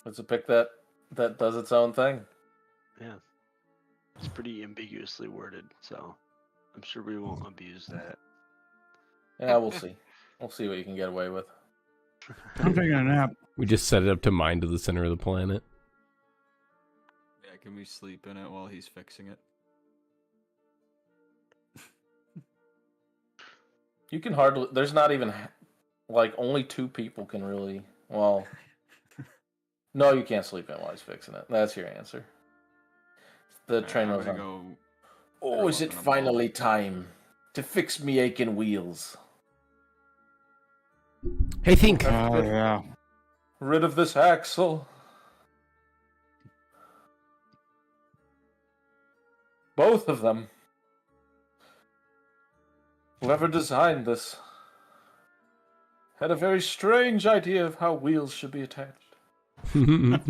It's a pick that does its own thing. Yeah. It's pretty ambiguously worded, so I'm sure we won't abuse that. Yeah, we'll see. We'll see what you can get away with. I'm taking a nap. We just set it up to mine to the center of the planet. Yeah, can we sleep in it while he's fixing it? You can hardly. There's not even like only 2 people can really. Well, no, you can't sleep in while he's fixing it. That's your answer. The train I'm was gonna on. go. Oh, is it walking a finally ball. time to fix me aching wheels? Hey, think. Oh, yeah. Rid of this axle. Both of them. Whoever designed this had a very strange idea of how wheels should be attached. Dude,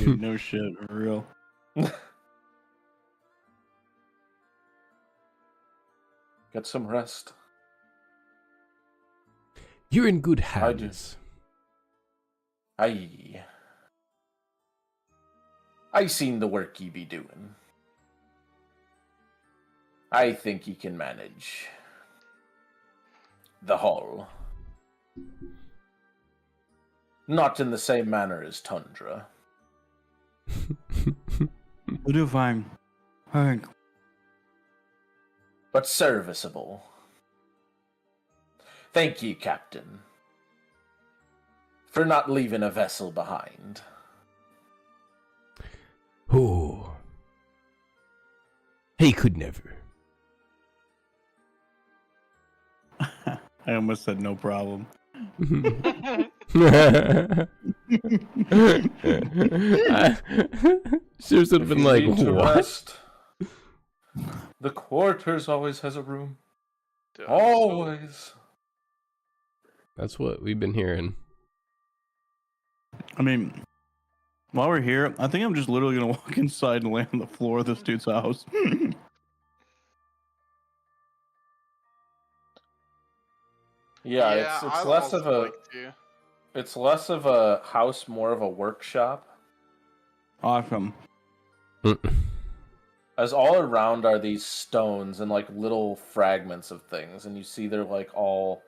no shit, for real. Get some rest. You're in good I do. hands. Aye. I seen the work ye be doing. I think ye can manage the hull. Not in the same manner as Tundra, We'll do fine. I think. but serviceable. Thank ye, Captain, for not leaving a vessel behind. Oh. He could never. I almost said no problem. Should have If been you like, need to what? rest, the quarters always has a room. Dude, Always. That's what we've been hearing. I mean, while we're here, I think I'm just literally gonna walk inside and lay on the floor of this dude's house. Yeah, it's I'd less of also a like to. it's less of a house, more of a workshop. Awesome. As all around are these stones and like little fragments of things, and you see they're like all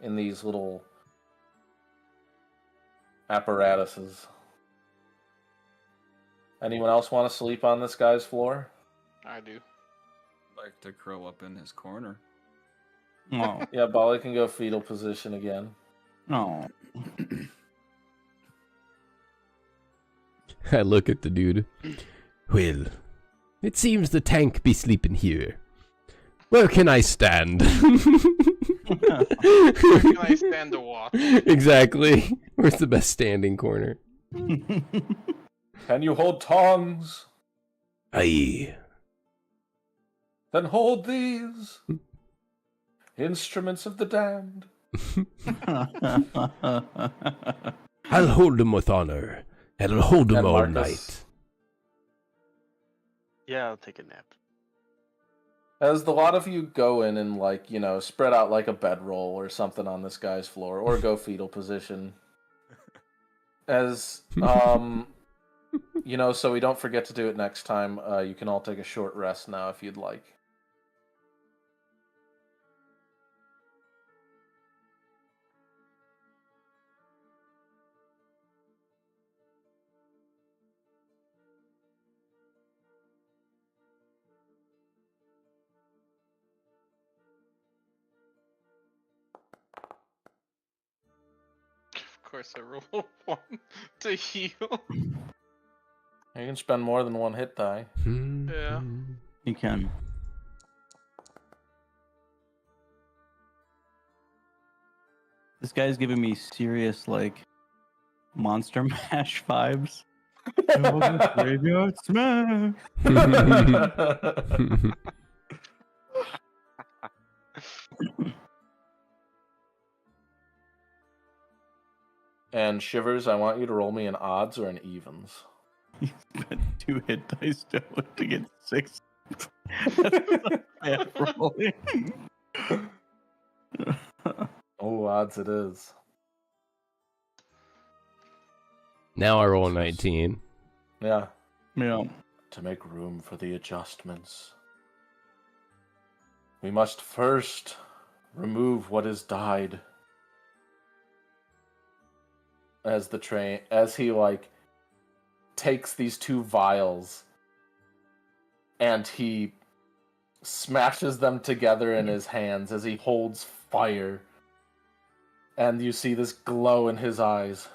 in these little apparatuses. Anyone else want to sleep on this guy's floor? I do. Like to curl up in his corner. Oh, Yeah, Bolly can go fetal position again. oh. I look at the dude. Well, it seems the tank be sleeping here. Where can I stand? Where can I stand to watch? Exactly. Where's the best standing corner? Can you hold tongs? Aye. Then hold these. Instruments of the damned. I'll hold them with honor, and I'll hold them And all Marcus? night. Yeah, I'll take a nap. As the lot of you go in and, like, you know, spread out like a bedroll or something on this guy's floor, or go fetal position. As, you know, so we don't forget to do it next time, you can all take a short rest now if you'd like. Of course, I roll 1 to heal. You can spend more than one hit die. Yeah. You can. This guy's giving me serious, like, Monster Mash vibes. Graveyard Smash. And Shivers, I want you to roll me an odds or an evens. You spent 2 hit dice to get 6. Bad rolling. Oh, odds it is. Now I roll a 19. Yeah. Yeah. To make room for the adjustments, we must first remove what is died. As he like takes these 2 vials and he smashes them together in his hands as he holds fire, and you see this glow in his eyes.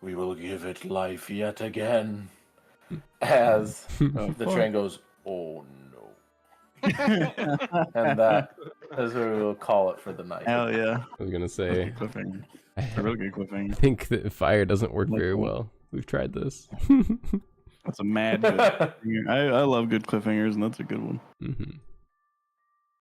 We will give it life yet again. As the train goes, oh no. And that is where we will call it for the night. Hell yeah. I was gonna That's a say, good cliffhanger. It's a really good I cliffhanger. think that fire doesn't work Like very what? well. We've tried this. That's a mad good cliffhanger. I love good cliffhangers, and that's a good one. Mm-hmm.